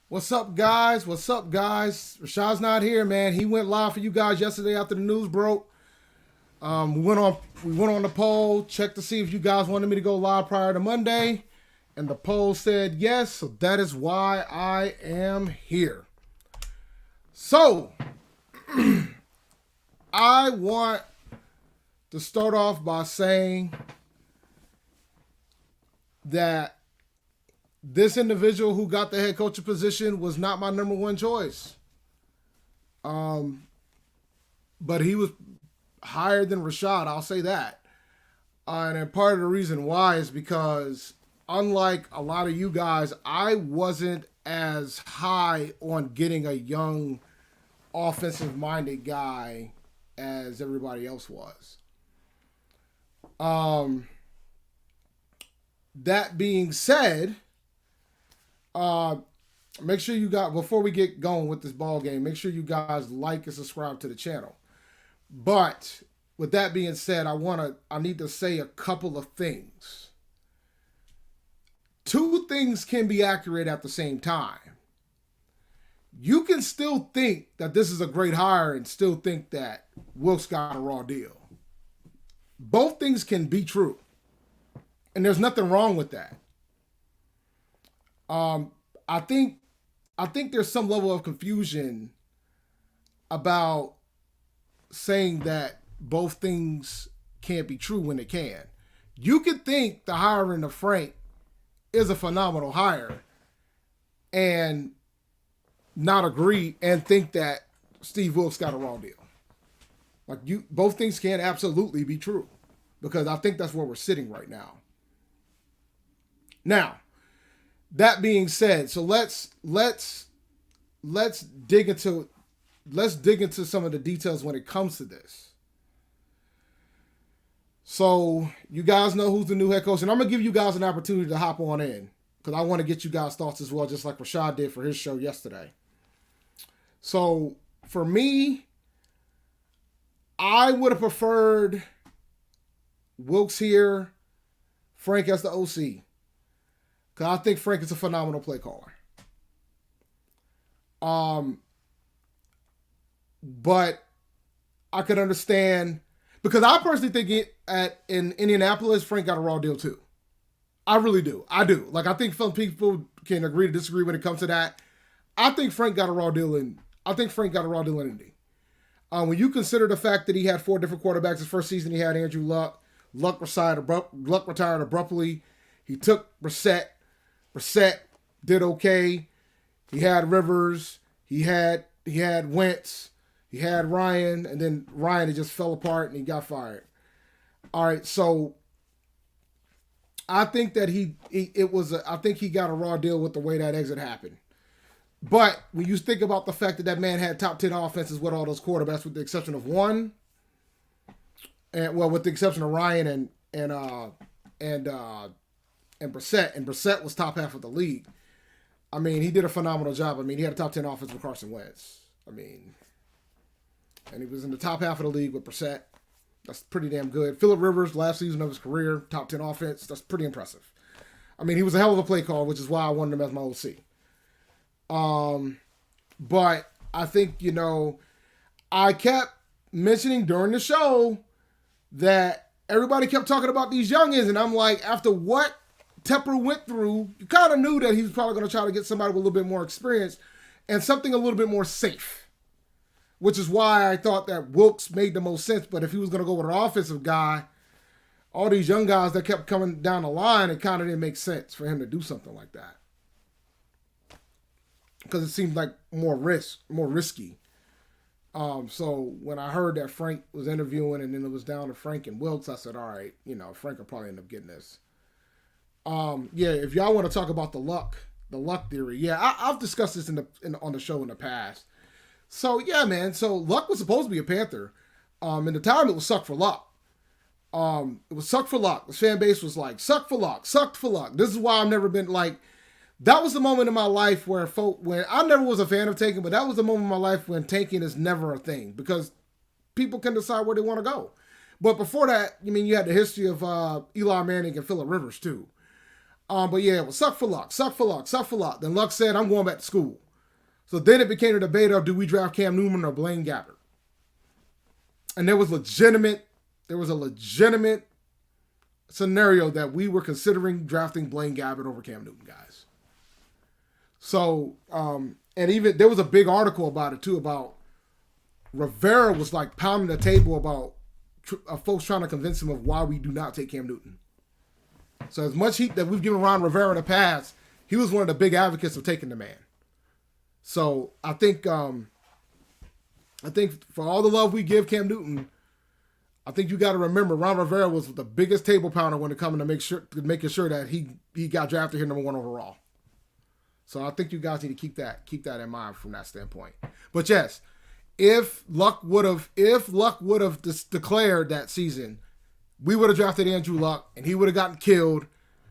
What's up, guys? What's up, guys? Rashad's not here, man. He went live for you guys yesterday after the news broke. We went on the poll, checked to see if you guys wanted me to go live prior to Monday, and the poll said yes. So that is why I am here. So I want to start off by saying that this individual who got the head coaching position was not my number one choice. But he was higher than Rashad, I'll say that. And part of the reason why is because, unlike a lot of you guys, I wasn't as high on getting a young, offensive-minded guy as everybody else was. That being said, make sure you got, before we get going with this ball game, make sure you guys like and subscribe to the channel. But with that being said, I need to say a couple of things. Two things can be accurate at the same time. You can still think that this is a great hire and still think that Wilkes got a raw deal. Both things can be true. And there's nothing wrong with that. I think there's some level of confusion about saying that both things can't be true when they can. You could think the hiring of Frank is a phenomenal hire and not agree and think that Steve Wilkes got a raw deal. Both things can absolutely be true, because I think that's where we're sitting right now. Now, that being said, so let's dig into some of the details when it comes to this. So you guys know who's the new head coach, and I'm gonna give you guys an opportunity to hop on in, because I want to get you guys' thoughts as well, just like Rashad did for his show yesterday. So for me, I would have preferred Wilkes here, Frank as the OC. Because I think Frank is a phenomenal play caller. But I could understand, because I personally think in Indianapolis, Frank got a raw deal too. I really do. I do. I think some people can agree to disagree when it comes to that. I think Frank got a raw deal in Indy. When you consider the fact that he had 4 different quarterbacks his first season, he had Andrew Luck. Luck retired abruptly. He took Brissett. Brissett did okay. He had Rivers. He had Wentz. He had Ryan, and then Ryan, it just fell apart and he got fired. All right, so I think that I think he got a raw deal with the way that exit happened. But when you think about the fact that that man had top 10 offenses with all those quarterbacks, with the exception of one, with the exception of Ryan and Brissett, and Brissett was top half of the league. I mean, he did a phenomenal job. I mean, he had a top 10 offense with Carson Wentz. I mean, and he was in the top half of the league with Brissett. That's pretty damn good. Phillip Rivers, last season of his career, top 10 offense. That's pretty impressive. I mean, he was a hell of a play call, which is why I wanted him as my OC. But I think, I kept mentioning during the show that everybody kept talking about these youngins, and I'm like, after what Tepper went through, you kind of knew that he was probably going to try to get somebody with a little bit more experience and something a little bit more safe, which is why I thought that Wilkes made the most sense. But if he was going to go with an offensive guy, all these young guys that kept coming down the line, it kind of didn't make sense for him to do something like that, because it seemed like more risky. So when I heard that Frank was interviewing and then it was down to Frank and Wilkes, I said, all right, Frank will probably end up getting this. If y'all want to talk about the luck theory, I've discussed this on the show in the past. So yeah, man. So Luck was supposed to be a Panther. In the time it was suck for Luck. It was suck for Luck. The fan base was like, suck for Luck. This is why I've never been like. That was the moment in my life when I never was a fan of tanking, but that was the moment in my life when tanking is never a thing, because people can decide where they want to go. But before that, you had the history of Eli Manning and Phillip Rivers too. But yeah, it was suck for luck, suck for luck, suck for luck. Then Luck said, I'm going back to school. So then it became a debate of, do we draft Cam Newton or Blaine Gabbert? And there was a legitimate scenario that we were considering drafting Blaine Gabbert over Cam Newton, guys. So, and even there was a big article about it too, about Rivera was like pounding the table about folks trying to convince him of why we do not take Cam Newton. So as much heat that we've given Ron Rivera in the past, he was one of the big advocates of taking the man. So I think for all the love we give Cam Newton, I think you got to remember Ron Rivera was the biggest table pounder when it comes to making sure that he got drafted here number 1 overall. So I think you guys need to keep that in mind from that standpoint. But yes, if Luck would have declared that season, we would have drafted Andrew Luck and he would have gotten killed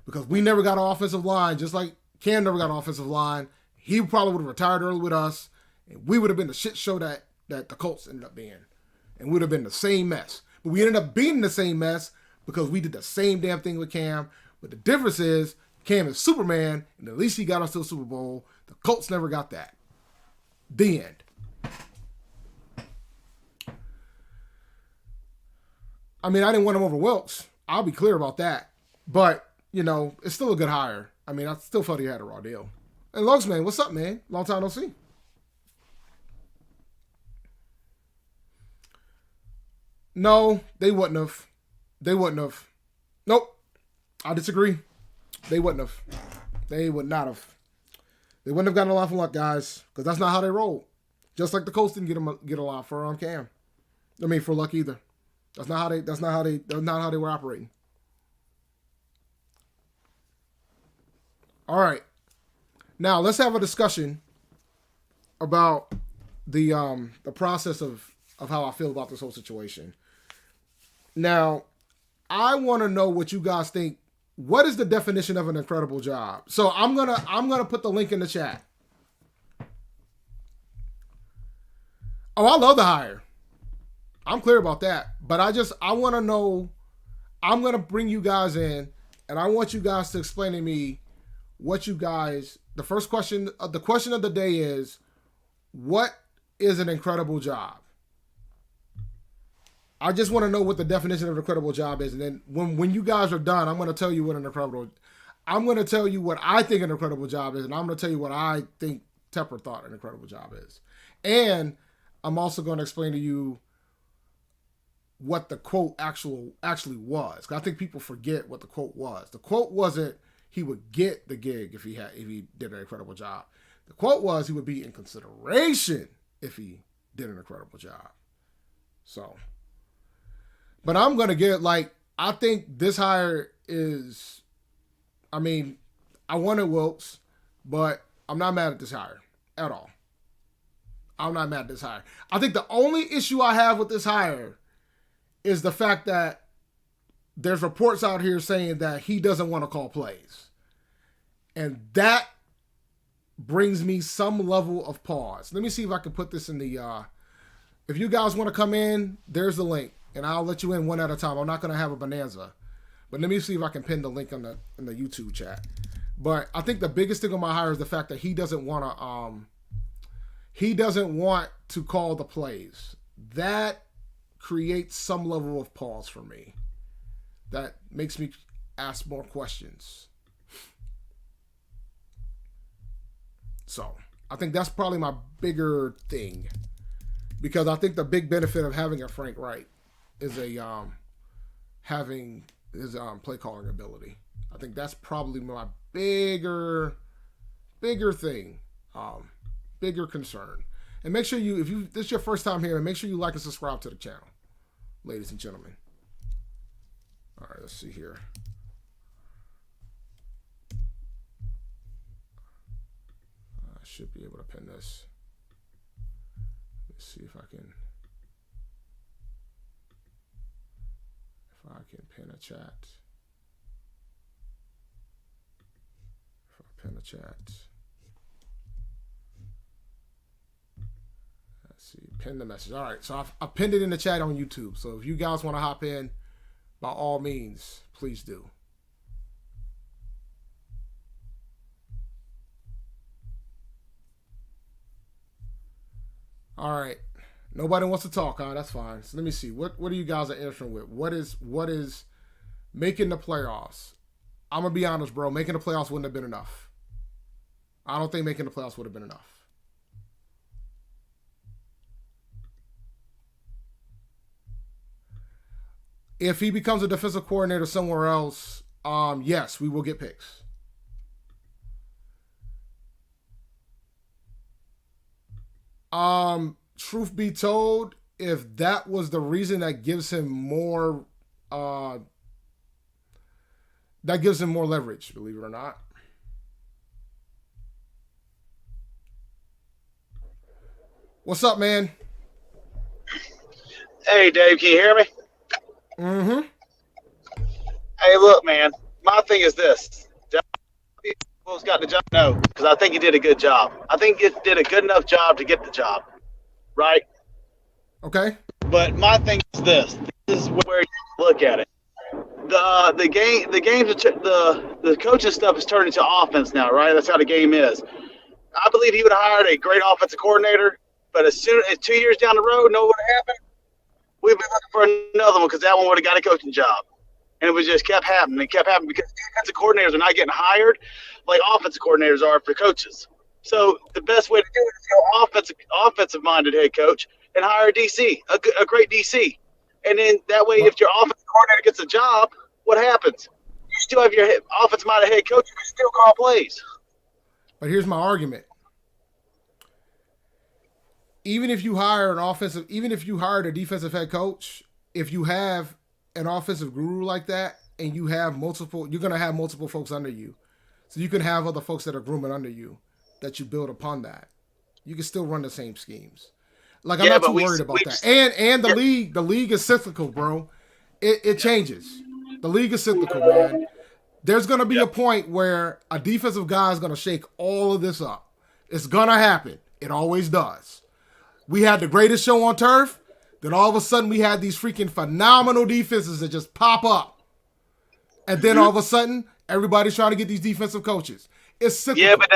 because we never got an offensive line, just like Cam never got an offensive line. He probably would have retired early with us, and we would have been the shit show that the Colts ended up being. And we would have been the same mess. But we ended up being the same mess because we did the same damn thing with Cam. But the difference is Cam is Superman, and at least he got us to the Super Bowl. The Colts never got that. The end. I mean, I didn't want him over Wilkes. I'll be clear about that. But, it's still a good hire. I mean, I still felt he had a raw deal. And Lugs, man, what's up, man? Long time no see. No, they wouldn't have. Nope. I disagree. They wouldn't have. They would not have. They wouldn't have gotten a lot from Luck, guys, because that's not how they roll. Just like the Colts didn't get a lot for Cam. I mean, for Luck either. That's not how they were operating. All right. Now let's have a discussion about the process of how I feel about this whole situation. Now, I want to know what you guys think. What is the definition of an incredible job? So I'm gonna put the link in the chat. Oh, I love the hire. I'm clear about that. But I want to know. I'm gonna bring you guys in, and I want you guys to explain to me what you guys. The first question, the question of the day is, what is an incredible job? I just want to know what the definition of an incredible job is, and then when you guys are done, I'm going to tell you what I'm going to tell you what I think an incredible job is, and I'm going to tell you what I think Tepper thought an incredible job is, and I'm also going to explain to you what the quote actually was. 'Cause I think people forget what the quote was. The quote wasn't he would get the gig if he did an incredible job. The quote was he would be in consideration if he did an incredible job. So. But I'm going to get, I think this hire is, I wanted Wilkes, but I'm not mad at this hire at all. I'm not mad at this hire. I think the only issue I have with this hire is the fact that there's reports out here saying that he doesn't want to call plays. And that brings me some level of pause. Let me see if I can put this in the, if you guys want to come in, there's the link. And I'll let you in one at a time. I'm not going to have a bonanza. But let me see if I can pin the link in the YouTube chat. But I think the biggest thing on my hire is the fact that he doesn't want to call the plays. That creates some level of pause for me. That makes me ask more questions. So I think that's probably my bigger thing. Because I think the big benefit of having a Frank Reich is having his play calling ability. I think that's probably my bigger thing, bigger concern. And make sure if this is your first time here, make sure you like and subscribe to the channel, ladies and gentlemen. All right, let's see here. I should be able to pin this. Let's see if I can. I can pin a chat. If I pin a chat. Let's see. Pin the message. All right. So I've pinned it in the chat on YouTube. So if you guys want to hop in, by all means, please do. All right. Nobody wants to talk, huh? That's fine. So let me see. What are you guys are answering with? What is making the playoffs? I'm gonna be honest, bro. Making the playoffs wouldn't have been enough. I don't think making the playoffs would have been enough. If he becomes a defensive coordinator somewhere else, yes, we will get picks. Truth be told, if that was the reason that gives him more leverage, believe it or not. What's up, man? Hey, Dave, can you hear me? Mm-hmm. Hey, look, man. My thing is this. Who's got the job? No, because I think he did a good job. I think he did a good enough job to get the job, right? Okay. But my thing is this. This is where you look at it. The coaching stuff is turned into offense now, right? That's how the game is. I believe he would have hired a great offensive coordinator, but as soon as 2 years down the road, know what would have happened? We've been looking for another one because that one would have got a coaching job. And it was just kept happening. It kept happening because defensive coordinators are not getting hired like offensive coordinators are for coaches. So the best way to do it is go offensive-minded head coach and hire a DC, a great DC. And then that way, if your offensive coordinator gets a job, what happens? You still have your offensive-minded head coach. You can still call plays. But here's my argument. Even if you hired a defensive head coach, if you have an offensive guru like that and you have you're going to have multiple folks under you. So you can have other folks that are grooming under you that you build upon that. You can still run the same schemes. Like, I'm not too worried about that. And the league is cyclical, bro. It changes. The league is cyclical, man. There's going to be a point where a defensive guy is going to shake all of this up. It's going to happen. It always does. We had the greatest show on turf. Then all of a sudden we had these freaking phenomenal defenses that just pop up. And then all of a sudden, everybody's trying to get these defensive coaches. It's cyclical. But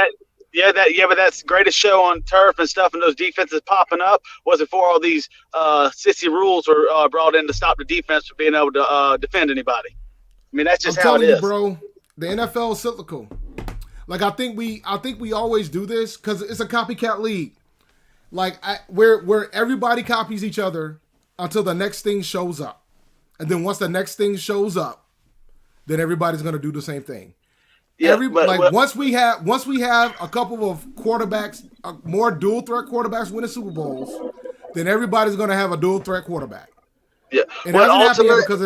that's greatest show on turf and stuff, and those defenses popping up was before all these sissy rules were brought in to stop the defense from being able to defend anybody. I mean, that's just how it is, bro. The NFL is cyclical. Like, I think we always do this because it's a copycat league. Like, where everybody copies each other until the next thing shows up, and then once the next thing shows up, then everybody's gonna do the same thing. Yeah, once we have a couple of quarterbacks, more dual threat quarterbacks winning Super Bowls, then everybody's gonna have a dual threat quarterback. Yeah, it hasn't happened yet because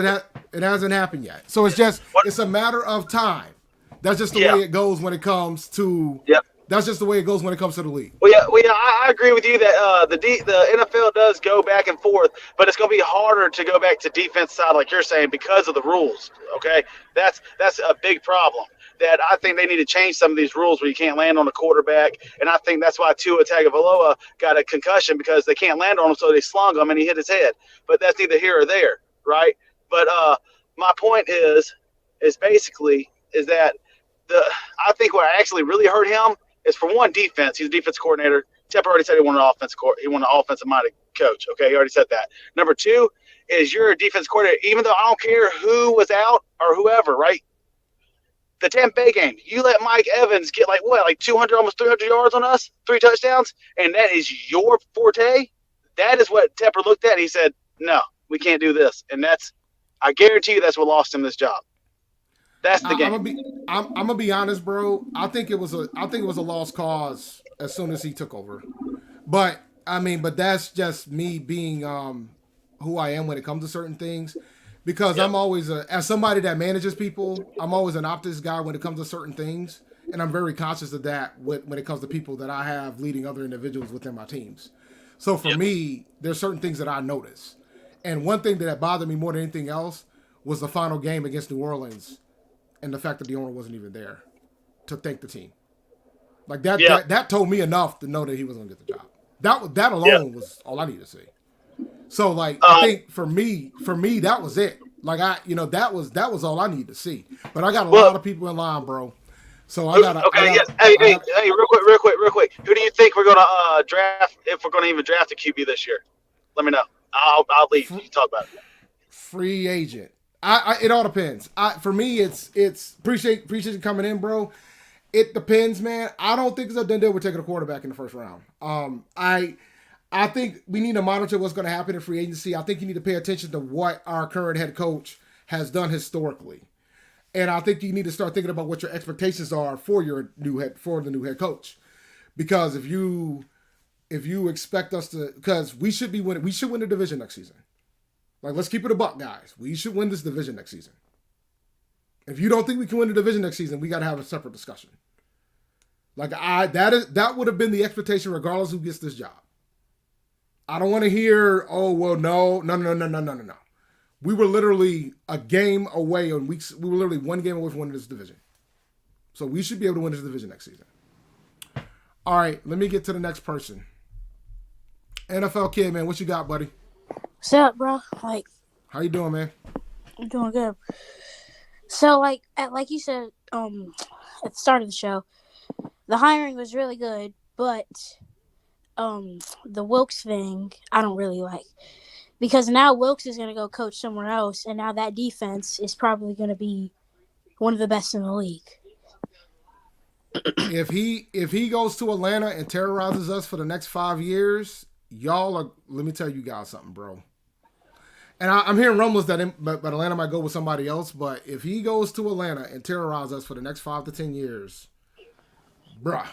it hasn't happened yet. So it's a matter of time. That's just the way it goes when it comes to. Yep. That's just the way it goes when it comes to the league. Well, I agree with you that the NFL does go back and forth, but it's going to be harder to go back to defense side, like you're saying, because of the rules. Okay, that's a big problem. That I think they need to change some of these rules where you can't land on a quarterback, and I think that's why Tua Tagovailoa got a concussion because they can't land on him, so they slung him and he hit his head. But that's neither here or there, right? But my point is basically that I think what actually really hurt him is, for one, defense. He's a defense coordinator. Tepper already said he wanted an offensive-minded coach. Okay, he already said that. Number two is you're a defense coordinator. Even though I don't care who was out or whoever, right? The Tampa Bay game, you let Mike Evans get like 200, almost 300 yards on us, 3 touchdowns, and that is your forte? That is what Tepper looked at, and he said, no, we can't do this. And I guarantee you that's what lost him this job. That's the game. I'm gonna be honest, bro. I think it was a lost cause as soon as he took over. But that's just me being who I am when it comes to certain things. Because I'm always as somebody that manages people, I'm always an optimist guy when it comes to certain things, and I'm very conscious of that when it comes to people that I have leading other individuals within my teams. So for me, there's certain things that I notice, and one thing that bothered me more than anything else was the final game against New Orleans. And the fact that the owner wasn't even there to thank the team. Like that told me enough to know that he was going to get the job. That alone was all I needed to see. So like, I think for me, that was it. Like that was all I needed to see. But I got a lot of people in line, bro. So I gotta, Okay, yes. Hey, real quick. Who do you think we're gonna draft if we're gonna even draft a QB this year? Let me know. I'll leave. You can talk about it. free agent. It all depends. For me, it's appreciate you coming in, bro. It depends, man. I don't think it's a done deal. We're taking a quarterback in the first round. I think we need to monitor what's going to happen in free agency. I think you need to pay attention to what our current head coach has done historically, and I think you need to start thinking about what your expectations are for the new head coach. Because if you expect us to, because we should win the division next season. Like, let's keep it a buck, guys. We should win this division next season. If you don't think we can win the division next season, we got to have a separate discussion. Like, that would have been the expectation regardless who gets this job. I don't want to hear, oh, well, no. We were literally a game away on weeks. We were literally one game away from winning this division. So we should be able to win this division next season. All right, let me get to the next person. NFL kid, man, what you got, buddy? What's up, bro? How you doing, man? I'm doing good. So, like you said, at the start of the show, the hiring was really good, but the Wilkes thing I don't really like, because now Wilkes is going to go coach somewhere else, and now that defense is probably going to be one of the best in the league. If he goes to Atlanta and terrorizes us for the next 5 years, let me tell you guys something, bro. And I'm hearing rumblings that Atlanta might go with somebody else, but if he goes to Atlanta and terrorizes us for the next 5 to 10 years, bruh,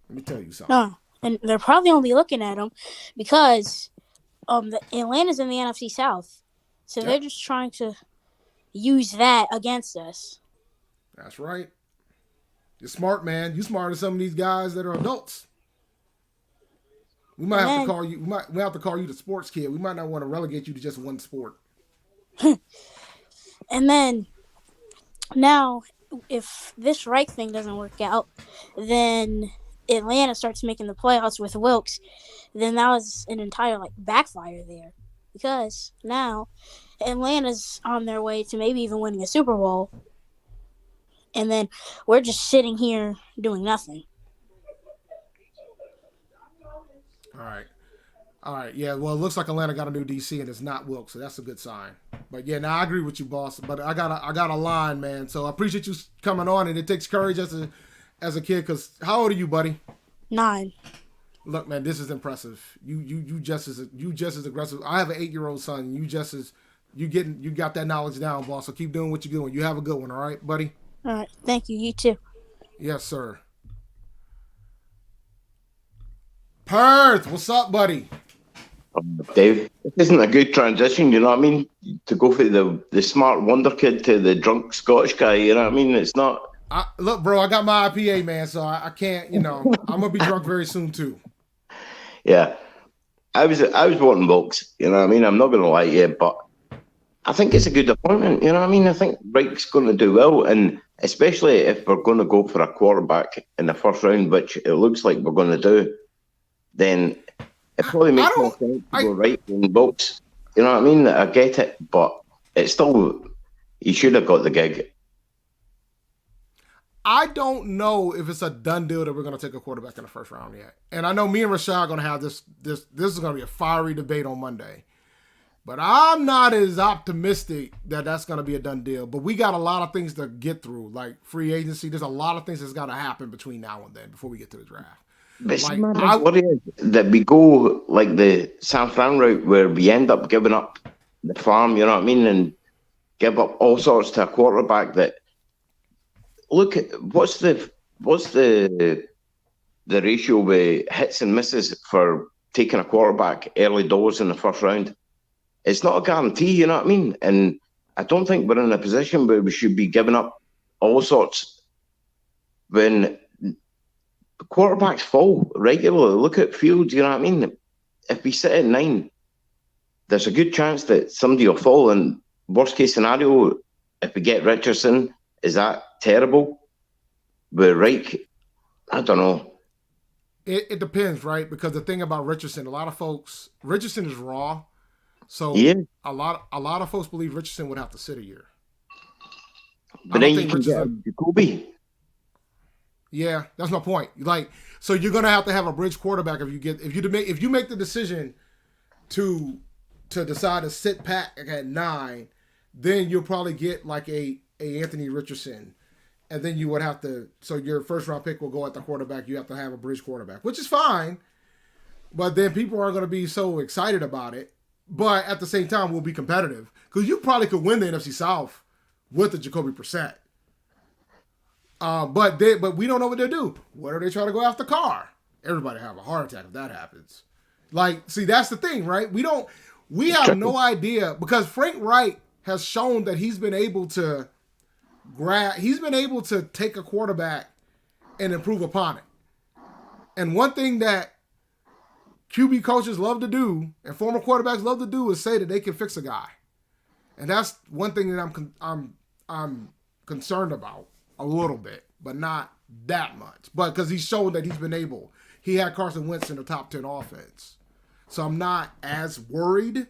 let me tell you something. And they're probably only looking at him because Atlanta's in the NFC South, so They're just trying to use that against us. That's right. You're smart, man. You're smarter than some of these guys that are adults. We might have to call you. We have to call you the sports kid. We might not want to relegate you to just one sport. And then now, if this Reich thing doesn't work out, then Atlanta starts making the playoffs with Wilkes. Then that was an entire backfire there, because now Atlanta's on their way to maybe even winning a Super Bowl, and then we're just sitting here doing nothing. All right. Yeah, well, it looks like Atlanta got a new DC, and it's not Wilkes, so that's a good sign. But yeah, now I agree with you, boss. But I got a line, man. So I appreciate you coming on, and it takes courage as a kid. Because how old are you, buddy? 9. Look, man, this is impressive. You just as aggressive. I have an 8-year-old son. You got that knowledge down, boss. So keep doing what you're doing. You have a good one, all right, buddy? All right, thank you. You too. Yes, sir. Perth, what's up, buddy? Dave, this isn't a good transition, you know what I mean? To go from the smart wonder kid to the drunk Scottish guy, you know what I mean? It's not. Look, bro, I got my IPA, man, so I can't, I'm gonna be drunk very soon too. Yeah, I was wanting Wilkes, you know what I mean? I'm not gonna lie to you, but I think it's a good appointment, you know what I mean? I think Reich's going to do well, and especially if we're going to go for a quarterback in the first round, which it looks like we're going to do, then it probably makes more sense to go right than Wilkes. You know what I mean? I get it, but it's still, he should have got the gig. I don't know if it's a done deal that we're going to take a quarterback in the first round yet. And I know me and Rashad are going to have this is going to be a fiery debate on Monday. But I'm not as optimistic that that's going to be a done deal. But we got a lot of things to get through, like free agency. There's a lot of things that's got to happen between now and then before we get to the draft. But what is that we go like the San Fran route where we end up giving up the farm, you know what I mean, and give up all sorts to a quarterback that. Look, what's the ratio with hits and misses for taking a quarterback early doors in the first round? It's not a guarantee, you know what I mean? And I don't think we're in a position where we should be giving up all sorts when quarterbacks fall regularly. Look at Fields, you know what I mean? If we sit at 9, there's a good chance that somebody will fall. And worst case scenario, if we get Richardson, is that terrible? With Reich, I don't know. It depends, right? Because the thing about Richardson, a lot of folks, Richardson is raw. So a lot of folks believe Richardson would have to sit a year. But then you can get Jacoby. Yeah, that's my point. Like, so you're gonna have to have a bridge quarterback if you make the decision to decide to sit Pat at 9, then you'll probably get like a Anthony Richardson, and then you would have to. So your first round pick will go at the quarterback. You have to have a bridge quarterback, which is fine. But then people aren't going to be so excited about it. But at the same time, we'll be competitive because you probably could win the NFC South with the Jacoby Brissett. But we don't know what they'll do. What are they trying to go after Carr? Everybody have a heart attack if that happens. Like, see, that's the thing, right? We have no idea because Frank Reich has shown that he's been able to take a quarterback and improve upon it. And one thing that QB coaches love to do and former quarterbacks love to do is say that they can fix a guy. And that's one thing that I'm concerned about a little bit, but not that much. But because he's shown that he's been able. He had Carson Wentz in the top 10 offense. So I'm not as worried,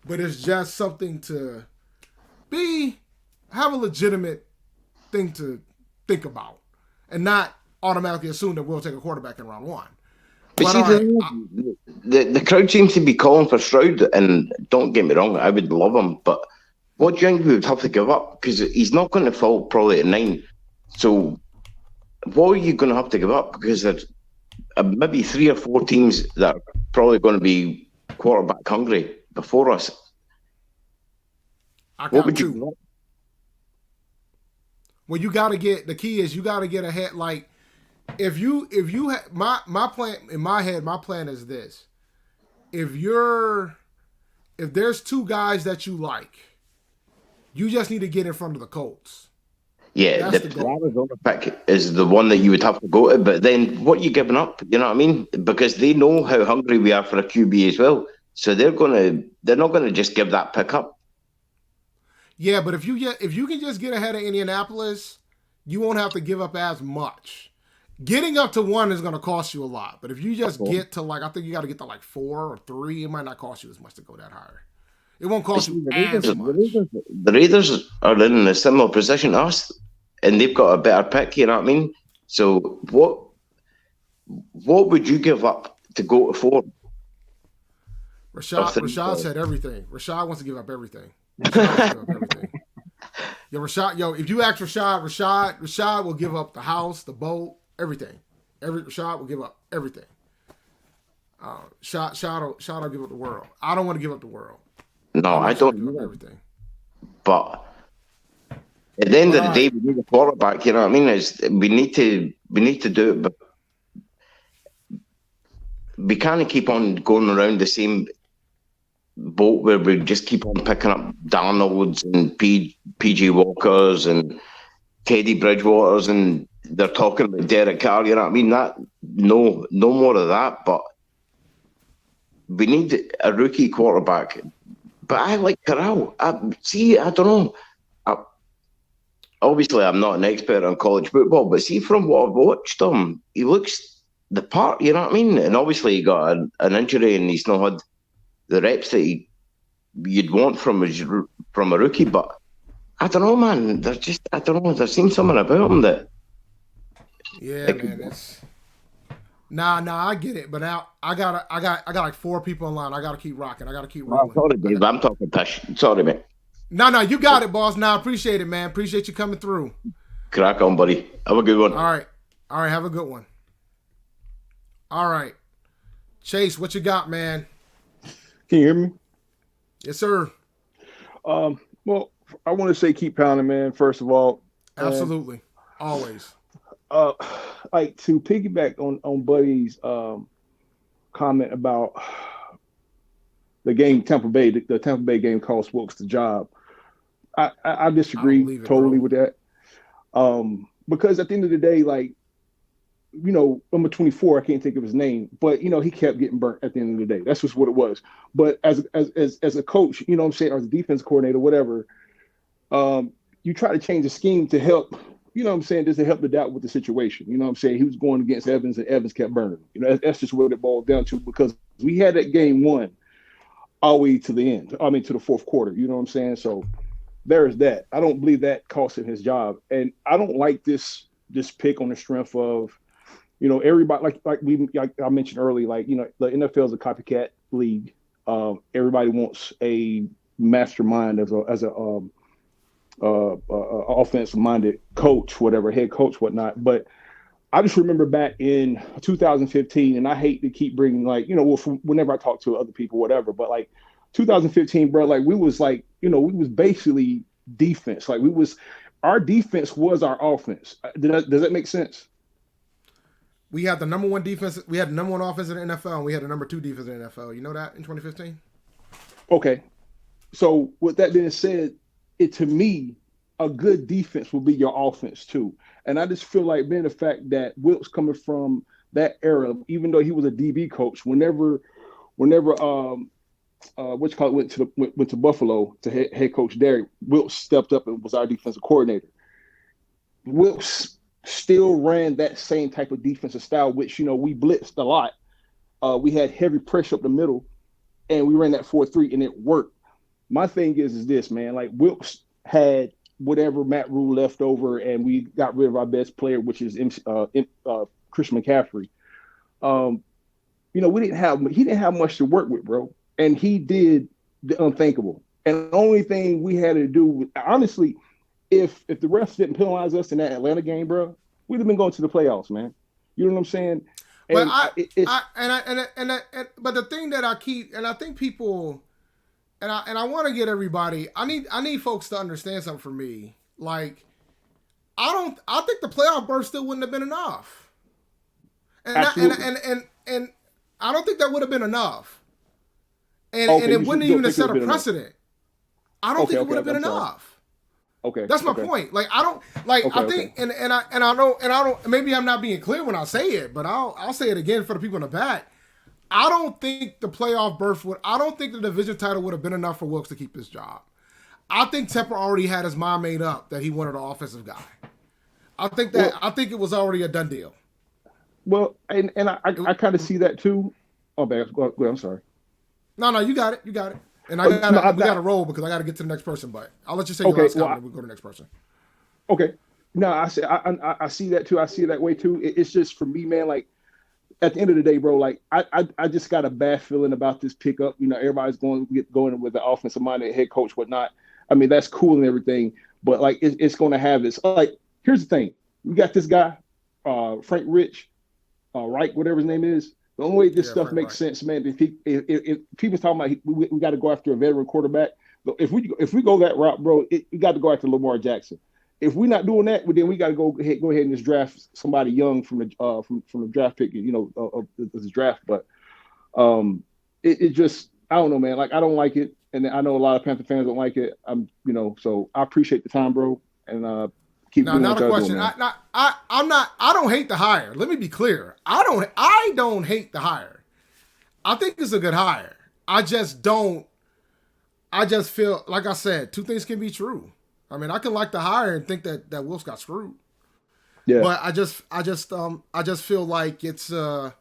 but it's just something to have a legitimate thing to think about and not automatically assume that we'll take a quarterback in round 1. But see, the crowd seems to be calling for Stroud, and don't get me wrong, I would love him, but what do you think we would have to give up? Because he's not going to fall probably at 9. So what are you going to have to give up? Because there's maybe 3 or 4 teams that are probably going to be quarterback hungry before us. What would you give up? Well, you got to get, the key is you got to get ahead. Like, if my plan in my head, my plan is this: if there's 2 guys that you like, you just need to get in front of the Colts. Yeah, the Arizona pick is the one that you would have to go to, but then what are you giving up? You know what I mean? Because they know how hungry we are for a QB as well, so they're not gonna just give that pick up. Yeah, but if you can just get ahead of Indianapolis, you won't have to give up as much. Getting up to 1 is going to cost you a lot, but if you just get to I think you got to get to 4 or 3, it might not cost you as much to go that higher. It won't cost you as much. The Raiders are in a similar position to us, and they've got a better pick. You know what I mean? So what would you give up to go to 4? Rashad said everything. Rashad wants to give up everything. Rashad, if you ask Rashad will give up the house, the boat, everything. Rashad will give up everything. Rashad will give up the world. I don't want to give up the world. No, I don't give up everything. But at the end of the day, we need a quarterback. You know what I mean? We need to do it, but we can't keep on going around the same boat where we just keep on picking up Darnolds and PG Walkers and Teddy Bridgewaters, and they're talking about Derek Carr. You know what I mean? No more of that. But we need a rookie quarterback. But I like Corral. I don't know. Obviously, I'm not an expert on college football, but see, from what I've watched him, he looks the part. You know what I mean? And obviously, he got an injury, and he's not had the reps that you'd want from a rookie. But I don't know, man. I don't know. There seems something about him that. Yeah, man. Nah, I get it. But now I got 4 people in line. I gotta keep rocking. I gotta keep rolling. Sorry, Dave. I'm talking pish. Sorry, man. No, you got it, boss. Nah, appreciate it, man. Appreciate you coming through. Crack on, buddy. Have a good one. All right. Have a good one. All right, Chase, what you got, man? Can you hear me? Yes, sir. Well, I want to say keep pounding, man. First of all, absolutely, always. Like to piggyback on Buddy's comment about the game, Tampa Bay, the Tampa Bay game cost Wilkes the job. I disagree totally with that. Because at the end of the day, like, number 24, I can't think of his name, but he kept getting burnt at the end of the day. That's just what it was. But as a coach, what I'm saying, or as a defense coordinator, whatever, you try to change the scheme to help, just to help the doubt with the situation. He was going against Evans, and Evans kept burning. That's just what it boiled down to, because we had that game won all the way to the end. I mean, to the fourth quarter. So there's that. I don't believe that cost him his job, and I don't like this this pick on the strength of, you know, everybody like I mentioned earlier, like, you know, the NFL is a copycat league. Everybody wants a mastermind as a offensive minded coach, whatever, head coach, whatnot. But I just remember back in 2015, and I hate to keep bringing, like, you know, well, from whenever I talk to other people, whatever, but like 2015, bro, like we was like, you know, we was basically defense. Like our defense was our offense. Does that make sense? We had the number one defense. We had the number one offense in the NFL, and we had the number two defense in the NFL. You know that in 2015? Okay. So with that being said, to me, a good defense will be your offense too. And I just feel like, being the fact that Wilkes coming from that era, even though he was a DB coach, whenever went to Buffalo to head coach Derek, Wilkes stepped up and was our defensive coordinator. Wilkes still ran that same type of defensive style, which, you know, we blitzed a lot. We had heavy pressure up the middle, and we ran that 4-3, and it worked. My thing is this, man. Like, Wilkes had whatever Matt Rule left over, and we got rid of our best player, which is Christian McCaffrey. You know, he didn't have much to work with, bro, and he did the unthinkable. And the only thing we had to do, honestly, if the refs didn't penalize us in that Atlanta game, bro, we'd have been going to the playoffs, man. You know what I'm saying? But but the thing that I keep, and I think people. And I want to get everybody. I need folks to understand something for me. Like, I think the playoff berth still wouldn't have been enough. And I don't think that would have been enough. And it wouldn't even have set a precedent. I don't think it would have been enough. Okay, that's my point. Like, I don't like. I think, and I don't. Maybe I'm not being clear when I say it, but I'll say it again for the people in the back. I don't think the playoff berth I don't think the division title would have been enough for Wilkes to keep his job. I think Tepper already had his mind made up that he wanted an offensive guy. I think it was already a done deal. Well, and I kind of see that too. Oh, man, go ahead, I'm sorry. No, you got it. And we got to roll because I got to get to the next person. But I'll let you say your last comment and we'll go to the next person. Okay. No, I see that too. I see it that way too. It's just, for me, man, like, at the end of the day, bro, like I just got a bad feeling about this pickup. You know, everybody's going with the offensive minded head coach, whatnot. I mean, that's cool and everything, but like it's going to have this. Like, here's the thing: we got this guy, Frank Reich, whatever his name is. The only way this stuff makes sense, man, if people's talking about we got to go after a veteran quarterback. If we go that route, bro, we got to go after Lamar Jackson. If we're not doing that, then we got to go ahead and just draft somebody young from the draft pick, you know, of this draft. But it just, I don't know, man. Like, I don't like it, and I know a lot of Panther fans don't like it. So I appreciate the time, bro, and keep doing what y'all doing, man. I don't hate the hire. Let me be clear. I don't hate the hire. I think it's a good hire. I just feel, like I said, two things can be true. I mean, I can like the hire and think that Wilkes got screwed. Yeah. But I just feel like it's a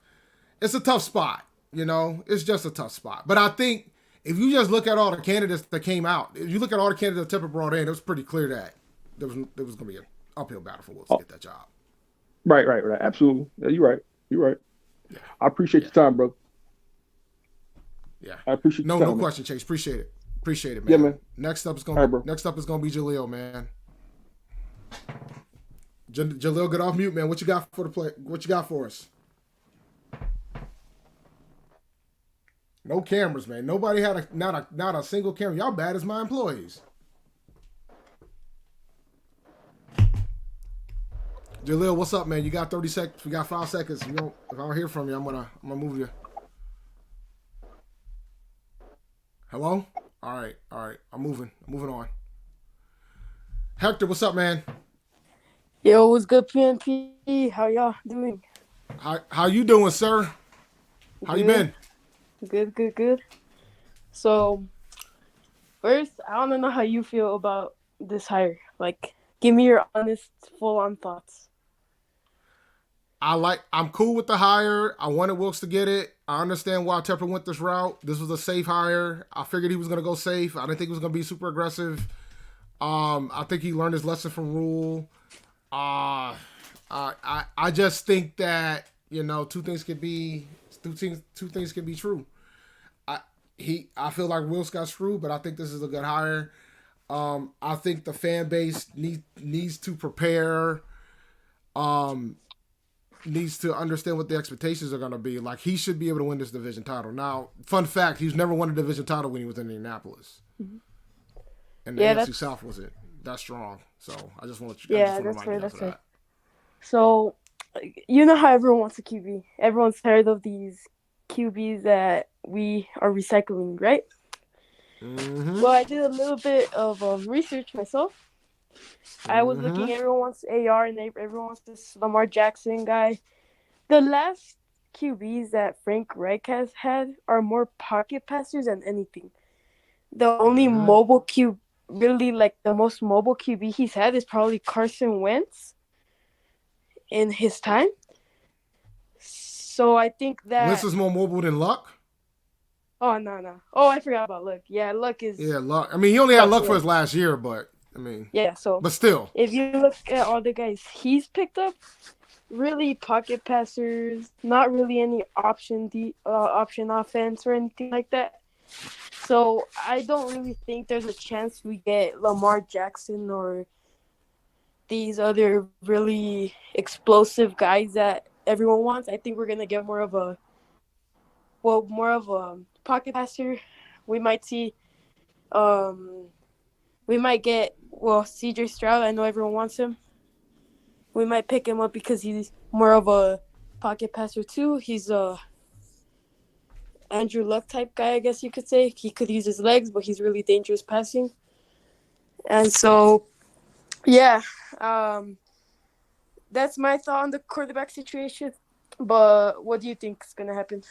tough spot. You know, it's just a tough spot. But I think if you just look at all the candidates that came out, if you look at all the candidates that Tepper brought in, it was pretty clear that there was going to be an uphill battle for Wilkes to get that job. Right. Absolutely. Yeah, you're right. Yeah. I appreciate your time, bro. Yeah. I appreciate your time. No question, Chase. Appreciate it, man. Yeah, man. Next up is gonna be Jaleel, man. Jaleel, get off mute, man. What you got for the play? What you got for us? No cameras, man. Nobody had not a single camera. Y'all bad as my employees. Jaleel, what's up, man? You got 30 seconds. We got 5 seconds. You know, if I don't hear from you, I'm gonna move you. Hello? All right. I'm moving on. Hector, what's up, man? Yo, what's good, PNP? How y'all doing? How you doing, sir? How you been? Good. So, first, I want to know how you feel about this hire. Like, give me your honest, full-on thoughts. I'm cool with the hire. I wanted Wilkes to get it. I understand why Tepper went this route. This was a safe hire. I figured he was going to go safe. I didn't think he was going to be super aggressive. I think he learned his lesson from Rule. I just think that two things can be true. I feel like Wilkes got screwed, but I think this is a good hire. I think the fan base needs to prepare. Needs to understand what the expectations are going to be. Like, he should be able to win this division title. Now, fun fact, he's never won a division title when he was in Indianapolis. Mm-hmm. And the NFC South wasn't that strong. So, I just want to that's fair. That's fair. So, you know how everyone wants a QB. Everyone's tired of these QBs that we are recycling, right? Mm-hmm. Well, I did a little bit of research myself. I was looking, everyone wants AR and everyone wants this Lamar Jackson guy. The last QBs that Frank Reich has had are more pocket passers than anything. The only mobile QB, really like the most mobile QB he's had is probably Carson Wentz in his time. So I think that... Wentz is more mobile than Luck? Oh, no. Oh, I forgot about Luck. Yeah, Luck is... Yeah, Luck. I mean, he only had Luck for his last year, but... I mean, yeah, so but still, if you look at all the guys he's picked up, really pocket passers, not really any option offense or anything like that. So I don't really think there's a chance we get Lamar Jackson or these other really explosive guys that everyone wants. I think we're gonna get more of a pocket passer. We might see, we might get C.J. Stroud. I know everyone wants him. We might pick him up because he's more of a pocket passer too. He's a Andrew Luck type guy, I guess you could say. He could use his legs, but he's really dangerous passing. And so, yeah, that's my thought on the quarterback situation. But what do you think is going to happen?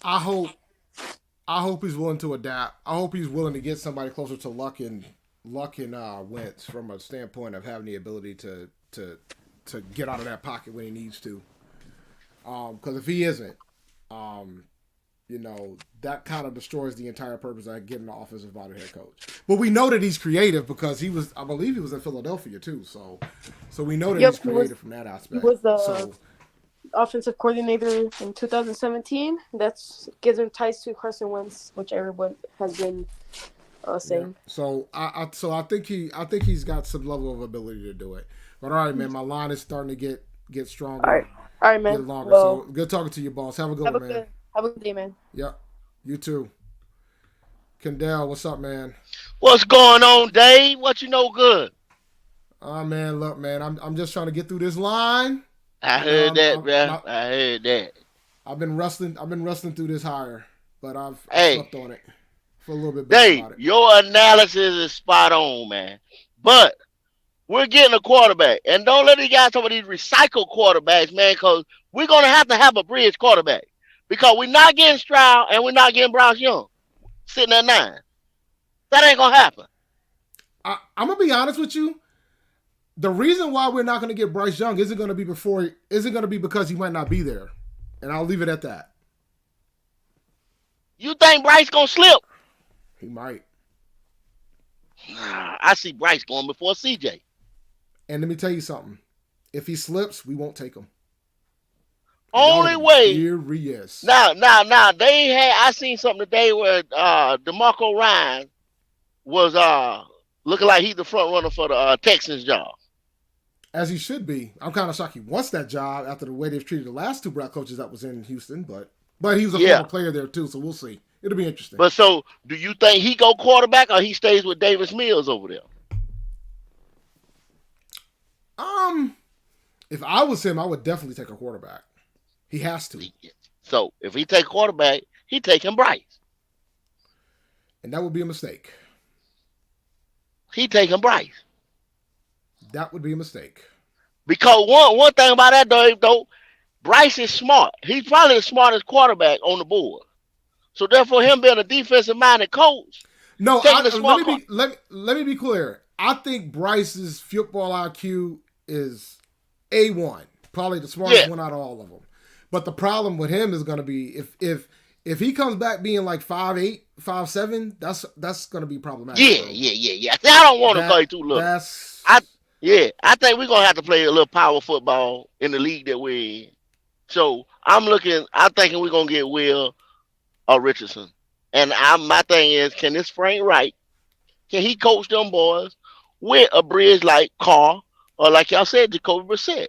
I hope he's willing to adapt. I hope he's willing to get somebody closer to Luck and Wentz from a standpoint of having the ability to get out of that pocket when he needs to. Because if he isn't, that kind of destroys the entire purpose of getting an offensive-minded head coach. But we know that he's creative because I believe he was in Philadelphia too. So we know that he's creative from that aspect. He was the offensive coordinator in 2017. That gives him ties to Carson Wentz, which everyone has been saying. Yeah. So I think he's got some level of ability to do it. But all right, man, my line is starting to get stronger. All right, man. Get longer. Well, so good talking to you, boss. Have a good one, man. Have a good day, man. Yep. You too. Kendall, what's up, man? What's going on, Dave? What you know good? Man, look, man, I'm just trying to get through this line. I heard that, bro. I heard that. I've been wrestling through this hire, but I've slept on it for a little bit. Dave, about it. Your analysis is spot on, man. But we're getting a quarterback, and don't let these guys talk about these recycled quarterbacks, man, because we're gonna have a bridge quarterback because we're not getting Stroud and we're not getting Bryce Young sitting at 9. That ain't gonna happen. I'm gonna be honest with you. The reason why we're not going to get Bryce Young isn't going to be because he might not be there. And I'll leave it at that. You think Bryce going to slip? He might. I see Bryce going before CJ. And let me tell you something. If he slips, we won't take him. Only way. Serious. Now, I seen something today where DeMarco Ryan was looking like he's the front runner for the Texans job. As he should be. I'm kind of shocked he wants that job after the way they've treated the last 2 black coaches that was in Houston, but he was a former player there too, so we'll see. It'll be interesting. But so, do you think he go quarterback or he stays with Davis Mills over there? If I was him, I would definitely take a quarterback. He has to. So if he take quarterback, he taking Bryce. And that would be a mistake. He taking Bryce. That would be a mistake. Because one thing about that, though, Bryce is smart. He's probably the smartest quarterback on the board. So therefore, him being a defensive-minded coach. No, let me be clear. I think Bryce's football IQ is A1, probably the smartest one out of all of them. But the problem with him is going to be if If he comes back being like 5'8", 5'7", that's gonna be problematic. Yeah. See, I don't want to play too little. That's I think we're gonna have to play a little power football in the league that we're in. So I'm thinking we're gonna get Will or Richardson. And my thing is, can this Frank Reich, can he coach them boys with a bridge like Carr or like y'all said, Jacoby Brissett?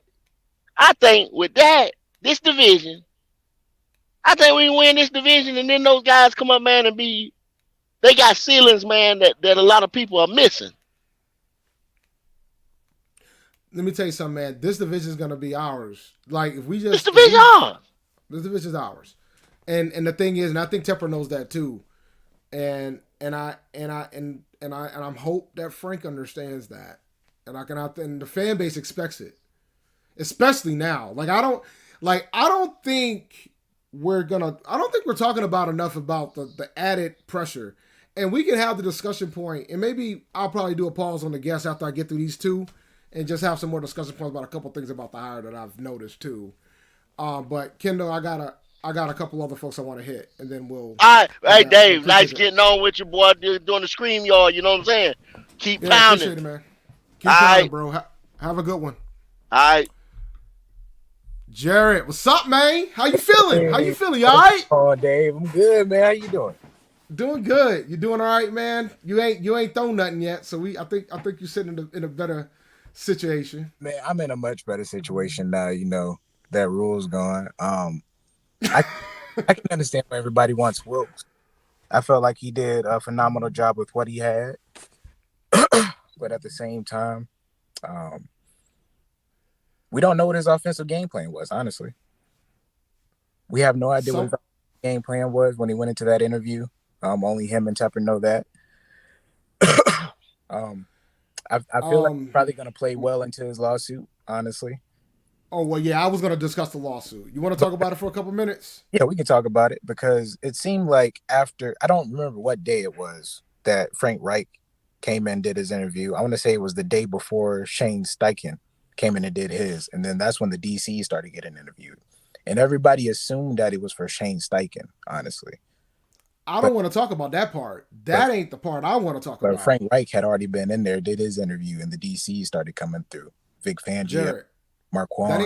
I think with that, this division, I think we can win this division, and then those guys come up, man, and they got ceilings, man, that a lot of people are missing. Let me tell you something, man. This division is gonna be ours. Like if we just this division ours. This division is ours. And the thing is, and I think Tepper knows that too. And I hope that Frank understands that. And the fan base expects it. Especially now. I don't think we're talking about enough about the added pressure. And we can have the discussion point, and maybe I'll probably do a pause on the guests after I get through these two and just have some more discussion points about a couple things about the hire that I've noticed too. But Kendall, I got a couple other folks I want to hit, and then we'll. All right, hey Dave, nice getting on with your boy doing the scream yard. You know what I'm saying? Keep pounding, appreciate it, man. Keep pounding, bro. Have a good one. All right, Jared, what's up, man? How you feeling? You all right? Oh, Dave, I'm good, man. How you doing? Doing good. You doing all right, man? You ain't thrown nothing yet, so I think you're sitting in a better situation. Man, I'm in a much better situation now. You know that rule's gone. I can understand why everybody wants Wilkes. I felt like he did a phenomenal job with what he had, but at the same time, we don't know what his offensive game plan was. Honestly, we have no idea what his game plan was when he went into that interview. Only him and Tepper know that. I feel like he's probably going to play well into his lawsuit, honestly. Oh, well, yeah, I was going to discuss the lawsuit. You want to talk about it for a couple minutes? Yeah, we can talk about it because it seemed like after, I don't remember what day it was that Frank Reich came in and did his interview. I want to say it was the day before Shane Steichen came in and did his. And then that's when the DC started getting interviewed. And everybody assumed that it was for Shane Steichen, honestly. I don't want to talk about that part. That ain't the part I want to talk about. But Frank Reich had already been in there, did his interview, and the DC started coming through. Vic Fangio, Jared, Marquand.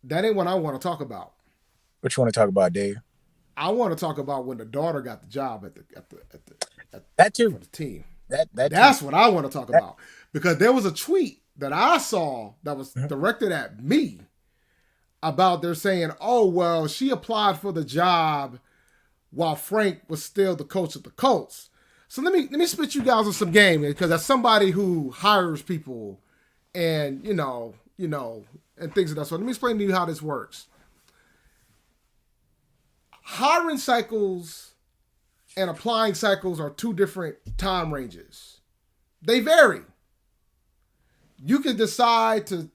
That ain't what I want to talk about. What you want to talk about, Dave? I want to talk about when the daughter got the job at that too for the team. That's what I want to talk about, because there was a tweet that I saw that was directed at me about they're saying, "Oh well, she applied for the job while Frank was still the coach of the Colts." So let me spit you guys on some game, because as somebody who hires people and you know and things of that sort, let me explain to you how this works. Hiring cycles and applying cycles are two different time ranges. They vary. You can decide to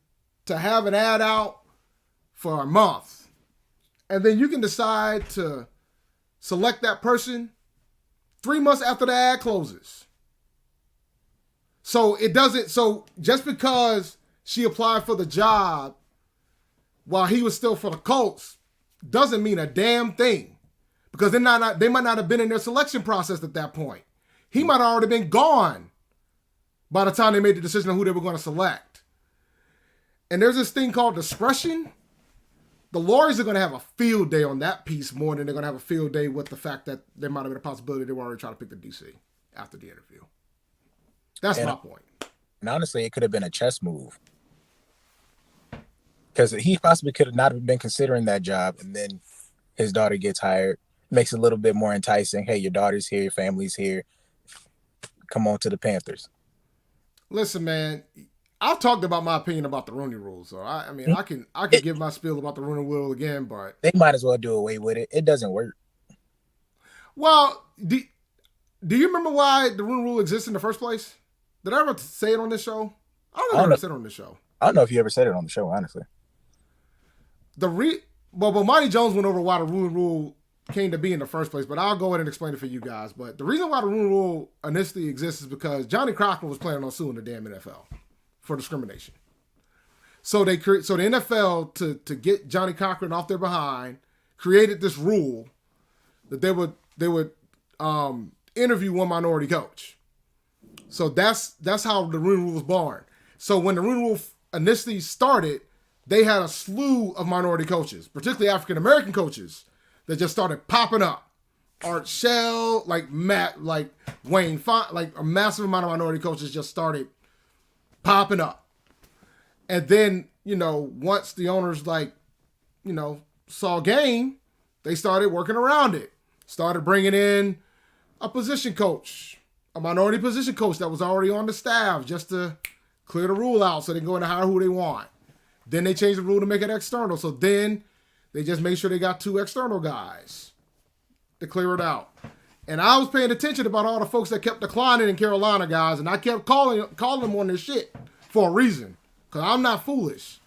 have an ad out for a month, and then you can decide to select that person 3 months after the ad closes. So just because she applied for the job while he was still for the Colts doesn't mean a damn thing, because they might not have been in their selection process at that point. He might have already been gone by the time they made the decision on who they were going to select. And there's this thing called discretion. The lawyers are going to have a field day on that piece more than they're going to have a field day with the fact that there might have been a possibility they were already trying to pick the DC after the interview. That's my point. And honestly, it could have been a chess move, because he possibly could have not have been considering that job, and then his daughter gets hired. Makes it a little bit more enticing. Hey, your daughter's here, your family's here. Come on to the Panthers. Listen, man, I've talked about my opinion about the Rooney Rule, so I can give my spiel about the Rooney Rule again, but they might as well do away with it. It doesn't work. Well, do you remember why the Rooney Rule exists in the first place? Did I ever say it on this show? I don't know if I ever said it on this show. I don't know if you ever said it on the show, honestly. Well, Monty Jones went over why the Rooney Rule came to be in the first place, but I'll go ahead and explain it for you guys. But the reason why the Rooney Rule initially exists is because Johnny Cochran was planning on suing the damn NFL for discrimination. So the NFL, to get Johnny Cochran off their behind, created this rule that they would interview one minority coach. So that's how the Rooney Rule was born. So when the Rooney Rule initially started, they had a slew of minority coaches, particularly African American coaches, that just started popping up. Art Shell, like Matt, like Wayne, like a massive amount of minority coaches just started popping up. And then, once the owners saw game, they started working around it. Started bringing in a position coach, a minority position coach that was already on the staff just to clear the rule out so they can go in and hire who they want. Then they changed the rule to make it external. So then they just make sure they got 2 external guys to clear it out. And I was paying attention about all the folks that kept declining in Carolina, guys, and I kept calling them on this shit for a reason. Because I'm not foolish.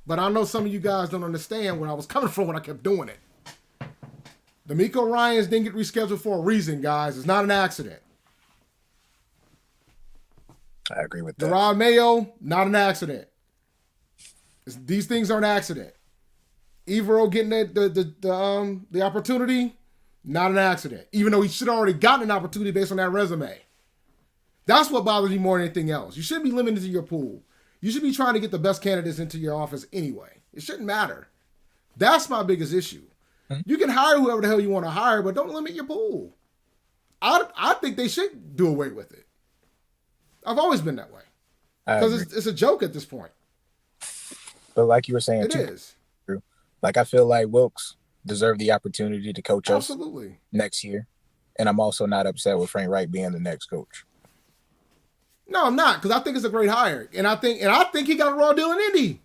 But I know some of you guys don't understand where I was coming from when I kept doing it. The D'Amico Ryans didn't get rescheduled for a reason, guys. It's not an accident. I agree with that. Gerard Mayo, not an accident. These things aren't an accident. Evero getting the opportunity, not an accident. Even though he should have already gotten an opportunity based on that resume. That's what bothers me more than anything else. You shouldn't be limited to your pool. You should be trying to get the best candidates into your office anyway. It shouldn't matter. That's my biggest issue. You can hire whoever the hell you want to hire, but don't limit your pool. I think they should do away with it. I've always been that way. Because it's a joke at this point. But like you were saying, it is. Like I feel like Wilkes deserved the opportunity to coach us next year. And I'm also not upset with Frank Reich being the next coach. No, I'm not, because I think it's a great hire. And I think he got a raw deal in Indy.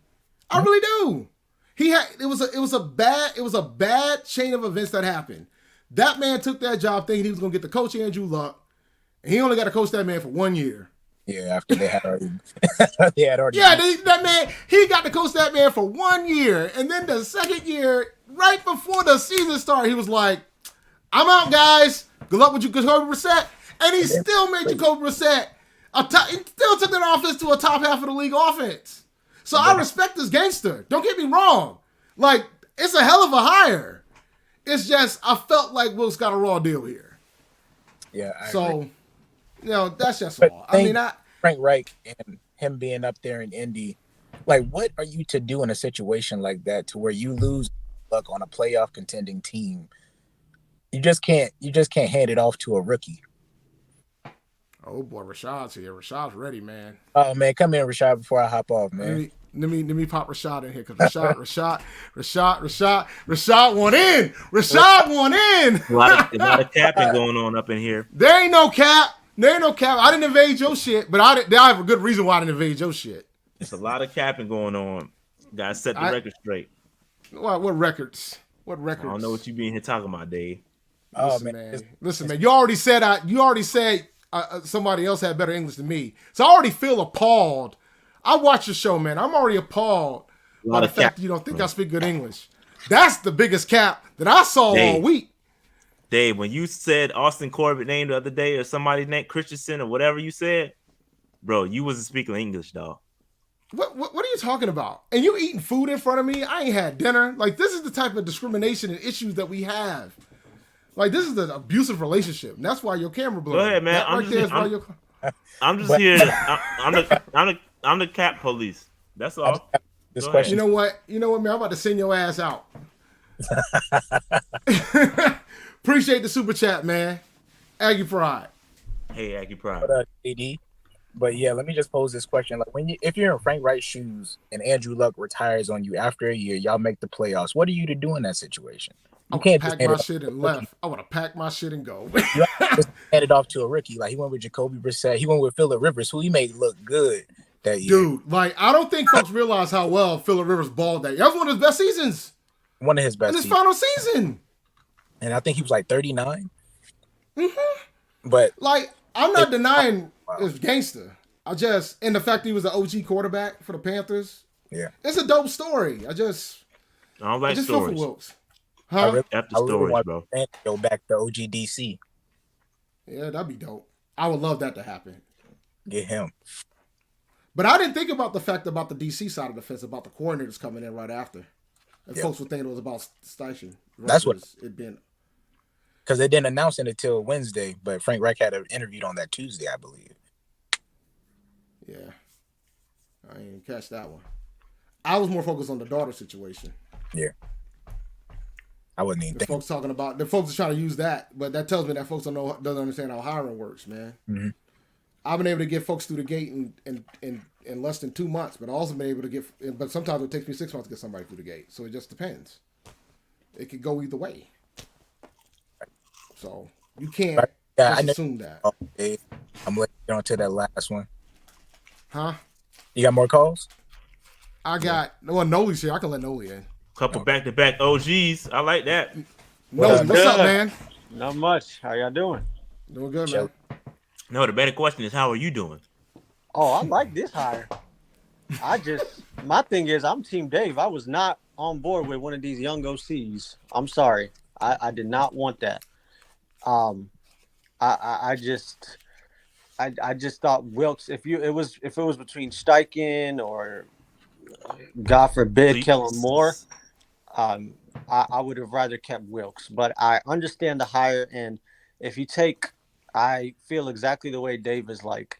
I really do. It was a bad chain of events that happened. That man took that job thinking he was gonna get to coach Andrew Luck, and he only got to coach that man for 1 year. Yeah, after they had already that man, he got to coach that man for 1 year. And then the second year, right before the season started, he was like, I'm out, guys. Good luck with you, Jacoby Brissett. And he still made Jacoby Brissett he still took that offense to a top half of the league offense. So I respect this gangster. Don't get me wrong. Like, it's a hell of a hire. It's just, I felt like Wilkes got a raw deal here. Yeah, I agree. That's just all. Frank Reich and him being up there in Indy, like, what are you to do in a situation like that to where you lose luck on a playoff contending team? You just can't hand it off to a rookie. Oh boy, Rashad's here. Rashad's ready, man. Oh man, come in, Rashad, before I hop off, man. Let me pop Rashad in here because Rashad won in. Rashad won in. A lot of capping going on up in here. There ain't no cap. I didn't invade your shit, but I have a good reason why I didn't invade your shit. It's a lot of capping going on. Gotta set the record straight. What records? What records? I don't know what you being here talking about, Dave. Listen, man. You already said somebody else had better English than me. So I already feel appalled. I watch the show, man. I'm already appalled by the fact that you don't think I speak good English. That's the biggest cap that I saw all week. Dave, when you said Austin Corbett name the other day or somebody named Christensen or whatever you said, bro, you wasn't speaking English, dog. What are you talking about? And you eating food in front of me? I ain't had dinner. Like, this is the type of discrimination and issues that we have. Like, this is an abusive relationship. And that's why your camera blew. Go ahead, man. I'm just here. I'm the cap police. That's all. This question. You know what, man? I'm about to send your ass out. Appreciate the super chat, man. Aggie Pride. Hey, Aggie Pride. AD. But yeah, let me just pose this question: like, if you're in Frank Reich's shoes and Andrew Luck retires on you after a year, y'all make the playoffs. What are you to do in that situation? You can't pack my shit and left. I want to pack my shit and go. You just hand it off to a rookie. Like, he went with Jacoby Brissett. He went with Phillip Rivers, who he made look good that year. Dude, like, I don't think folks realize how well Phillip Rivers balled that year. That was one of his best seasons. One of his best. In his final season. And I think he was like 39. Mm-hmm. But like, I'm not denying his gangster. And the fact that he was an OG quarterback for the Panthers. Yeah. It's a dope story. I don't like stories. Feel for Wilkes. Huh? After stories, bro. Go back to OGDC. Yeah, that'd be dope. I would love that to happen. Get him. But I didn't think about the fact about the DC side of the fence, about the coordinators coming in right after. And folks were thinking it was about Steichen. That's what it been. because they didn't announce it until Wednesday, but Frank Reich had an interview on that Tuesday, I believe. Yeah, I didn't catch that one. I was more focused on the daughter situation. Yeah, I wasn't even the thinking. Folks talking about the folks are trying to use that, but that tells me that folks doesn't understand how hiring works, man. Mm-hmm. I've been able to get folks through the gate in less than 2 months, but also been able to get. But sometimes it takes me 6 months to get somebody through the gate. So it just depends. It could go either way. So you can't assume that. Okay. I'm letting you on to that last one. Huh? You got more calls? I got Noli's here. I can let Noli in. Couple back-to-back OGs. I like that. Noli, what's up, man? Not much. How y'all doing? Doing good, man. No, the better question is, how are you doing? Oh, I like this hire. My thing is, I'm Team Dave. I was not on board with one of these young OCs. I'm sorry. I did not want that. I just thought Wilkes. If it was between Steichen or God forbid Kellen Moore, I would have rather kept Wilkes. But I understand the hire, and if you take, I feel exactly the way Dave is like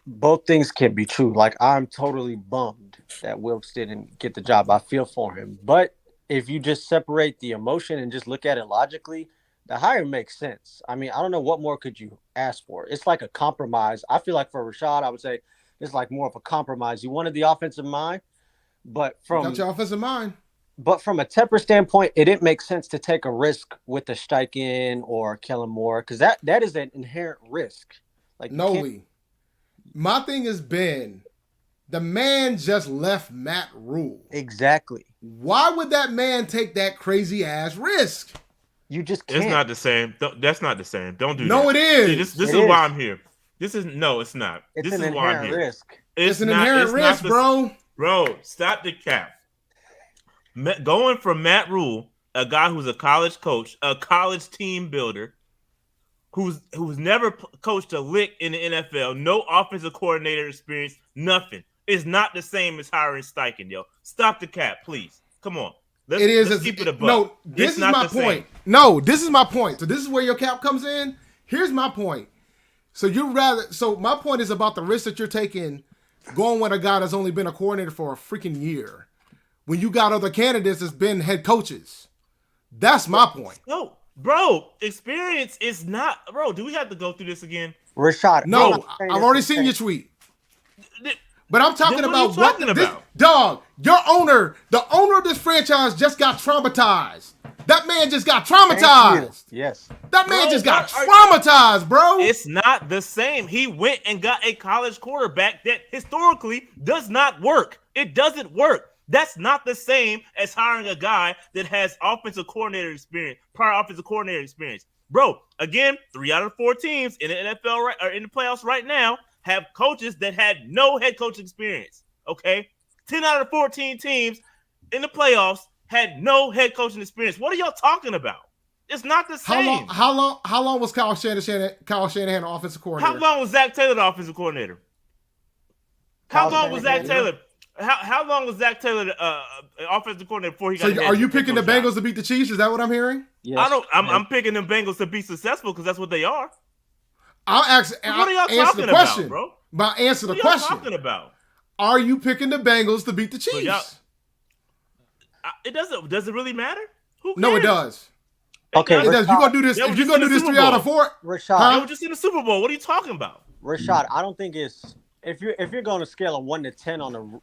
both things can be true. Like, I'm totally bummed that Wilkes didn't get the job. I feel for him. But if you just separate the emotion and just look at it logically, the hire makes sense. I mean, I don't know what more could you ask for. It's like a compromise. I feel like for Rashad, I would say it's like more of a compromise. You wanted the offensive mind, but You got your offensive mind. But from a Tepper standpoint, it didn't make sense to take a risk with the Steichen or Kellen Moore, because that is an inherent risk. Like, Noli. My thing has been, the man just left Matt Rule. Exactly. Why would that man take that crazy ass risk? You just can't. It's not the same. That's not the same. Don't do that. No, it is. See, this is why I'm here. It's not. It's this an is why I'm inherent here. risk. It's an inherent risk, bro. Bro, stop the cap. Going from Matt Rule, a guy who's a college coach, a college team builder, who's never coached a lick in the NFL, no offensive coordinator experience, nothing. It's not the same as hiring Steichen, yo. Stop the cap, please. Come on. Let's keep it a buck. No, this is my point. No, this is my point. So this is where your cap comes in. Here's my point. So my point is about the risk that you're taking going with a guy that's only been a coordinator for a freaking year, when you got other candidates that's been head coaches. That's my point. No, bro, experience is not, bro, do we have to go through this again? Rashad. No, I've already seen your tweet. But I'm talking about what dog, the owner of this franchise just got traumatized. That man just got traumatized. Yes. That man just got traumatized, bro. It's not the same. He went and got a college quarterback that historically does not work. It doesn't work. That's not the same as hiring a guy that has prior offensive coordinator experience. Bro, again, 3 out of 4 teams in the NFL or in the playoffs right now have coaches that had no head coach experience. Okay? 10 out of 14 teams in the playoffs had no head coaching experience. What are y'all talking about? It's not the same. How long was Kyle Shanahan offensive coordinator? How long was Zach Taylor the offensive coordinator? How long was Zach Taylor the offensive coordinator before he got? So are you picking the Bengals to beat the Chiefs? Is that what I'm hearing? Yes. I'm picking the Bengals to be successful because that's what they are. What are y'all talking about, bro? Answer the question. What are y'all talking about? Are you picking the Bengals to beat the Chiefs? It doesn't. Does it really matter? Who cares? No, it does. Okay, it does. You're gonna do this. If you're gonna do this 3 out of 4, Rashad, they were just in the Super Bowl. What are you talking about? Rashad, I don't think it's if you're going to scale a 1 to 10 on the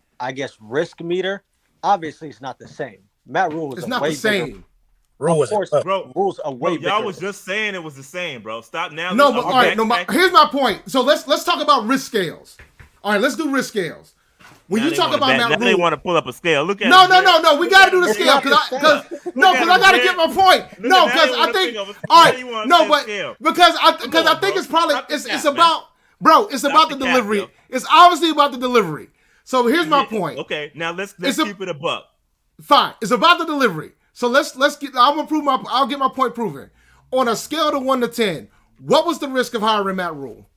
risk meter. Obviously, it's not the same. Matt Rule was it's not the same. Rules a way bigger. Y'all was just saying it was the same, bro. Stop now. No, but all right. No, here's my point. So let's talk about risk scales. All right, let's do risk scales. When you talk about Matt Rule, they want to pull up a scale. Look at no. We got to do the scale because I got to get my point. No, because I think all right. No, but because I think it's probably it's about It's about the delivery. It's obviously about the delivery. So here's my point. Okay, now let's keep it a buck. Fine, it's about the delivery. So let's get. I'll get my point proven. On a scale of 1 to 10, what was the risk of hiring Matt Rule?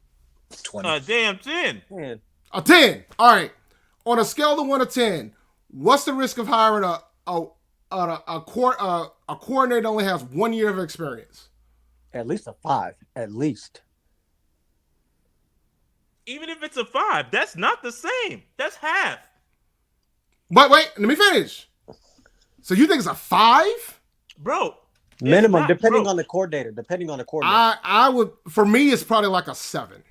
20. Damn 10. A 10. All right. On a scale of 1 to 10, what's the risk of hiring a coordinator only has 1 year of experience? At least a 5. At least. Even if it's a 5, that's not the same. That's half. But wait, let me finish. So you think it's a 5? Bro. Minimum, depending on the coordinator. I would, for me, it's probably like a 7.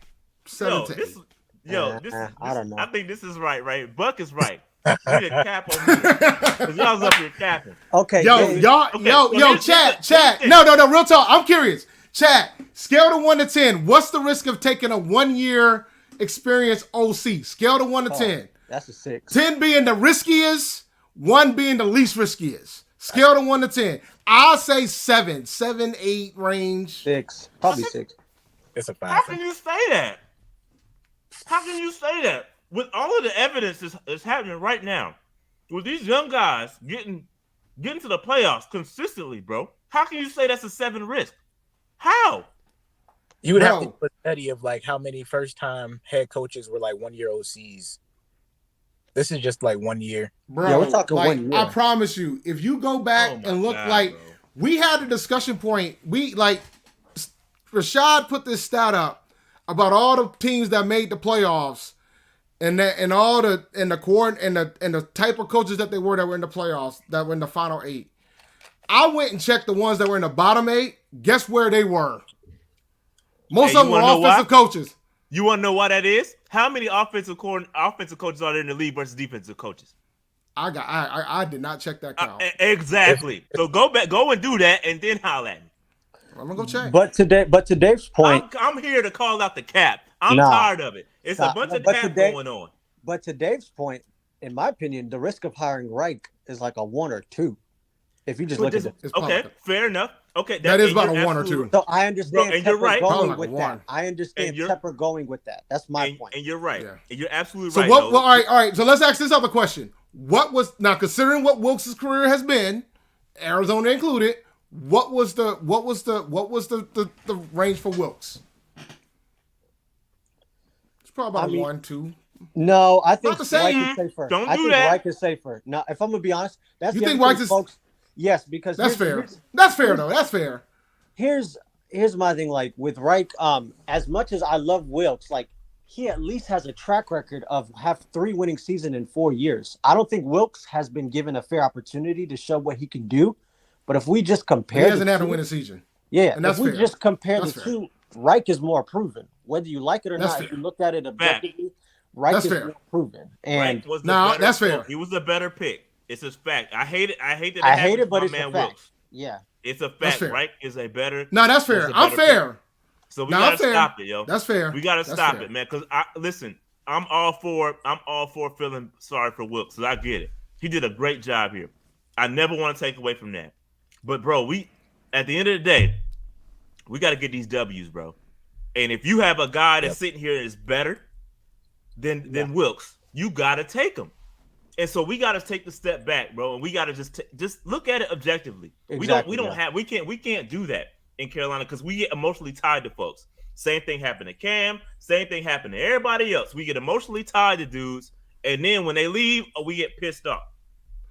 7 to 8. I don't know. I think this is right? Buck is right. You need a cap on me. Because y'all's up here capping. Okay. Chad. No, real talk. I'm curious. Chad, scale to 1 to 10. What's the risk of taking a 1 year experienced OC? Scale to 1 to 10. That's a 6. 10 being the riskiest, 1 being the least riskiest. Scale to 1 to 10. I'll say 7, 8 range. 6, probably 6. It's a 5. How can you say that? How can you say that? With all of the evidence that's happening right now, with these young guys getting to the playoffs consistently, bro, how can you say that's a 7 risk? How? You would have to do a study of like how many first-time head coaches were like 1 year OCs. This is just like 1 year. Bro, yeah, we're talking like, 1 year. I promise you, if you go back and look, bro. We had a discussion point. Rashad put this stat up about all the teams that made the playoffs and the type of coaches that were in the playoffs, that were in the final 8. I went and checked the ones that were in the bottom 8. Guess where they were? Most of them were offensive coaches. You want to know why that is? How many offensive coaches are there in the league versus defensive coaches? I did not check that count. Exactly. So go and do that, and then holler at me. I'm gonna go check. But to Dave's point, I'm here to call out the cap. I'm tired of it. It's a bunch of cap going on. But to Dave's point, in my opinion, the risk of hiring Reich is like a 1 or 2. If you just look at it. Okay, fair enough. Okay, that is about a 1 or 2. So I understand and you're right. going with that. I understand Tepper going with that. That's my point. And you're right. Yeah. And you're absolutely right. So all right. So let's ask this other question. Considering what Wilkes' career has been, Arizona included, what was the range for Wilkes? It's probably about 1, 2. No, I think Reich is safer. Don't I do think that. Reich is safer. Now, if I'm gonna be honest, that's you the think other Reich thing, is folks. Yes, because that's fair. That's fair though. That's fair. Here's my thing. Like with Reich, as much as I love Wilkes, like he at least has a track record of have 3 winning seasons in 4 years. I don't think Wilkes has been given a fair opportunity to show what he can do. But if we just compare, he hasn't had a winning season. Yeah, and that's if we fair. just compare that's the fair. two, Reich is more proven. Whether you like it or that's not, fair. if you look at it objectively, Reich is more proven. And that's fair. He was the better pick. It's a fact. I hate it. I hate it, but it's a fact. Wilkes. Yeah, it's a fact. Reich is a better. No, that's fair. I'm fair. Pick. So we gotta stop it, yo. That's fair. We gotta stop it, man. Because listen, I'm all for feeling sorry for Wilkes. So I get it. He did a great job here. I never want to take away from that. But bro, at the end of the day, we got to get these W's, bro. And if you have a guy that's sitting here that is better than Wilkes, you got to take him. And so we got to take the step back, bro, and we got to just look at it objectively. Exactly, we can't do that in Carolina because we get emotionally tied to folks. Same thing happened to Cam. Same thing happened to everybody else. We get emotionally tied to dudes, and then when they leave, we get pissed off.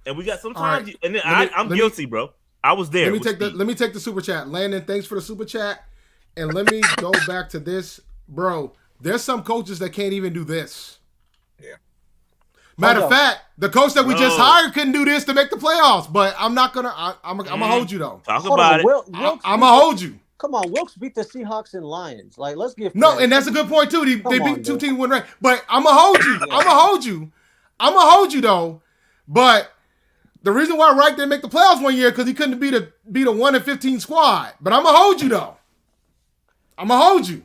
And we got sometimes, and then I'm guilty, bro. I was there. Let me take the super chat. Landon, thanks for the super chat. And let me go back to this, bro. There's some coaches that can't even do this. Yeah. Matter of fact, the coach that we just hired couldn't do this to make the playoffs. But I'm not gonna. I'm gonna hold you though. Talk about it. I'm gonna hold you. Come on, Wilkes beat the Seahawks and Lions. Like, let's give. No, and that's a good point too. They beat 2 teams win rank. But I'm gonna hold you. I'm gonna hold you though. But the reason why Reich didn't make the playoffs 1 year because he couldn't beat a 1-15 squad. But I'm gonna hold you though. I'm gonna hold you.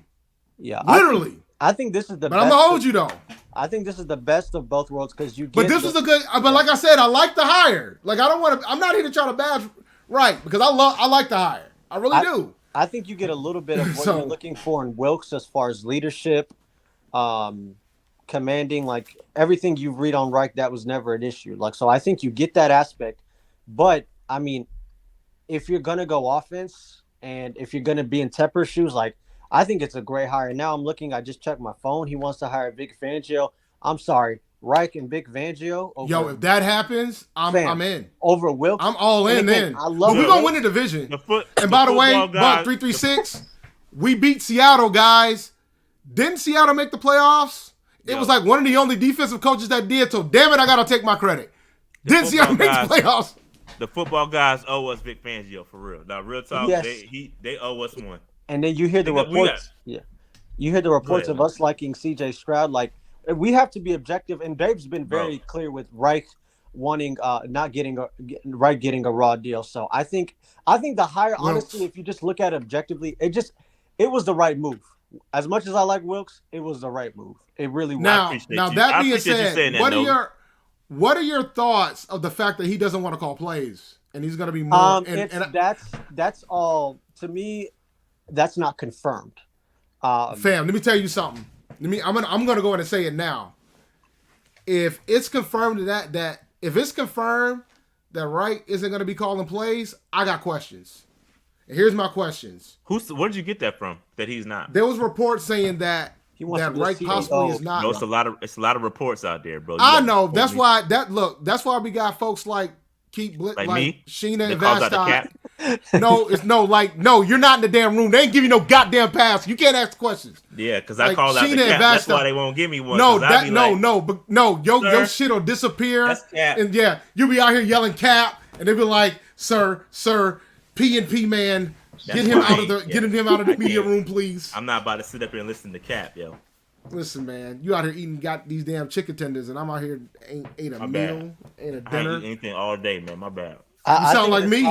Yeah, literally. I think this is the. But I'm gonna hold you though. I think this is the best of both worlds because you. But this is a good. But like I said, I like the hire. Like I don't want to. I'm not here to try to bash Reich because I like the hire. I really do. I think you get a little bit of what you're looking for in Wilkes as far as leadership, commanding, like everything you read on Reich, that was never an issue. Like, so I think you get that aspect. But I mean, if you're gonna go offense and if you're gonna be in Tepper's shoes, like I think it's a great hire. Now I'm looking. I just checked my phone. He wants to hire Vic Fangio. I'm sorry. Reich and Vic Fangio. Yo, if that happens, I'm in. Over Wilkes. I'm all in then. I love but we're going to win the division. And by the way, Buck 336, we beat Seattle, guys. Didn't Seattle make the playoffs? It was like one of the only defensive coaches that did, so damn it, I got to take my credit. Didn't Seattle make the playoffs? The football guys owe us Vic Fangio, for real. Now, real talk, they owe us one. And then you hear the reports. You hear the reports of us liking C.J. Stroud. Like, we have to be objective, and Dave's been very clear with Reich wanting getting a raw deal. So I think the hire, honestly, if you just look at it objectively, it was the right move. As much as I like Wilkes, it was the right move. It really was. Now that being said, what are your thoughts of the fact that he doesn't want to call plays and he's going to be more? That's all to me. That's not confirmed. Fam, let me tell you something. I'm gonna go in and say it now. If it's confirmed that Wright isn't going to be calling plays, I got questions. And here's my questions. Where did you get that from? That he's not? There was reports saying that Wright possibly is not. No, it's a lot of reports out there, bro. I know. That's why we got folks like like me, Sheena and Vashti. No, you're not in the damn room. They ain't give you no goddamn pass. You can't ask questions. Yeah, because I called out the cap. That's why they won't give me one. Your shit'll disappear. That's cap. And yeah, you'll be out here yelling cap, and they'll be like, sir, PNP man, get him out of the media room, please. I'm not about to sit up here and listen to cap, yo. Listen, man, you out here got these damn chicken tenders, and I'm out here ain't a meal, ain't a dinner. I ain't eat anything all day, man. My bad. You sound like me.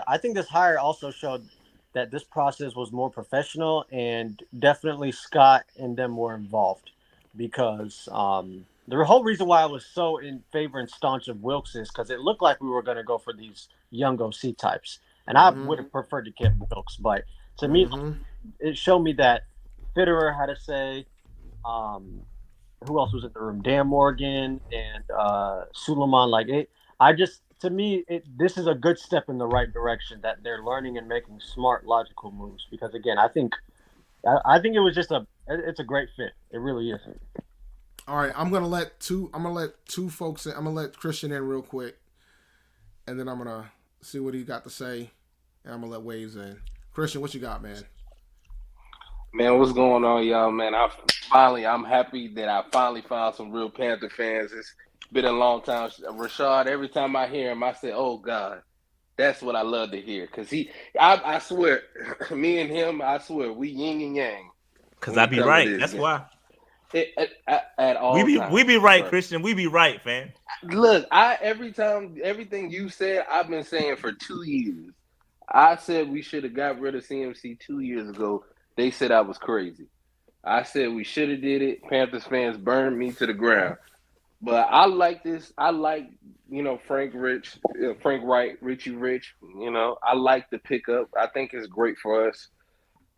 I think this hire also showed that this process was more professional, and definitely Scott and them were involved, because the whole reason why I was so in favor and staunch of Wilkes is because it looked like we were going to go for these young OC types, and I would have preferred to keep Wilkes, but to me, it showed me that Fitterer had to say. Who else was in the room? Dan Morgan and Suleiman. To me, this is a good step in the right direction, that they're learning and making smart, logical moves. Because again, I think it was just it's a great fit. It really is. All right, I'm gonna let two folks in. I'm gonna let Christian in real quick, and then I'm gonna see what he got to say, and I'm gonna let Waves in. Christian, what you got, man? Man, what's going on, y'all? Man, I'm happy that I finally found some real Panther fans. It's been a long time. Rashad, every time I hear him, I say, "Oh God, that's what I love to hear." Because I swear, me and him, I swear, we yin and yang. Because I be right. That's why. At all times, we be right, Christian. We be right, fam. Look, everything you said, I've been saying for 2 years. I said we should have got rid of CMC 2 years ago. They said I was crazy. I said we should have did it. Panthers fans burned me to the ground. But I like this. I like, Frank Wright, Richie Rich. I like the pickup. I think it's great for us.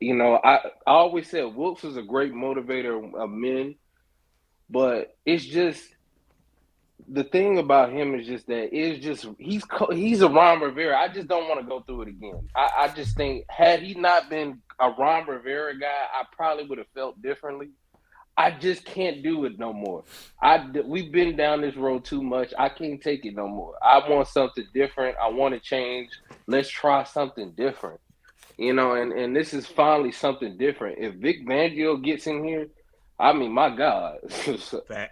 I always said Wilkes is a great motivator of men. But it's just, the thing about him is just that he's a Ron Rivera. I just don't want to go through it again. I just think, had he not been a Ron Rivera guy, I probably would have felt differently. I just can't do it no more. We've been down this road too much. I can't take it no more. I want something different. I want to change. Let's try something different. And this is finally something different. If Vic Fangio gets in here, I mean, my God,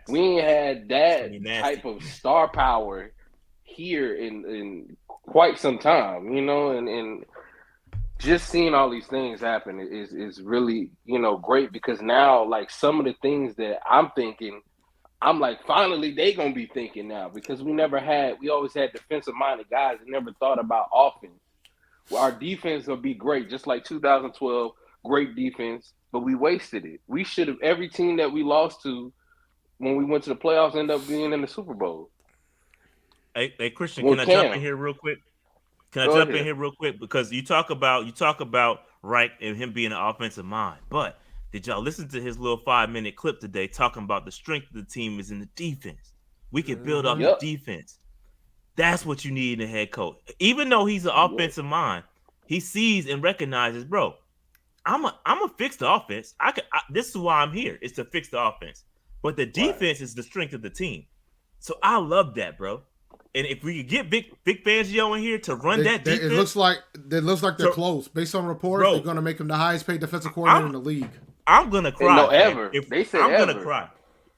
we ain't had that type of star power here in quite some time, and just seeing all these things happen is really, great, because now, like, some of the things that I'm thinking, I'm like, finally they gonna be thinking now, because we always had defensive-minded guys that never thought about offense. Well, our defense will be great, just like 2012, great defense. But we wasted it. We should have, every team that we lost to when we went to the playoffs ended up being in the Super Bowl. Hey Christian, can I jump in here real quick? Because you talk about Reich and him being an offensive mind. But did y'all listen to his little 5-minute clip today talking about the strength of the team is in the defense? We can build off the defense. That's what you need in a head coach. Even though he's an offensive mind, he sees and recognizes, bro, I'm a fix the offense. This is why I'm here, is to fix the offense. but the defense is the strength of the team. So I love that, bro. And if we could get Vic Fangio in here to run that defense, it looks like they're close. Based on reports, they're going to make him the highest paid defensive coordinator in the league. I'm gonna cry. No, ever. They said I'm ever. Gonna cry.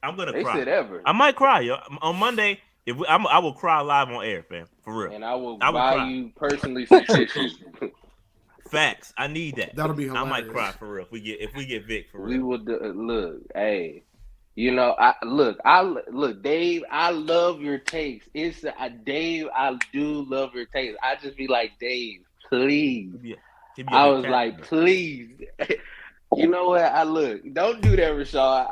I'm gonna they cry. They said ever. I might cry, yo. On Monday, I will cry live on air, fam, for real. And I will buy you personally some tissue. Facts. I need that. That'll be hilarious. I might cry for real if we get Vic for real. We will look. Hey, you know, I look, Dave. I love your takes. It's Dave. I do love your takes. I just be like, Dave, please. I was like, please. You know what? Don't do that, Rashad.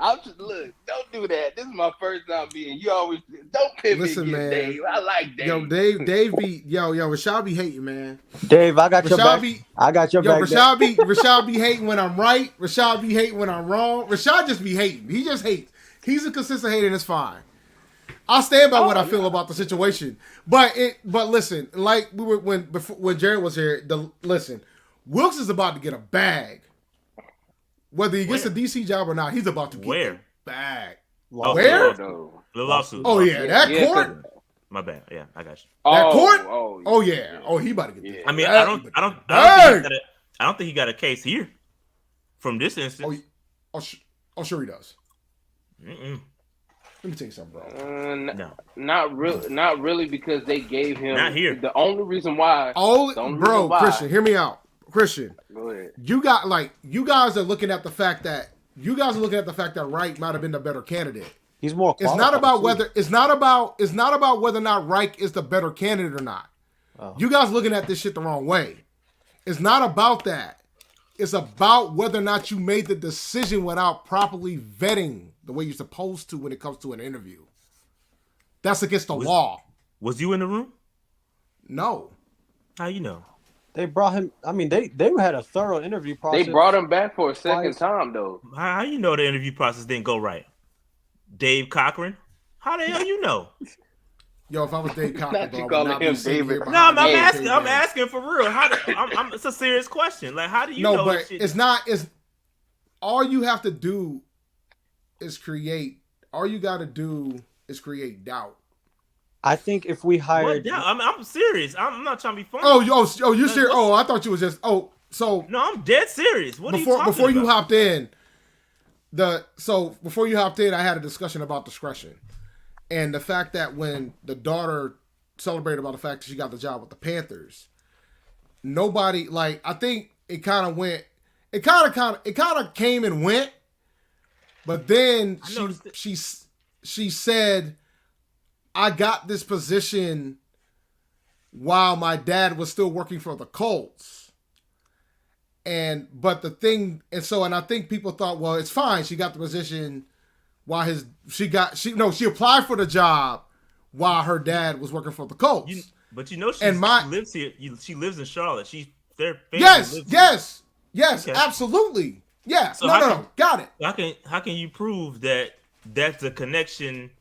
Don't do that. This is my first time being. You always don't pivot. Listen, man. Dave. I like Dave. Yo, Dave be Rashad be hating, man. Dave, I got your back. I got your back. Rashad be hating when I'm right. Rashad be hating when I'm wrong. Rashad just be hating. He just hates. He's a consistent hater, and it's fine. I'll stand by what I feel about the situation. But listen, like we were when Jared was here. Listen, Wilkes is about to get a bag. Whether he gets a DC job or not, he's about to get a bag. Where? The lawsuit. Oh yeah, that court. My bad. Yeah, I got you. That court? Oh yeah. Oh, he about to get this. I mean, I don't think he got a case here from this instance. Oh, sure he does. Let me tell you something, bro. No, not really, because they gave him. Not here. The only reason why. Christian, hear me out. Christian, go ahead. You guys are looking at the fact that Reich might have been the better candidate. He's more qualified. It's not about whether or not Reich is the better candidate or not. Oh. You guys looking at this shit the wrong way. It's not about that. It's about whether or not you made the decision without properly vetting the way you're supposed to when it comes to an interview. That's against the law. Was you in the room? No. How you know? They brought him. I mean, they had a thorough interview process. They brought him back for a second time, though. How you know the interview process didn't go right? Dave Cochran? How the hell you know? Yo, if I was Dave Cochran, you calling him David? No, I'm asking for real. It's a serious question. Like, how do you know? No, but it's not. It's all you have to do is create. All you got to do is create doubt. I think if we hired, I'm serious. I'm not trying to be funny. Oh, you serious? Oh, I thought you was just. So no, I'm dead serious. What are you talking about? Before you hopped in, I had a discussion about discretion, and the fact that when the daughter celebrated about the fact that she got the job with the Panthers, nobody I think it kind of came and went, but then she said, I got this position while my dad was still working for the Colts. And I think people thought, well, it's fine. She got the position while she applied for the job while her dad was working for the Colts. She lives here. She lives in Charlotte. Yes, okay. Absolutely. Yeah. So got it. How can you prove that that's a connection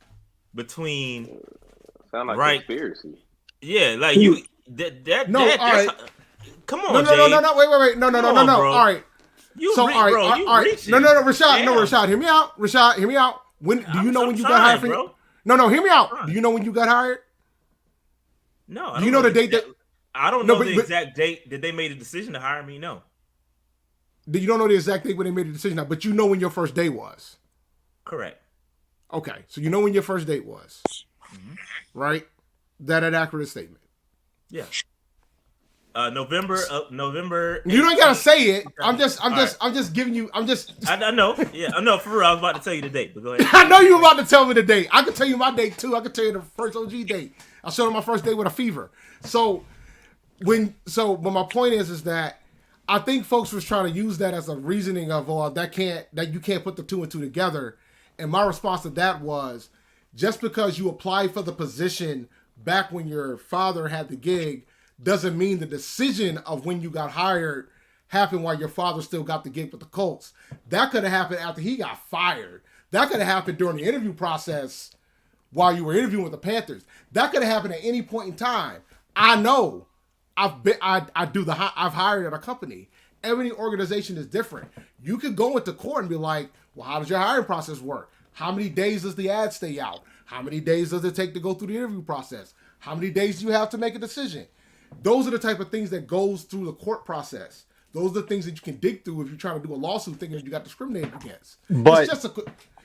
between sound like conspiracy? Yeah, like you right. Come on, no, wait, no. Bro. All right. All right. No, Rashad, hear me out. Do you know when you got hired? No, hear me out. Do you know when you got hired? No. Do you know the date that? I don't know the exact date that they made a decision to hire me. No. You don't know the exact date when they made the decision, but you know when your first day was. Correct. Okay, so you know when your first date was, right? That an accurate statement. Yeah. November. You don't gotta say it. I'm just giving you. I know. Yeah, I know. For real, I was about to tell you the date, but go ahead. I know you were about to tell me the date. I could tell you my date too. I could tell you the first OG date. I showed him my first date with a fever. But my point is that I think folks was trying to use that as a reasoning of, that you can't put the two and two together. And my response to that was, just because you applied for the position back when your father had the gig doesn't mean the decision of when you got hired happened while your father still got the gig with the Colts. That could have happened after he got fired. That could have happened during the interview process while you were interviewing with the Panthers. That could have happened at any point in time. I know. I've hired at a company. Every organization is different. You could go into court and be like, well, how does your hiring process work? How many days does the ad stay out? How many days does it take to go through the interview process? How many days do you have to make a decision? Those are the type of things that goes through the court process. Those are the things that you can dig through if you're trying to do a lawsuit thinking that you got discriminated against. But it's just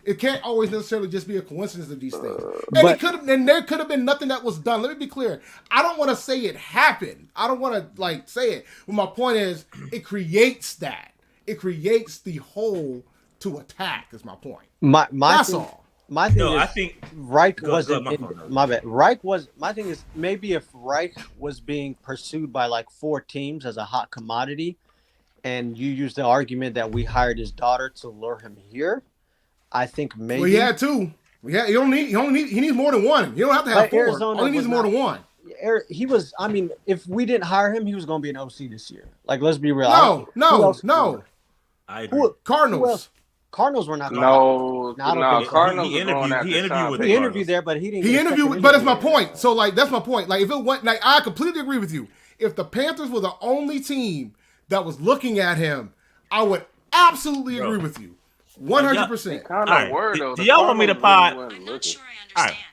it can't always necessarily just be a coincidence of these things. And there could have been nothing that was done. Let me be clear. I don't want to say it happened. I don't want to say it. But my point is, it creates that. It creates the hole to attack. Is my point. That's all. My thing is, I think Reich wasn't. My bad. Reich was. My thing is, maybe if Reich was being pursued by like 4 teams as a hot commodity, and you use the argument that we hired his daughter to lure him here, I think maybe. Well, he had 2. He needs more than 1. You don't have to have 4. Arizona All he needs more than 1. He was. I mean, if we didn't hire him, he was going to be an OC this year. Like, let's be real. No. I agree. Cardinals. Cardinals were not. Cardinals. He interviewed there, but he didn't. He interviewed, but it's my point. So that's my point. Like if it went, I completely agree with you. If the Panthers were the only team that was looking at him, I would absolutely agree with you, 100%. Do y'all want me to pod? I'm not sure I understand.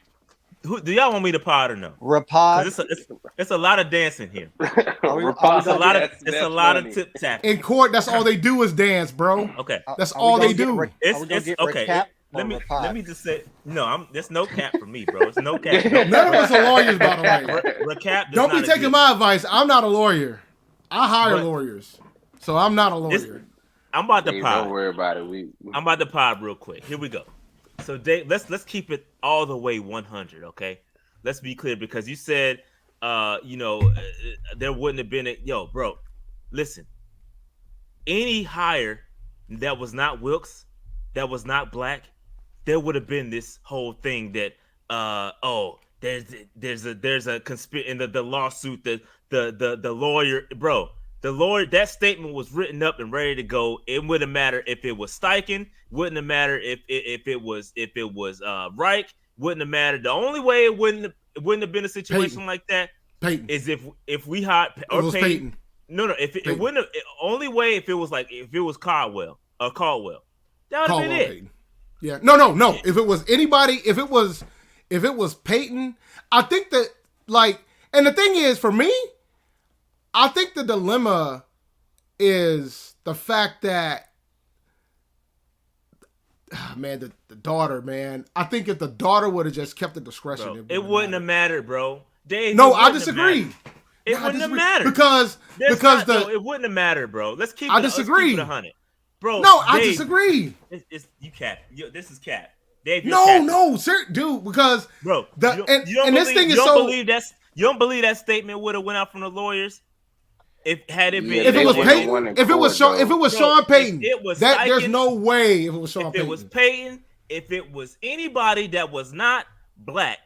Do y'all want me to pod or no? Repod. It's a lot of dancing here. It's a lot of tip tapping. In court, that's all they do is dance, bro. Okay, that's all they do. It's okay. Let me just say, no, there's no cap for me, bro. It's no cap. None of us are lawyers, by the way. Recap. Don't be taking my advice. I'm not a lawyer. I hire lawyers, so I'm not a lawyer. I'm about to pod. Don't worry about it. I'm about to pod real quick. Here we go. So Dave, let's keep it all the way 100, okay? Let's be clear because you said, there wouldn't have been bro. Listen, any hire that was not Wilkes, that was not black, there would have been this whole thing that there's a conspiracy in the lawsuit, the lawyer, bro. The lawyer, that statement was written up and ready to go. It wouldn't matter if it was Steichen. Wouldn't have mattered if it was Reich. Wouldn't have mattered. The only way it wouldn't have been a situation like that is if we had Peyton. No. If it wouldn't have. Only way if it was Caldwell. That would have been it. Peyton. Yeah. No. If it was anybody, if it was Peyton, I think that and the thing is for me. I think the dilemma is the fact that, the daughter, man. I think if the daughter would have just kept the discretion, it wouldn't have mattered, bro. Dave, I disagree. It wouldn't have mattered because it wouldn't have mattered, bro. Let's keep. I disagree. 100, bro. No, Dave, I disagree. It's you cap. This is cap. Dave, no, sir, dude. Because bro, you don't believe that statement would have went out from the lawyers. If it was Peyton, if it was Sean Payton, there's no way if it was Sean Payton. If it was Peyton, if it was anybody that was not black,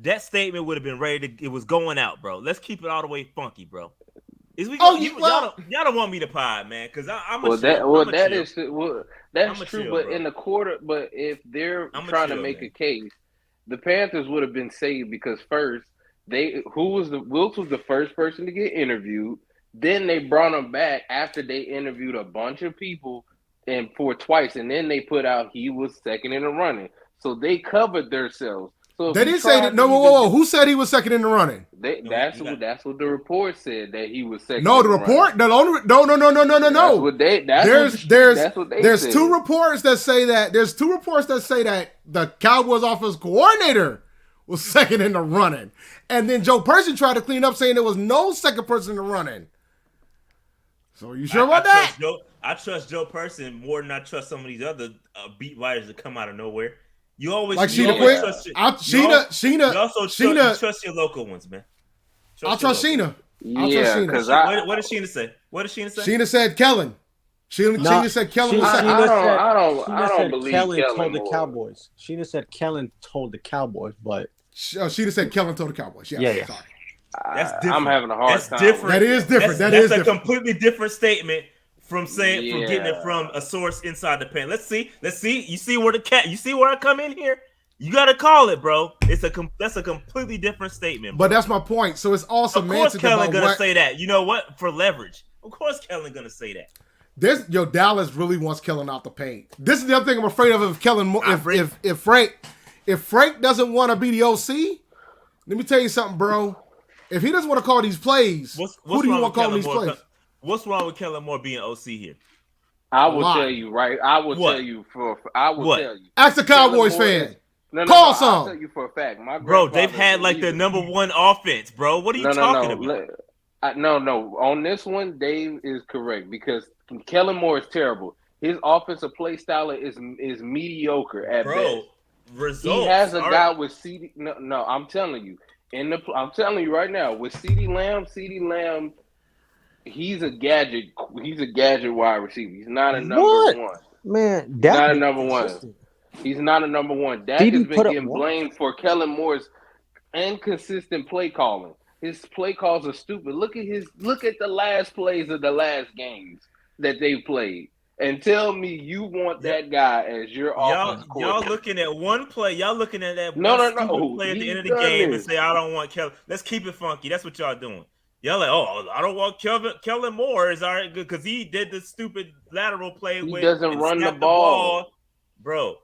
that statement would have been ready to. It was going out, bro. Let's keep it all the way funky, bro. Y'all don't want me to pod, man, because that's true. But in the quarter, but if they're trying to make a case, the Panthers would have been saved because first Wilkes was the first person to get interviewed. Then they brought him back after they interviewed a bunch of people and for twice, and then they put out he was second in the running. So they covered themselves. So they didn't say that. No, whoa. Who said he was second in the running? That's what the report said, that he was second. No, the report. No. There's 2 reports that say that. There's 2 reports that say that the Cowboys offensive coordinator was second in the running, and then Joe Person tried to clean up saying there was no second person in the running. So are you sure about that? I trust Joe Person more than I trust some of these other beat writers that come out of nowhere. You always Sheena Sheena. Trust your local ones, man. I'll trust Sheena. What did Sheena say? Sheena said Kellen. Sheena said Kellen was second. I don't believe Kellen Kellen told the Cowboys. Sheena said Kellen told the Cowboys, but Sheena said Kellen told the Cowboys. Yeah. Sorry. That's different. I'm having a hard time. Different. That is different. That's a completely different statement from getting it from a source inside the pen. Let's see. You see where I come in here? You gotta call it, bro. That's a completely different statement, bro. But that's my point. So it's all semantics. Of course, Kellen gonna say that. You know what? For leverage. Of course, Kellen gonna say that. Dallas really wants Kellen out the paint. This is the other thing I'm afraid of if Kellen, if Frank doesn't want to be the OC. Let me tell you something, bro. If he doesn't want to call these plays, who do you want calling these plays? What's wrong with Kellen Moore being OC here? I will tell you, right? I will tell you. Ask the Cowboys fan. Call I'll some. tell you for a fact. Bro, they've had like the number one offense, bro. What are you talking about? No. On this one, Dave is correct because Kellen Moore is terrible. His offensive play style is mediocre at best. Results. He has a guy with CD. No, I'm telling you. I'm telling you right now, with CeeDee Lamb, he's a gadget. He's a gadget wide receiver. He's not a number one. Man, he's not a number one. He's not a number one. Dak has been getting blamed for Kellen Moore's inconsistent play calling. His play calls are stupid. Look at the last plays of the last games that they played. And tell me you want that guy as your offense coordinator. Y'all looking at one play. Y'all looking at that no. play at the end of the game and say, I don't want Kellen. Let's keep it funky. That's what y'all doing. Y'all like, I don't want Kellen Moore is all right good because he did the stupid lateral play. He doesn't run the ball. Bro.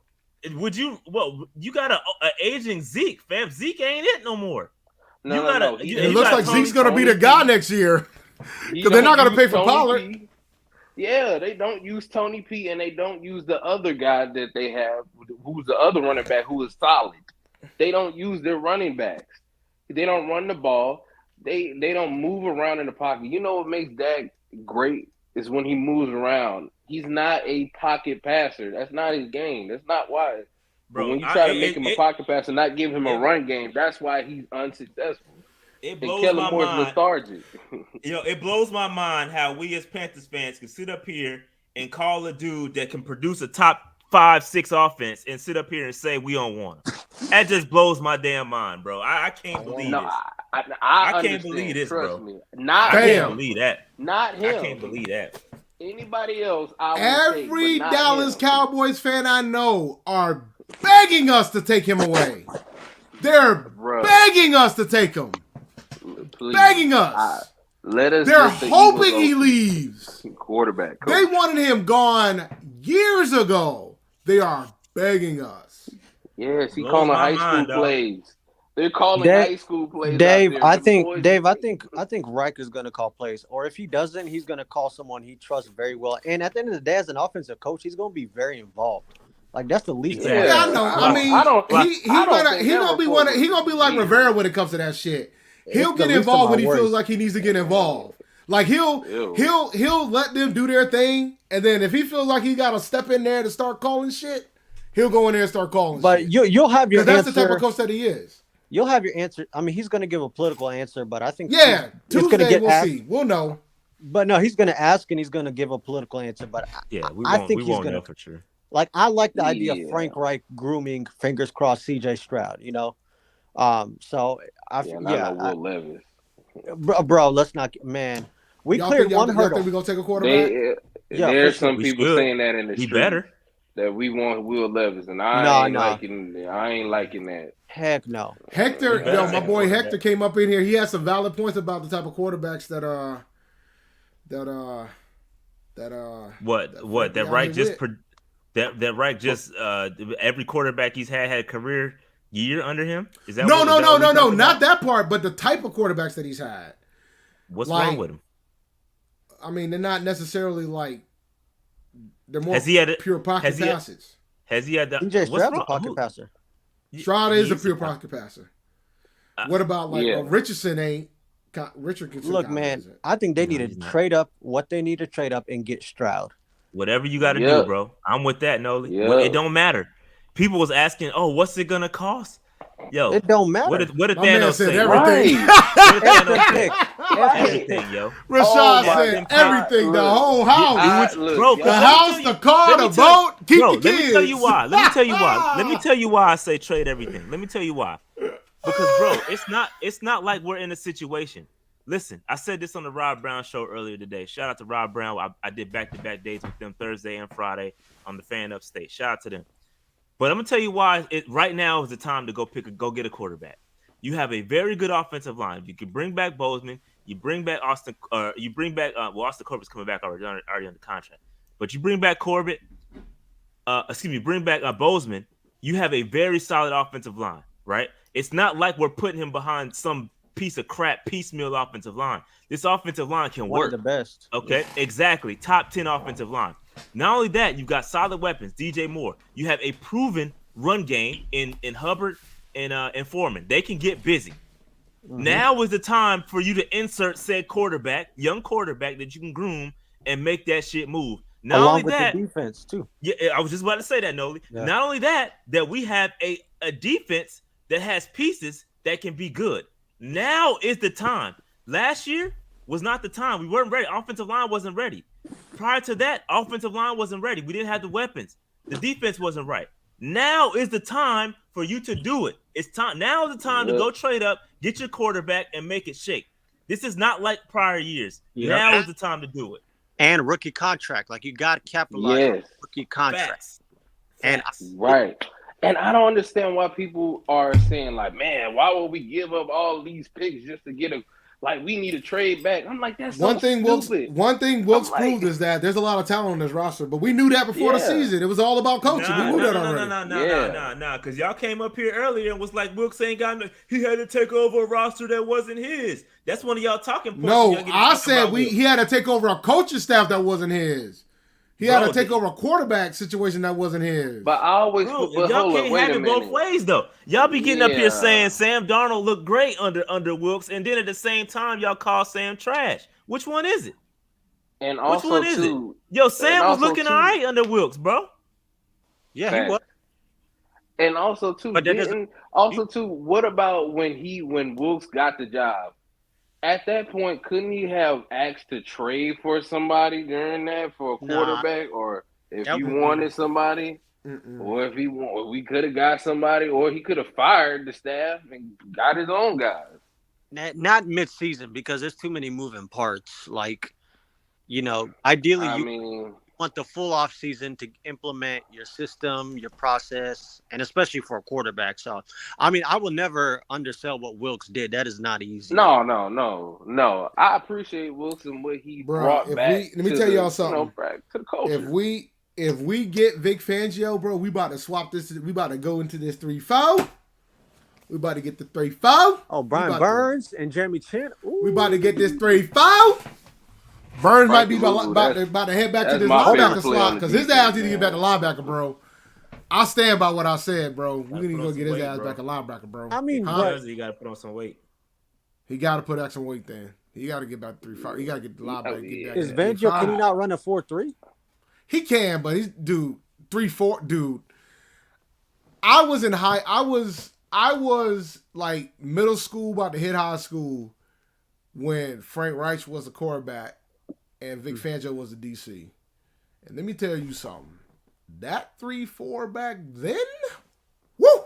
You got an aging Zeke, fam. Zeke ain't it no more. No. It looks like Zeke's going to be the guy next year because they're not going to pay for Pollard. Yeah, they don't use Tony P, and they don't use the other guy that they have, who's the other running back who is solid. They don't use their running backs. They don't run the ball. They don't move around in the pocket. You know what makes Dak great is when he moves around. He's not a pocket passer. That's not his game. That's not why. Bro, but when you try to make him a pocket passer, not give him a run game, that's why he's unsuccessful. It blows my mind. Lethargic. It blows my mind how we as Panthers fans can sit up here and call a dude that can produce a top 5-6 offense and sit up here and say we don't want him. That just blows my damn mind, bro. I can't believe this. I can't believe this, bro. Me. I can't believe that. Not him. I can't believe that. Anybody else? Every Dallas Cowboys fan I know are begging us to take him away. They're begging us to take him. Please. Begging us. They're hoping he leaves. Quarterback. Coach. They wanted him gone years ago. They are begging us. Yes, he calling high school plays. They're calling high school plays. Dave, I think Reich is going to call plays, or if he doesn't, he's going to call someone he trusts very well. And at the end of the day, as an offensive coach, he's going to be very involved. Like that's the least. Yeah, I know. I mean, he's gonna be like Rivera when it comes to that shit. He'll get involved when he feels like he needs to get involved. Like he'll let them do their thing, and then if he feels like he got to step in there to start calling shit, he'll go in there and start calling. But shit. You'll have your answer. That's the type of coach that he is. You'll have your answer. I mean, he's going to give a political answer, but I think Tuesday we'll see. We'll know. But no, he's going to ask and he's going to give a political answer. But I think he's going to for sure. Like I like the idea of Frank Reich grooming, fingers crossed, CJ Stroud. You know, so Will Levis. Bro, let's not. Man, we cleared one hurdle. Think we gonna take a quarterback? There's some people saying that in the street. Better. That we want Will Levis, and I ain't liking that. Heck no. Hector, my boy Hector came up in here. He had some valid points about the type of quarterbacks that Reich just every quarterback he's had a career year under him. Is that no, not that part, but the type of quarterbacks that he's had. What's wrong with him? I mean, they're not necessarily like they're more pure pocket passes. Has he had the DJ Stroud's a pocket passer? Stroud is a pure pocket passer. What about Richardson ain't? Richardson. Look, man, I think they need to trade up what they need to trade up and get Stroud. Whatever you got to do, bro. I'm with that, Noli. Yeah. It don't matter. People was asking, what's it gonna cost? Yo, it don't matter. What did Thanos say? Everything. Everything, yo. Rashad said everything. The whole house, bro. The house, the car, the boat. Keep the kids. Let me tell you why. Let me tell you why I say trade everything. Let me tell you why. Because, bro, it's not like we're in a situation. Listen, I said this on the Rob Brown show earlier today. Shout out to Rob Brown. I did back-to-back days with them Thursday and Friday on the Fan Upstate. Shout out to them. But I'm gonna tell you why. Right now is the time to go get a quarterback. You have a very good offensive line. You can bring back Bozeman. You bring back Austin, Austin Corbett's coming back already under contract. But you bring back Corbett, bring back Bozeman. You have a very solid offensive line, right? It's not like we're putting him behind some piece of crap piecemeal offensive line. This offensive line can work. One of the best. Okay, exactly. Top 10 offensive line. Not only that, you've got solid weapons. DJ Moore. You have a proven run game in Hubbard and Foreman. They can get busy. Now is the time for you to insert said young quarterback that you can groom and make that shit move. Not Along only with that, the defense too. Yeah, I was just about to say that, Noli. Yeah. Not only that we have a defense that has pieces that can be good. Now is the time. Last year was not the time. We weren't ready. Offensive line wasn't ready. Prior to that, offensive line wasn't ready. We didn't have the weapons. The defense wasn't right. Now is the time for you to do it. It's time. Now is the time to go trade up, get your quarterback, and make it shake. This is not like prior years. Yep. Now is the time to do it. And rookie contract. Like, you got to capitalize on rookie contract. Right. And I don't understand why people are saying, like, man, why would we give up all these picks just to get we need to trade back? I'm like, that's one thing stupid. Wilkes proved is that there's a lot of talent on this roster, but we knew that before the season. It was all about coaching. We knew that already. No, because y'all came up here earlier and was like, Wilkes ain't got he had to take over a roster that wasn't his. That's one of y'all talking points. No, I said he had to take over a coaching staff that wasn't his. He had to take over a quarterback situation that wasn't his. But I always y'all can't have it both ways though. Y'all be getting up here saying Sam Darnold looked great under Wilkes, and then at the same time y'all call Sam trash. Which one is it? And also, which one is it? Yo, Sam was looking all right under Wilkes, bro. Yeah, he was. And also too, what about when Wilkes got the job? At that point, couldn't he have asked to trade for somebody during that for a quarterback, or if he wanted somebody, or if we could have got somebody, or he could have fired the staff and got his own guys. Not mid-season, because there's too many moving parts. Like, ideally you want the full off season to implement your system, your process, and especially for a quarterback. So, I will never undersell what Wilkes did. That is not easy. No. I appreciate Wilkes and what he brought back. Let me tell y'all something. Back to the culture. If we get Vic Fangio, bro, we about to swap this. We about to go into this 3-4. We about to get the 3-4. Oh, Brian Burns and Jeremy Chin. Ooh. We about to get this 3-4. Burns might be about to head back to this linebacker slot because his ass need to get back to linebacker, bro. I stand by what I said, bro. We need to go get his ass back to linebacker, bro. He got to put on some weight. He got to put extra weight then. He got to get back to 3-5. He got to get the linebacker. Is Fangio, can he not run a 4-3? He can, but he's 3-4, dude. I was like middle school, about to hit high school when Frank Reich was a quarterback and Vic Fangio was the DC. And let me tell you something. That 3-4 back then, woo!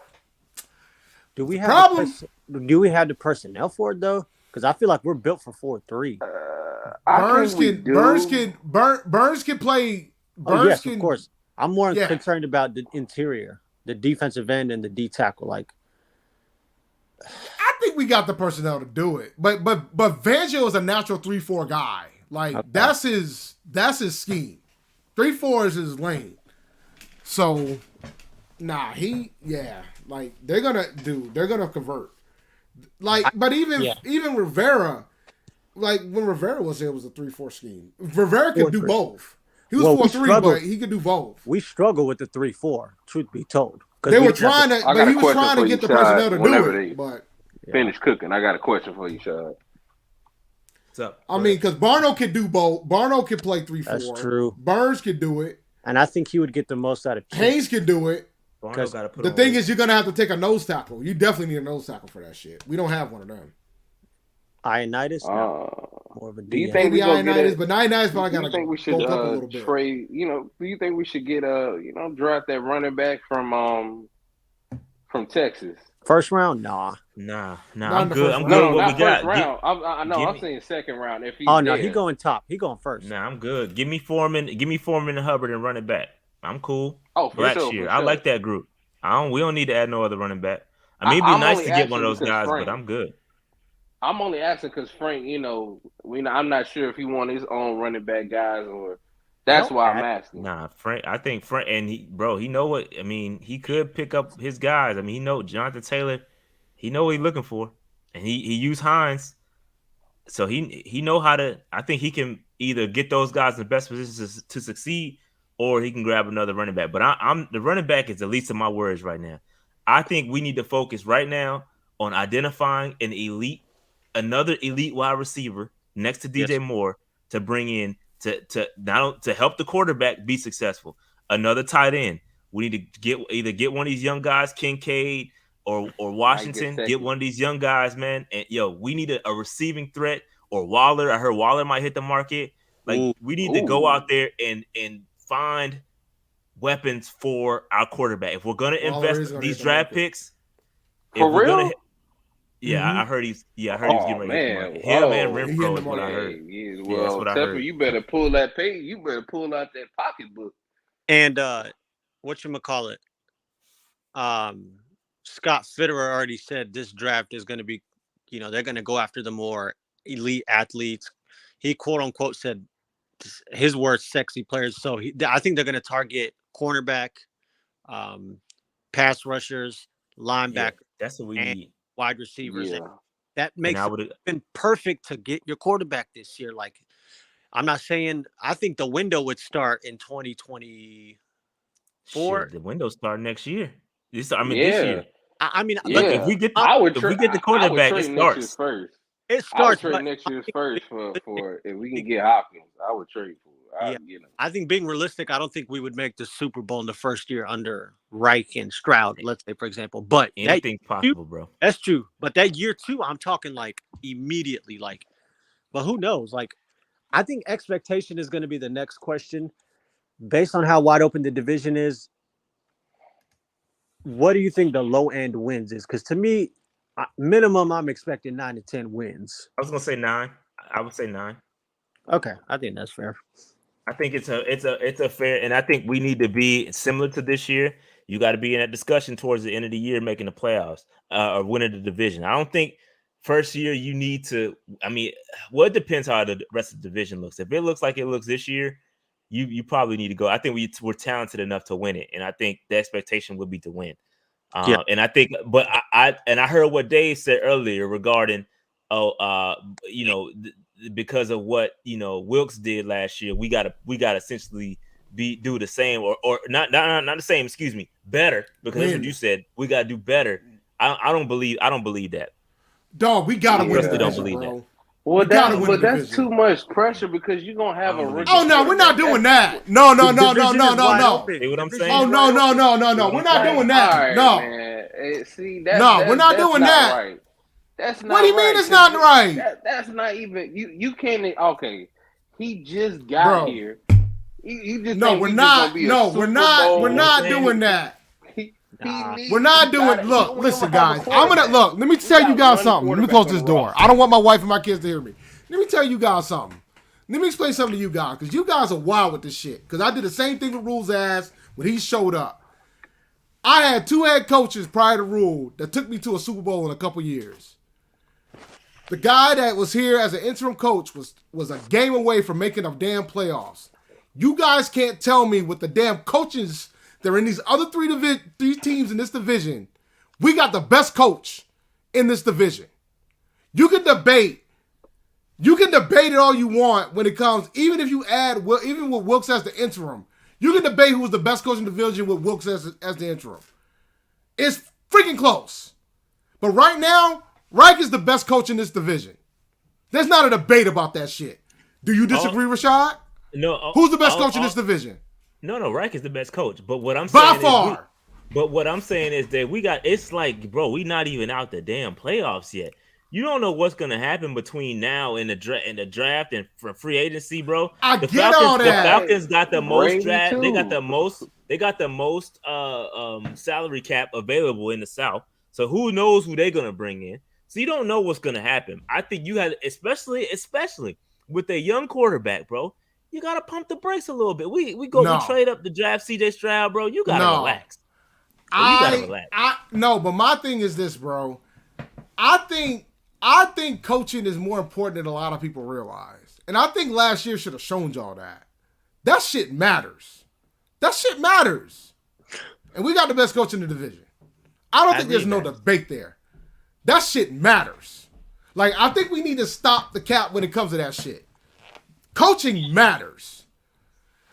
Do we have the personnel for it though? Because I feel like we're built for 4-3. Burns can play. Yes, of course. I'm more concerned about the interior, the defensive end, and the D tackle. Like, I think we got the personnel to do it, but Fangio is a natural 3-4 guy. Like that's his scheme. 3-4 is his lane. So, like they're gonna convert. Like, but even Rivera, like when Rivera was there, it was a 3-4 scheme. Rivera could do both. He was 4-3, but he could do both. We struggle with the 3-4. Truth be told, they were trying to, but he was trying to get the personnel to do it. But finish cooking. I got a question for you, Shad. What's up? I mean, because Barno can do both. Barno can play 3-4. That's true. Burns can do it. And I think he would get the most out of it. Hayes can do it. The thing is, you're going to have to take a nose tackle. You definitely need a nose tackle for that shit. We don't have one of them. Ionitis? More of a do you think we Ionitis, but Ionitis probably got to think we should trade, do you think we should get draft that running back from Texas? First round? Nah. I'm good. I'm good with what we got. Round. I'm saying second round. If he going top. He going first. Nah, I'm good. Give me Foreman and Hubbard and run it back. I'm cool. Oh, for sure. Year. I like that group. We don't need to add no other running back. I mean, it'd be nice to get one of those guys, but I'm good. I'm only asking because Frank, I'm not sure if he want his own running back guys or that's why I'm asking. Nah, Frank. I think Frank and he know what I mean. He could pick up his guys. I mean, he know Jonathan Taylor. He know what he's looking for, and he used Hines, so he know how to. I think he can either get those guys in the best positions to succeed, or he can grab another running back. But I'm the running back is the least of my worries right now. I think we need to focus right now on identifying another elite wide receiver next to DJ Moore to bring in to help the quarterback be successful. Another tight end. We need to get one of these young guys, Kincaid or Washington. Get one of these young guys, man. And we need a receiving threat or Waller. I heard Waller might hit the market. Like we need to go out there and find weapons for our quarterback. If we're gonna invest these draft picks, for real. I heard he's getting ready to market. Him and Renfro is what I heard. Yeah, well, Tepper, you better pull that page. You better pull out that pocketbook. And whatchamacallit? Scott Fitterer already said this draft is going to be, they're going to go after the more elite athletes. He quote unquote said his words, sexy players. So I think they're going to target cornerback, pass rushers, linebacker. That's what we need. Wide receivers. Yeah. That makes it been perfect to get your quarterback this year. Like, I'm not saying I think the window would start in 2024. The window start next year. This year. I mean, look, if we get the quarterback, it starts first. It starts. I would trade next year's first for if we can get Hopkins. I would trade for it. I think being realistic, I don't think we would make the Super Bowl in the first year under Reich and Stroud, let's say, for example. But anything's possible, bro. That's true. But that year two, I'm talking like immediately. Like, but who knows? Like, I think expectation is going to be the next question. Based on how wide open the division is, what do you think the low end wins is? Because to me, minimum, I'm expecting 9 to 10 wins. I was gonna say 9. I would say 9. Okay, I think that's fair. I think it's a fair, and I think we need to be similar to this year. You got to be in that discussion towards the end of the year, making the playoffs or winning the division. I don't think first year you need to. I mean, it depends how the rest of the division looks. If it looks like it looks this year, you probably need to go. I think we're talented enough to win it, and I think the expectation would be to win. And I think, but I heard what Dave said earlier regarding, because of what Wilkes did last year, we gotta essentially do the same or not the same. Excuse me, better, because that's what you said. We gotta do better. I don't believe that. Dog, we gotta win. I don't believe that. Well, that's too much pressure because you're gonna have a rookie. Oh no, we're not doing that. No. See what I'm saying? Oh no. We're not doing that. No. See, we're not doing that. Right. That's not. What do you mean it's not right? That's not even. You can't. Okay, he just got here. You just we're not. We're not doing that. We're not doing. Look, listen, guys. I'm gonna look. Let me tell you guys something. Let me close this door. I don't want my wife and my kids to hear me. Let me tell you guys something. Let me explain something to you guys, because you guys are wild with this shit. Because I did the same thing with Rule's ass when he showed up. I had 2 head coaches prior to Rule that took me to a Super Bowl in a couple years. The guy that was here as an interim coach was a game away from making a damn playoffs. You guys can't tell me with the damn coaches that are in these other three teams in this division, we got the best coach in this division. You can debate it all you want when it comes, even if you add, even with Wilkes as the interim, you can debate who was the best coach in the division with Wilkes as the interim. It's freaking close. But right now, Reich is the best coach in this division. There's not a debate about that shit. Do you disagree, Rashad? No. Who's the best coach in this division? No, Reich is the best coach. But what I'm saying by far. But what I'm saying is that it's like, bro, we not even out the damn playoffs yet. You don't know what's gonna happen between now and the draft and from free agency, bro. The Falcons got the most draft. They got the most salary cap available in the South. So who knows who they're gonna bring in? So you don't know what's gonna happen. I think you had, especially with a young quarterback, bro. You gotta pump the brakes a little bit. We trade up the draft CJ Stroud, bro. You gotta relax. But my thing is this, bro. I think I think coaching is more important than a lot of people realize. And I think last year should have shown y'all that. That shit matters. That shit matters. And we got the best coach in the division. I don't think there's no debate there. That shit matters. Like, I think we need to stop the cap when it comes to that shit. Coaching matters.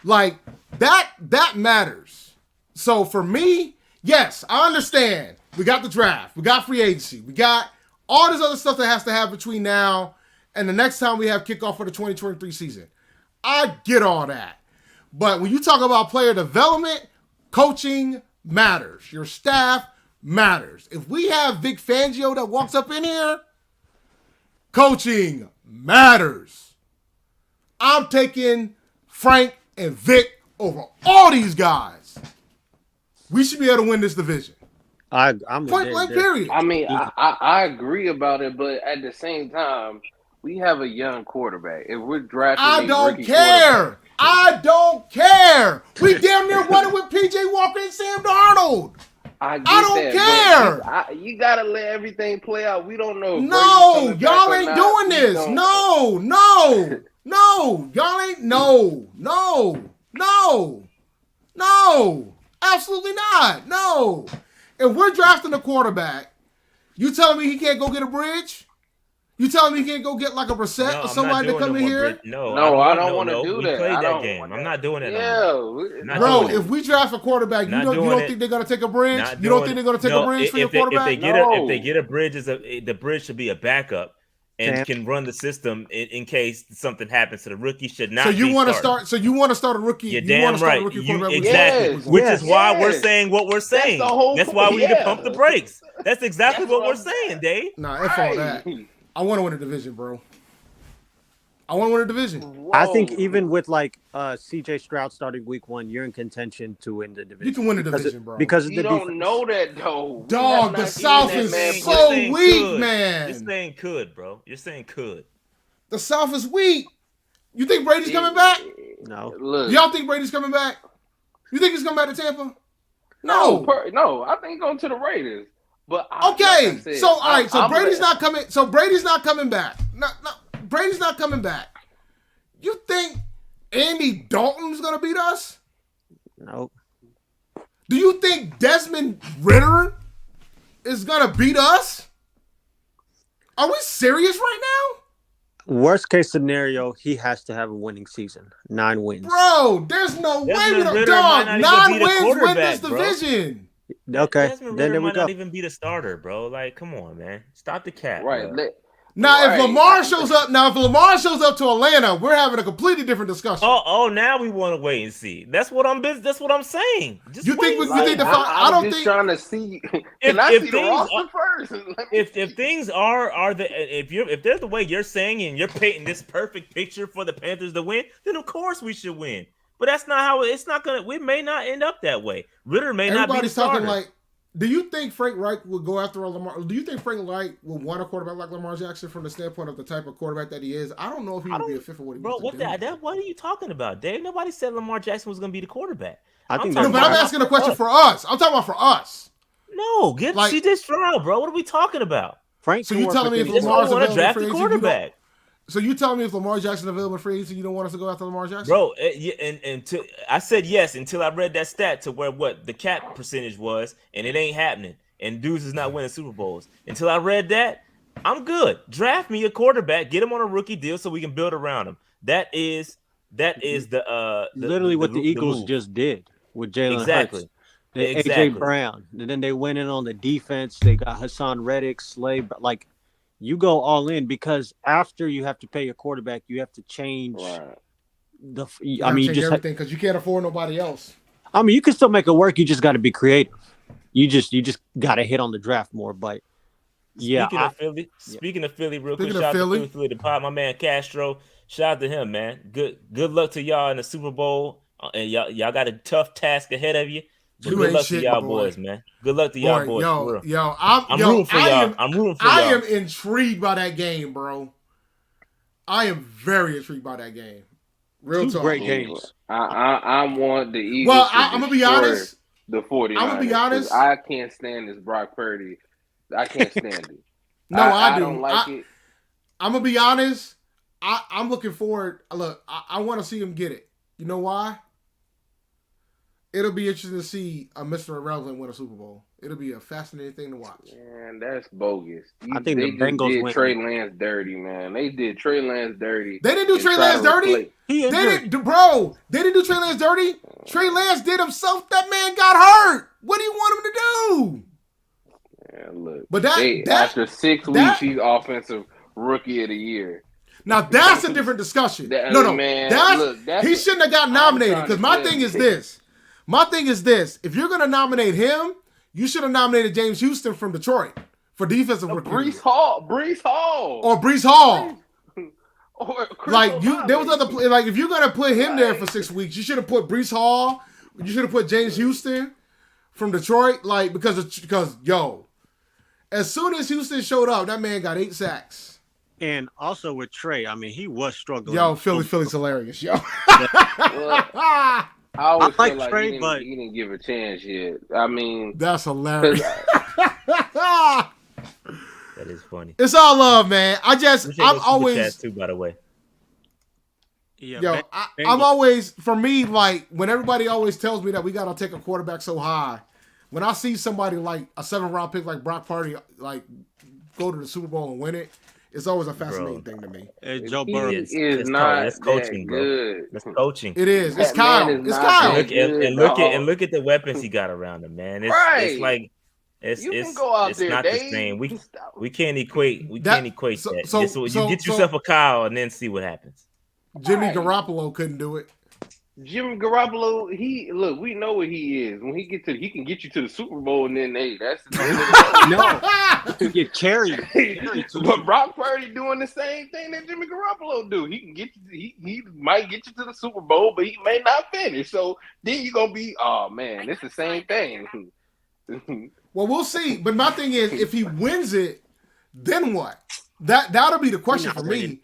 Like, that matters. So for me, yes, I understand. We got the draft. We got free agency. We got all this other stuff that has to happen between now and the next time we have kickoff for the 2023 season. I get all that. But when you talk about player development, coaching matters. Your staff matters. If we have Vic Fangio that walks up in here, coaching matters. I'm taking Frank and Vic over all these guys. We should be able to win this division. I'm point blank period. I mean, I agree about it, but at the same time, we have a young quarterback. If we're drafting, I don't care. I don't care. We damn near won it with PJ Walker and Sam Darnold. I don't care. You gotta let everything play out. We don't know. No, y'all ain't doing this. No, y'all ain't. No, absolutely not. No. If we're drafting a quarterback, you telling me he can't go get a bridge? You telling me he can't go get like a Brissett or somebody to come in here? No, I don't want to do that. We played that game. I'm not doing it. Yeah, bro. If we draft a quarterback, you don't think they're gonna take a bridge? You don't think they're gonna take a bridge for your quarterback? If they get a bridge, the bridge should be a backup and can run the system in case something happens to the rookie. Should not. So you want to start? So you want to start a rookie? You're damn right. Exactly. Yes. Which is why we're saying what we're saying. That's why we need to pump the brakes. That's exactly what we're saying, Dave. Nah, F all that. I want to win a division, bro. I want to win a division. Whoa. I think even with like CJ Stroud starting week 1, you're in contention to win the division. You can win a division, bro. Because you don't know that though. Dog, the South is so weak, man. You're saying could, bro. You're saying could. The South is weak. You think Brady's coming back? No. Look, y'all think Brady's coming back? You think he's coming back to Tampa? No. No, I think going to the Raiders. But okay, like said, so all right, so Brady's not coming. So Brady's not coming back. No, Brady's not coming back. You think Andy Dalton's gonna beat us? No. Do you think Desmond Ridder is gonna beat us? Are we serious right now? Worst case scenario, he has to have a winning season. 9 wins. Bro, there's no way we don't. Dog, 9 wins win this division. Okay, Desmond then Ridder we might go. not even be the starter, bro. Like, come on, man. Stop the cap. Right. If Lamar shows up to Atlanta, we're having a completely different discussion. Oh, now we want to wait and see. That's what I'm saying. Just you think the I don't think trying to see. Can I see the roster first? If things are if they're the way you're saying and you're painting this perfect picture for the Panthers to win, then of course we should win. But that's not how it's not gonna. We may not end up that way. Ridder may not be the starter. Talking like. Do you think Frank Reich would go after a Lamar? Do you think Frank Reich would want a quarterback like Lamar Jackson from the standpoint of the type of quarterback that he is? I don't know if he would be a fit for what he wants to do. What are you talking about, Dave? Nobody said Lamar Jackson was going to be the quarterback. But I'm asking a question for us. I'm talking about for us. No, get CJ Stroud, bro. What are we talking about? Frank, so you telling me if Lamar's available to draft the quarterback? So you telling me if Lamar Jackson available for agency, you don't want us to go after Lamar Jackson? Bro, I said yes until I read that stat to where what the cap percentage was, and it ain't happening. And dudes is not winning Super Bowls. Until I read that, I'm good. Draft me a quarterback, get him on a rookie deal so we can build around him. That is literally what the Eagles just did with Jalen Hurts. AJ Brown. And then they went in on the defense. They got Hassan Reddick, Slade. Like, you go all in because after you have to pay your quarterback, you have to change everything because you can't afford nobody else. I mean, you can still make it work. You just got to be creative. You just got to hit on the draft more. But yeah, speaking of Philly, real quick, shout out to Philly to pop my man Castro. Shout out to him, man. Good luck to y'all in the Super Bowl, and y'all got a tough task ahead of you. Good luck to y'all boys, man. Good luck to y'all boys. I'm rooting for y'all. I'm rooting for y'all. I am intrigued by that game, bro. I am very intrigued by that game. Real talk. Great games. I want the Eagles. Well, I'm gonna be honest. The 49ers. I'm gonna be honest. I can't stand this Brock Purdy. I can't stand it. No, I do. don't like it. I'm gonna be honest. I'm looking forward. Look, I want to see him get it. You know why? It'll be interesting to see a Mr. Irrelevant win a Super Bowl. It'll be a fascinating thing to watch. Man, that's bogus. I think they the Bengals did win. Trey Lance dirty, man. They did Trey Lance dirty. They didn't do Trey Lance dirty. They didn't do Trey Lance dirty. Trey Lance did himself. That man got hurt. What do you want him to do? Man, look. But after 6 weeks, he's offensive rookie of the year. Now that's a different discussion. No, man, he shouldn't have got nominated. Because my thing is this. If you're gonna nominate him, you should have nominated James Houston from Detroit for defensive rookie. Brees Hall. Or Brees Hall. Or there was other like if you're gonna put him there for 6 weeks, you should have put Brees Hall. You should have put James Houston from Detroit. Like because as soon as Houston showed up, that man got 8 sacks. And also with Trey, I mean, he was struggling. Yo, Philly's hilarious, yo. I always like feel like Trey, he but didn't give a chance yet. I mean, that's hilarious. That is funny. It's all love, man. I'm always too, by the way. Yeah, I'm always, for me, like when everybody always tells me that we gotta take a quarterback so high. When I see somebody like a 7th-round pick like Brock Purdy, like go to the Super Bowl and win it, it's always a fascinating thing to me. Joe Burrow is not that's coaching, good. That's coaching. It is. It's That Kyle. man is It's not Kyle. that good, Look dog. at the weapons he got around him, man. It's Right. like You can go out it's there, not Dave. the same. We can't equate that. So You get yourself a Kyle and then see what happens. Jimmy Garoppolo couldn't do it. Jimmy Garoppolo, we know what he is. When he can get you to the Super Bowl, and then that's no, you get carried. But Brock Purdy doing the same thing that Jimmy Garoppolo do. He can get you. He might get you to the Super Bowl, but he may not finish. So then you're gonna be, oh man, it's the same thing. Well, we'll see. But my thing is, if he wins it, then what? That'll be the question for me.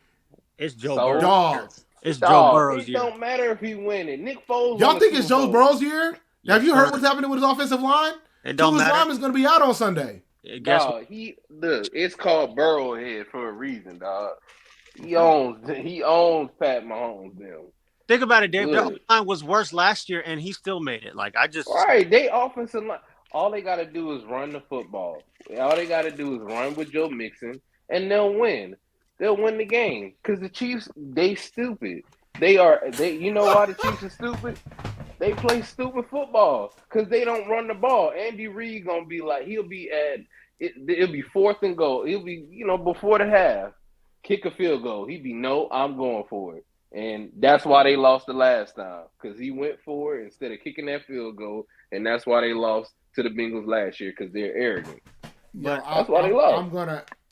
It's Joe Burrow. Dog. It's Joe Burrow's It year. don't matter if he win it. Nick Foles. Y'all think it's Joe Burrow's year? Have you heard what's happening with his offensive line? It don't His matter. lineman's going to be out on Sunday. Dog, it's called Burrowhead for a reason, dog. He owns Pat Mahomes now. Think about it, Dave. Their line was worse last year, and he still made it. Like They offensive line. All they got to do is run the football. All they got to do is run with Joe Mixon, and they'll win. They'll win the game because the Chiefs, they stupid. They you know why the Chiefs are stupid? They play stupid football because they don't run the ball. Andy Reid gonna be like, it'll be 4th and goal. He'll be, before the half, kick a field goal. He'd be, no, I'm going for it. And that's why they lost the last time, because he went for it instead of kicking that field goal, and that's why they lost to the Bengals last year, because they're arrogant. But that's why they lost.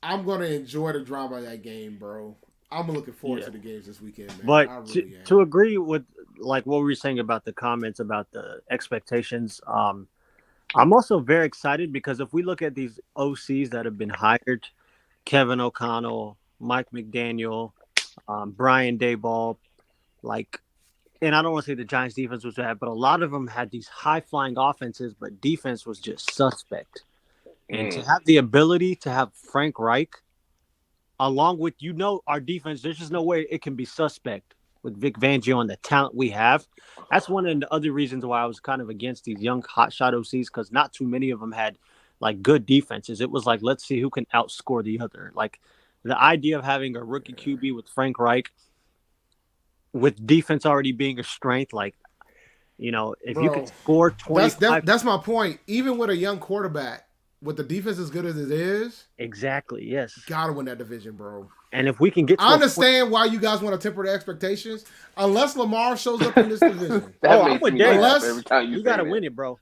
I'm gonna enjoy the drama of that game, bro. I'm looking forward to the games this weekend, man. But to agree with like what we were saying about the comments about the expectations, I'm also very excited because if we look at these OCs that have been hired, Kevin O'Connell, Mike McDaniel, Brian Daboll, and I don't want to say the Giants defense was bad, but a lot of them had these high-flying offenses, but defense was just suspect. And to have the ability to have Frank Reich, along with, our defense, there's just no way it can be suspect with Vic Fangio and the talent we have. That's one of the other reasons why I was kind of against these young hotshot OCs, because not too many of them had, good defenses. It was like, let's see who can outscore the other. The idea of having a rookie QB with Frank Reich, with defense already being a strength, if you can score 25. That's my point. Even with a young quarterback, with the defense as good as it is, exactly, yes, gotta win that division, bro. And if we can get, I understand why you guys want to temper the expectations. Unless Lamar shows up in this division, I'm with Dave. Every time you gotta win it, bro.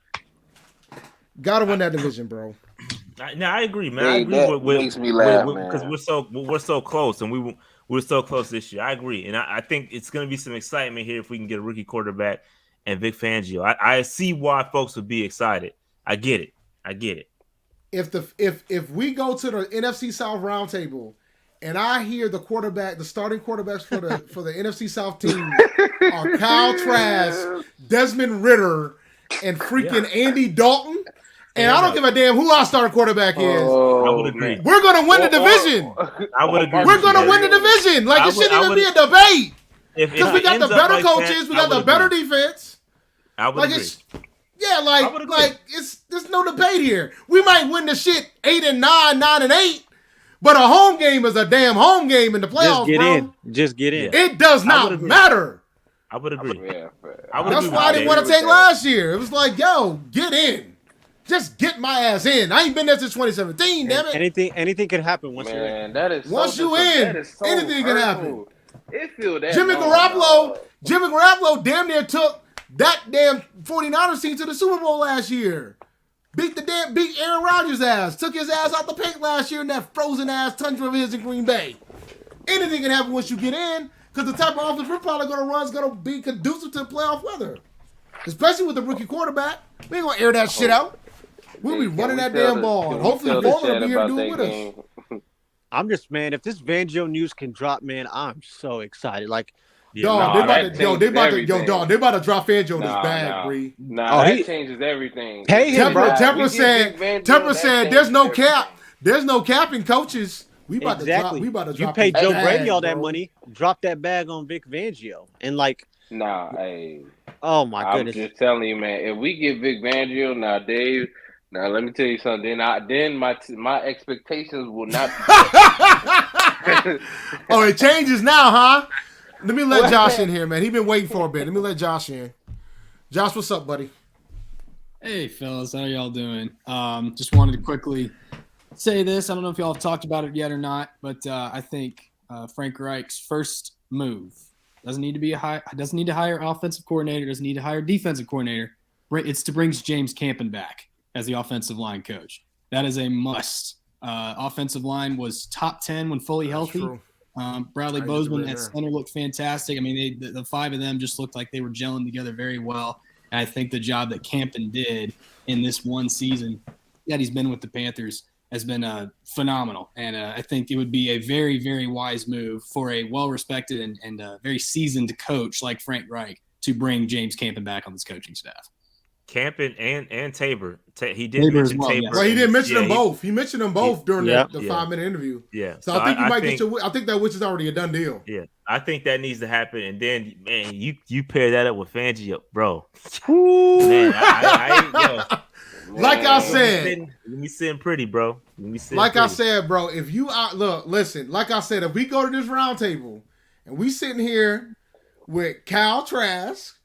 Gotta win that division, bro. No, I agree, man. I agree makes me laugh, man. Because we're so close, and we're so close this year. I agree, and I think it's going to be some excitement here if we can get a rookie quarterback and Vic Fangio. I see why folks would be excited. I get it. If we go to the NFC South roundtable and I hear the starting quarterbacks for the NFC South team are Kyle Trask, Desmond Ridder, and freaking Andy Dalton, And I don't give a damn who our starting quarterback is. I would agree. Man. We're going to win the division. I would agree. We're going to win the division. Like, it shouldn't even be a debate. Because we got the better coaches. We got the better defense. I would agree. There's no debate here. We might win the shit 8-9, 9-8, but a home game is a damn home game in the playoffs, Just get in. It does not matter. I would agree. That's why I didn't want to take last year. It was like, yo, get in. Just get my ass in. I ain't been there since 2017, damn it. Anything can happen once you're in. That is once you in, anything can happen. It feel that Jimmy Garoppolo damn near took that damn 49ers team to the Super Bowl last year. Beat Aaron Rodgers' ass. Took his ass out the paint last year in that frozen ass tundra of his in Green Bay. Anything can happen once you get in, because the type of offense we're probably going to run is going to be conducive to playoff weather. Especially with the rookie quarterback. We ain't going to air that shit out. We'll be running that damn ball. And hopefully Foreman will be here to do it with us. I'm just, man, if this Fangio news can drop, man, I'm so excited. Like, they about to drop Fangio in his bag, Bree. That changes everything. Pay him, Temper said there's no cap. There's no cap in coaches. We about to drop. You pay Joe Brady all that money. Drop that bag on Vic Fangio. And like, oh my goodness. I'm just telling you, man. If we get Vic Fangio, now Dave. Now let me tell you something. Then my expectations will not. Oh, it changes now, huh? Let me let Josh in here, man. He been waiting for a bit. Let me let Josh in. Josh, what's up, buddy? Hey, fellas, how y'all doing? Just wanted to quickly say this. I don't know if y'all have talked about it yet or not, but I think Frank Reich's first move doesn't need to hire offensive coordinator. Doesn't need to hire defensive coordinator. It's to bring James Campen back as the offensive line coach. That is a must. Offensive line was top 10 when fully healthy. Bradley Bozeman at center looked fantastic. I mean, the five of them just looked like they were gelling together very well. And I think the job that Campen did in this one season that he's been with the Panthers has been phenomenal. And I think it would be a very, very wise move for a well-respected and very seasoned coach like Frank Reich to bring James Campen back on this coaching staff. Campen and Tabor. He did mention Tabor. Well, he didn't mention them both. He mentioned them both during the 5-minute interview. Yeah. So I think I think that which is already a done deal. Yeah. I think that needs to happen. And then, man, you pair that up with Fangio, bro. Man, like I said, let me sitting pretty, bro. I said, bro, if you listen, like I said, if we go to this round table and we sitting here with Kyle Trask,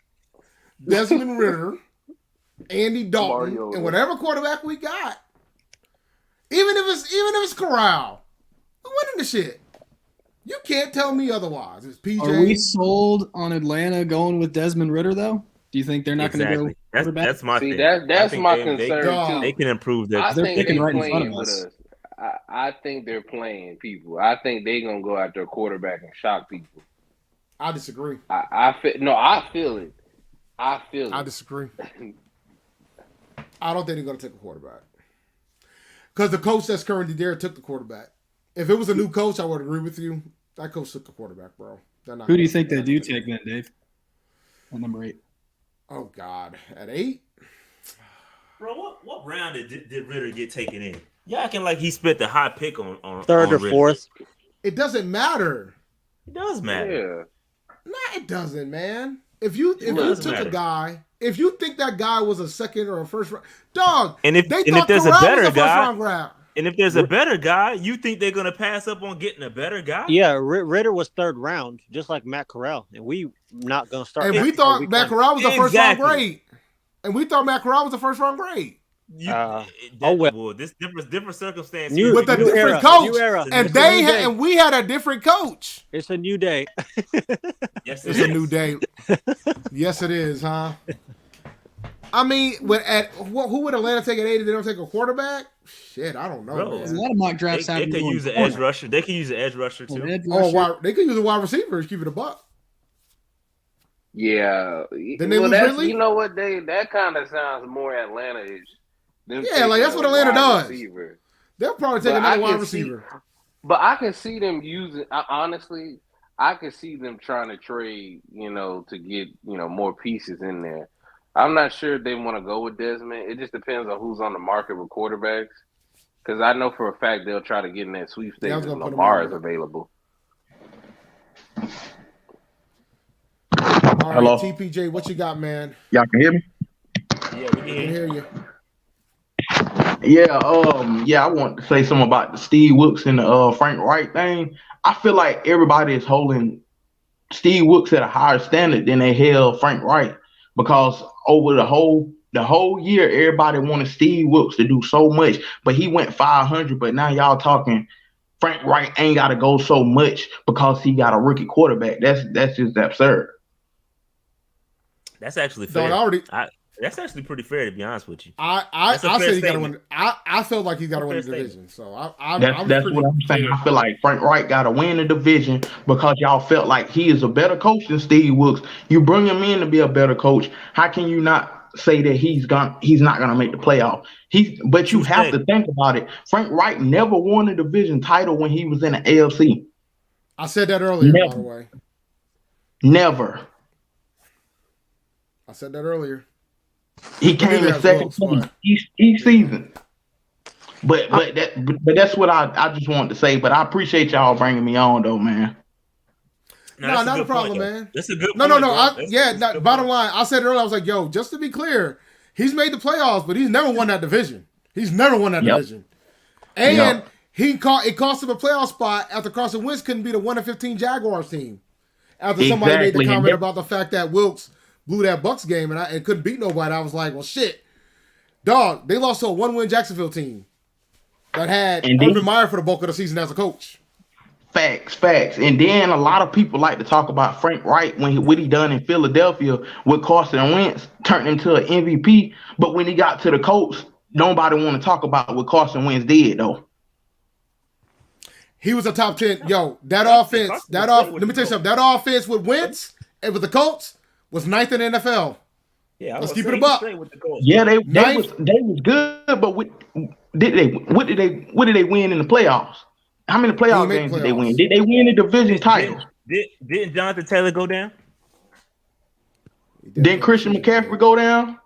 Desmond Ritter, Andy Dalton, and whatever quarterback we got, even if it's Corral, we're winning the shit. You can't tell me otherwise. It's PJ. Are we sold on Atlanta going with Desmond Ritter though? Do you think they're not going to go quarterback? That's my thing. That's my concern too. They can improve that. I think they're playing with us. I think they're playing people. I think they're going to go after a quarterback and shock people. I disagree. I feel it. I disagree. I don't think they're going to take a quarterback. Because the coach that's currently there took the quarterback. If it was a new coach, I would agree with you. That coach took the quarterback, bro. Who do you think they do take then, Dave? At number 8. Oh, God. At 8? Bro, what round did Ritter get taken in? Y'all acting like he spent the high pick on third or Ritter. fourth. It doesn't matter. It does matter. Yeah. Nah, it doesn't, man. If you took a guy, if you think that guy was a second or a first round, dog, and if there's a better guy, and if there's a better guy, you think they're gonna pass up on getting a better guy? Yeah, Ritter was third round, just like Matt Corral, and we not gonna start. And we thought Matt Corral was the first round grade, and we thought Matt Corral was the first round grade. This different circumstance with a different coach, and we had a different coach. It's a new day. Yes, it's a new day. Yes, it is, huh? I mean, who would Atlanta take at 8 if they don't take a quarterback? Shit, I don't know. Bro, there's a lot of mock drafts. They could use an edge rusher. They can use an edge rusher too. They could use a wide receiver. Keep it a buck. Yeah. Then they lose Ridley? You know what? That kind of sounds more Atlanta-ish. Yeah, like that's what Atlanta does. Receiver. They'll probably take another wide receiver. But I can see them using. Honestly, I can see them trying to trade. To get more pieces in there. I'm not sure if they want to go with Desmond. It just depends on who's on the market with quarterbacks. Because I know for a fact they'll try to get in that sweepstakes if Lamar is available. All right, Hello. TPJ, what you got, man? Y'all can hear me? Yeah, we can hear you. Yeah, I want to say something about the Steve Wilkes and the Frank Reich thing. I feel like everybody is holding Steve Wilkes at a higher standard than they held Frank Reich, because over the whole year, everybody wanted Steve Wilkes to do so much, but he went 500. But now y'all talking Frank Reich ain't got to go so much because he got a rookie quarterback. That's just absurd. That's actually fair. That's actually pretty fair, to be honest with you. I said he got to win. I felt like he got to win the division. So that's what I'm saying. I feel like Frank Reich got to win the division because y'all felt like he is a better coach than Steve Wilkes. You bring him in to be a better coach. How can you not say that he's not gonna make the playoff? But you have to think about it. Frank Reich never won a division title when he was in the AFC. I said that earlier, by the way. Never. I said that earlier. He came in second each season. But that's what I just wanted to say. But I appreciate y'all bringing me on, though, man. No, not a problem, man. That's a good No. point. Bottom line, I said earlier, I was like, yo, just to be clear, he's made the playoffs, but he's never won that division. Division. And it cost him a playoff spot after Carson Wentz couldn't beat a 1-15 Jaguars team. After somebody made the comment about the fact that Wilkes blew that Bucks game and couldn't beat nobody. I was like, well, shit. Dog, they lost to a 1-win Jacksonville team that had Urban Meyer for the bulk of the season as a coach. Facts. And then a lot of people like to talk about Frank Reich what he done in Philadelphia with Carson Wentz, turned him to an MVP. But when he got to the Colts, nobody want to talk about what Carson Wentz did, though. He was a top 10. Yo, that offense, let me tell you something. That offense with Wentz and with the Colts was ninth in the NFL. Yeah, let's keep it a buck. Yeah, they was good, but what did they win in the playoffs? How many playoff games did they win? Did they win the division title? Didn't Jonathan Taylor go down? Didn't Christian McCaffrey go down?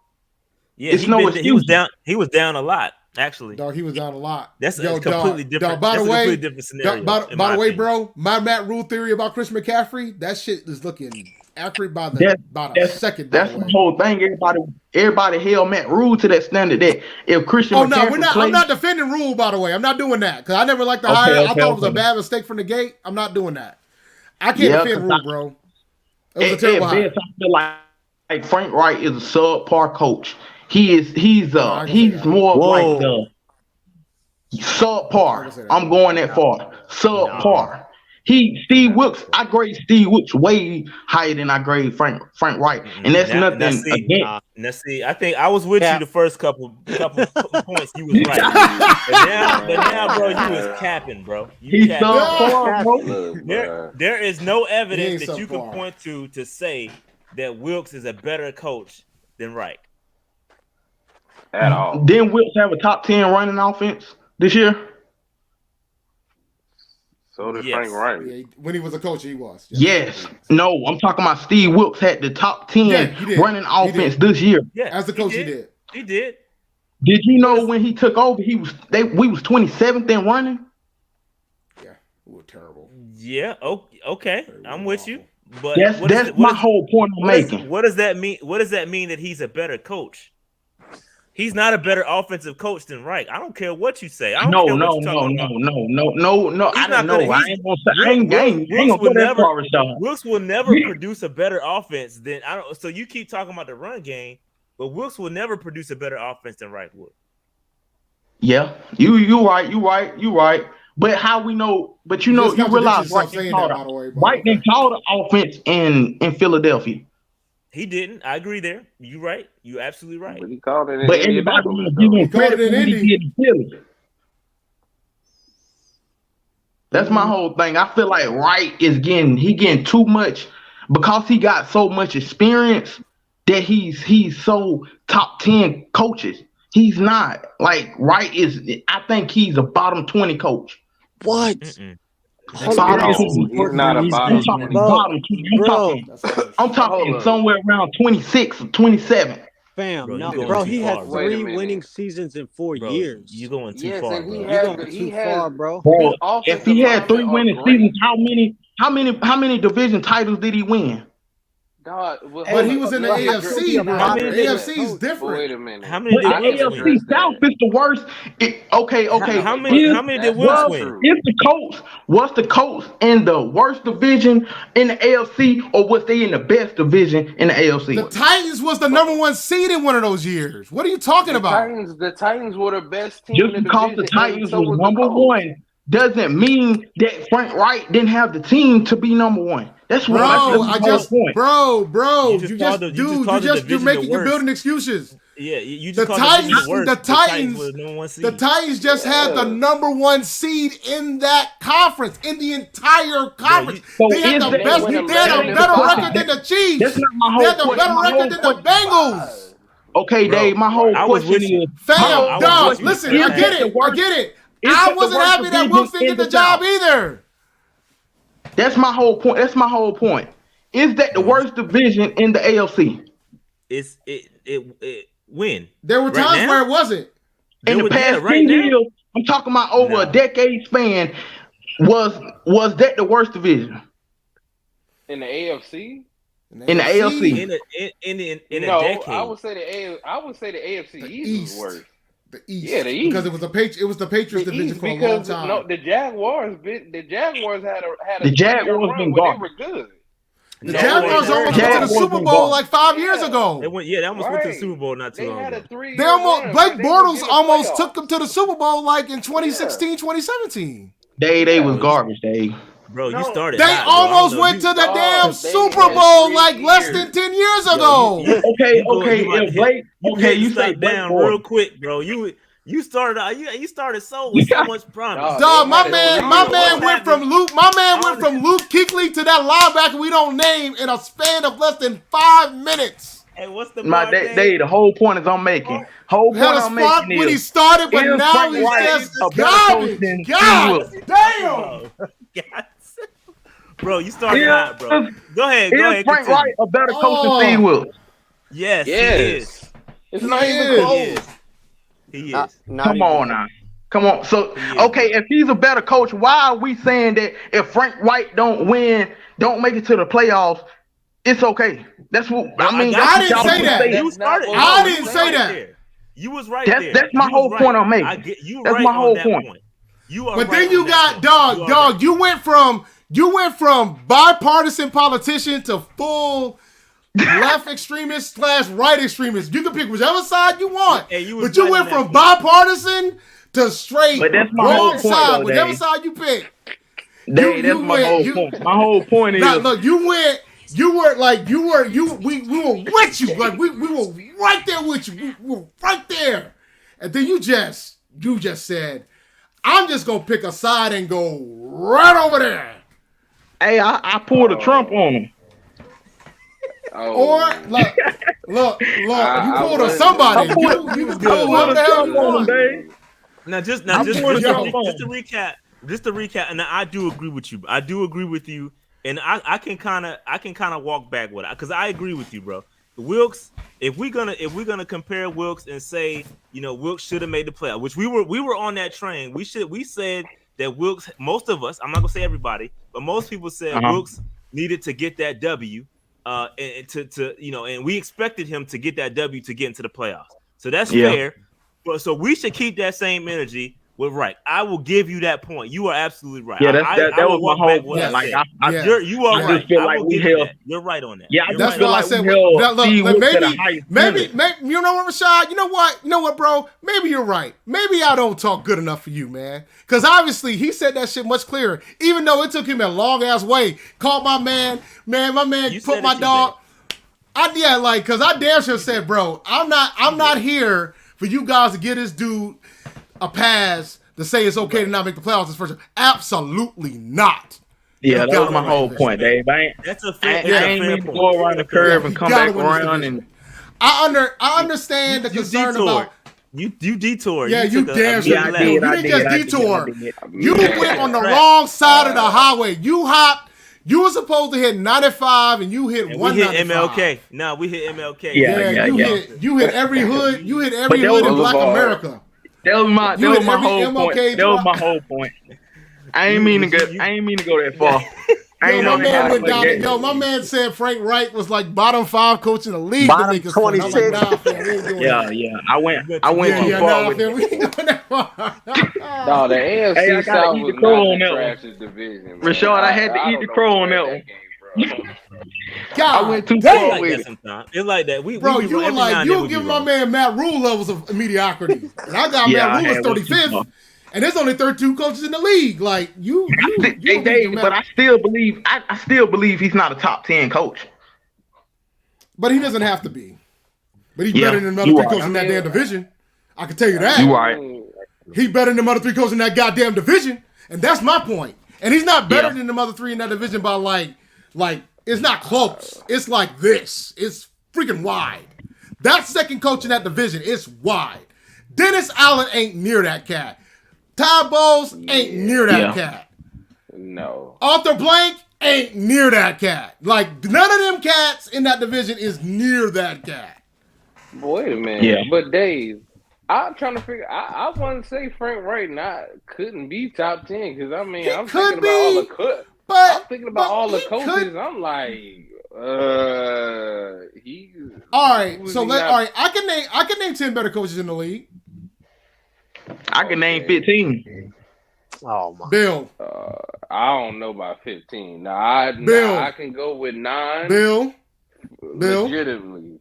Yeah, he was down. He was down a lot, actually. Dog, he was down a lot. That's a completely different. By the way, different scenario. By the way, bro, my Matt Rule theory about Christian McCaffrey, that shit is looking accurate by a second. That's the whole thing. Everybody held Matt Rule to that standard that if Christian McCaffrey I'm not defending Rule, by the way. I'm not doing that because I never liked the hire. I thought it was a bad mistake from the gate. I'm not doing that. I can't defend Rule, bro. It was a terrible hire. I feel like Frank Reich is a subpar coach. He's more like the subpar. I'm going that far. Subpar. Steve Wilkes, I grade Steve Wilkes way higher than I grade Frank Reich, and that's nothing against. I think I was with you the first couple points. You was right, but now, bro, you was capping, bro. He's subpar, bro. There is no evidence that you can point to say that Wilkes is a better coach than Reich. At all. Didn't Wilkes have a top 10 running offense this year? So did Frank Reich. Yeah, when he was a coach, he was. Yes. No, I'm talking about Steve Wilkes had the top 10 running offense this year. Yeah, as the coach, he did. He did. Did you know when he took over, we was 27th in running? Yeah, we were terrible. Yeah. Okay. I'm with you. But that's my whole point I'm making. What does that mean? What does that mean that he's a better coach? He's not a better offensive coach than Reich. I don't care what you say. No. I don't know. I ain't gonna put that far. Wilkes will never produce a better offense than I don't. So you keep talking about the run game, but Wilkes will never produce a better offense than Reich would. Yeah, you right. But how we know? But you realize Reich didn't call the offense in Philadelphia. He didn't. I agree there. You're right. You're absolutely right. But he called it. But everybody want to give him credit for what he did in Philly. That's my whole thing. I feel like Reich is getting too much because he got so much experience that he's so top 10 coaches. He's not like Reich is. I think he's a bottom 20 coach. What? He's not a bottom 20. I'm talking somewhere around 26 or 27. Fam, Bro, no, you going bro. too He had far, bro. Wait a 3 minute. winning seasons in 4 Bro, years. you going too Yes, far, and he bro. You has going too far, bro. his Bro, if offensive he had 3 linemen are winning great. seasons, how many division titles did he win? Dog, But he was in the But how AFC, could he be a bro. How The many moderate did- AFC is coach? different. Wait a minute. How many But did I Wilkes can win? AFC address South that. is the worst. Okay. How many did That's Wilkes not win? true. Is the Colts in the worst division in the AFC, or was they in the best division in the AFC? The Titans was the number 1 seed in one of those years. What are you talking about? The Titans were the best team Just in the because division, the Titans and so was was the number Colts. 1 doesn't mean that Frank Wright didn't have the team to be number 1. That's Bro, what that's I my just, whole point. bro, You just called the division the you're worst. building excuses. Yeah, you The just called the division Titans, the worst. the Titans, were the number 1 seed. the Titans just had the number 1 seed in that conference, in the entire conference. So they had is the that- best. went They had a 11 better and record 5. than the Chiefs. That's not my whole They had a question. better My record whole than the Bengals. Okay, Bro, Dave, my whole I was question with you. is, Fam, dog, you. listen, Is I that get the it. worst- I get it. is I that the wasn't worst happy that division Wilkes didn't in get the the job South? either. That's my whole point. That's my whole point. Is that the worst division in the AFC? It when There were Right times now? where it wasn't. In the past 10 years, I'm talking about over a decade span, was that the worst division? In the AFC? In the AFC? In a No, decade. I would say the AFC East was worse. The East. Yeah, the East. Because it was the Patriots division East, for a long because time. no, the Jaguars had a The 3-year Jaguars run been where they garbage. were good. The Jaguars almost went to the Super Bowl like 5 years ago. They almost went to the Super Bowl not too long ago. They almost Blake Bortles almost took them to the Super Bowl like in 2016, 2017. They was garbage, Dave. Bro, you started. They hot, bro. almost went to the damn Super Bowl like less than 10 years ago. You start down real quick, bro. You started out. You started with so much promise. Dog, my man went from Luke Kuechly to that linebacker we don't name in a span of less than 5 minutes. Hey, what's the the whole point is I'm making. Whole point Had a I'm spark making when he is started, but is now Frank he's Wright just a better coach garbage. than God Steve damn. Bro, you started hot, bro. Go ahead. Is Frank Wright a better coach than Steve Wilkes? Yes, Yes. he is. It's not He even is. close. He is. Come on now. Come on. So, okay, if he's a better coach, why are we saying that if Frank Wright don't win, don't make it to the playoffs, it's okay? That's what I mean. I didn't say that. You started. I didn't say that. You was right That's- there. that's my You was whole right. point I'm making. I get you That's right my on whole that point. You are But right then you on got that point. dog. You went from bipartisan politician to full left extremist / right extremist. You can pick whichever side you want. Hey, you was but you right went on from that bipartisan to straight But that's my whole wrong point, side. though, Whichever Dave. side you pick. Dave, that's my whole point. My whole point is Now, look, we were with you. Like we were right there with you. We were right there. And then you just said, I'm just gonna pick a side and go right over there. Hey, I pulled a Trump on him. Or look, you pulled a somebody. You can pull whoever the hell you want. Now, just to recap, and I do agree with you. I do agree with you, and I can kind of walk back with it because I agree with you, bro. Wilkes, if we're gonna compare Wilkes and say, Wilkes should have made the playoff, which we were on that train. We said that Wilkes, most of us, I'm not gonna say everybody, but most people said Wilkes needed to get that W, and and we expected him to get that W to get into the playoffs. So that's fair. But so we should keep that same energy with Reich. I will give you that point. You are absolutely right. Yeah, that was my whole point. Like, you are right. Just feel like we held. You're right on that. Yeah, that's why I said, maybe, you know what, Rashad? You know what, bro? Maybe you're right. Maybe I don't talk good enough for you, man. Because obviously he said that shit much clearer. Even though it took him a long ass way. Called my man, you put my dog. Because I damn sure said, bro, I'm not here for you guys to get this dude a pass to say it's okay to not make the playoffs this first year. Absolutely not. Yeah, that was my whole point, Dave. That's a fair I ain't mean to go around the curve and come back around. And I understand the concern about. You detour. Yeah, you damn sure I did. did. You didn't just detour. I did. You went on the wrong side of the highway. You hopped You were supposed to hit 95 and you hit And we 195. hit MLK. No, we hit MLK. You hit every hood. You hit every hood in Black America. That was my whole point. MLK That was my whole point. I ain't mean to go that far. My man said Frank Reich was like bottom 5 coach in the league. Bottom 26. Like, nah, fam, we ain't doing that. I went too far with fam, we ain't doing that far. No, the AFC South was not the trashiest division. Rashad, I had to eat the crow on that one. God, I went too far with it. It's like that. You were like, you give my man Matt Rule levels of mediocrity. And I got Matt Rule as 35th. And there's only 32 coaches in the league. Like you hey Dave, but I still believe he's not a top 10 coach. But he doesn't have to be. But he's better than the other 3 coaches in that damn division. I can tell you that. You right. He's better than the other 3 coaches in that goddamn division. And that's my point. And he's not better than the other 3 in that division by like it's not close. It's like this. It's freaking wide. That second coach in that division is wide. Dennis Allen ain't near that cat. Ty Bowles ain't near that cat. No. Arthur Blank ain't near that cat. Like, none of them cats in that division is near that cat. Wait a minute. Yeah. But Dave, I'm trying to figure. I want to say Frank Reich couldn't be top 10 because I'm thinking about all the coaches. I'm like, he. All right, I can name 10 better coaches in the league. I can name 15. Oh my. Bill. I don't know about 15. Bill. I can go with 9. Bill. Legitimately.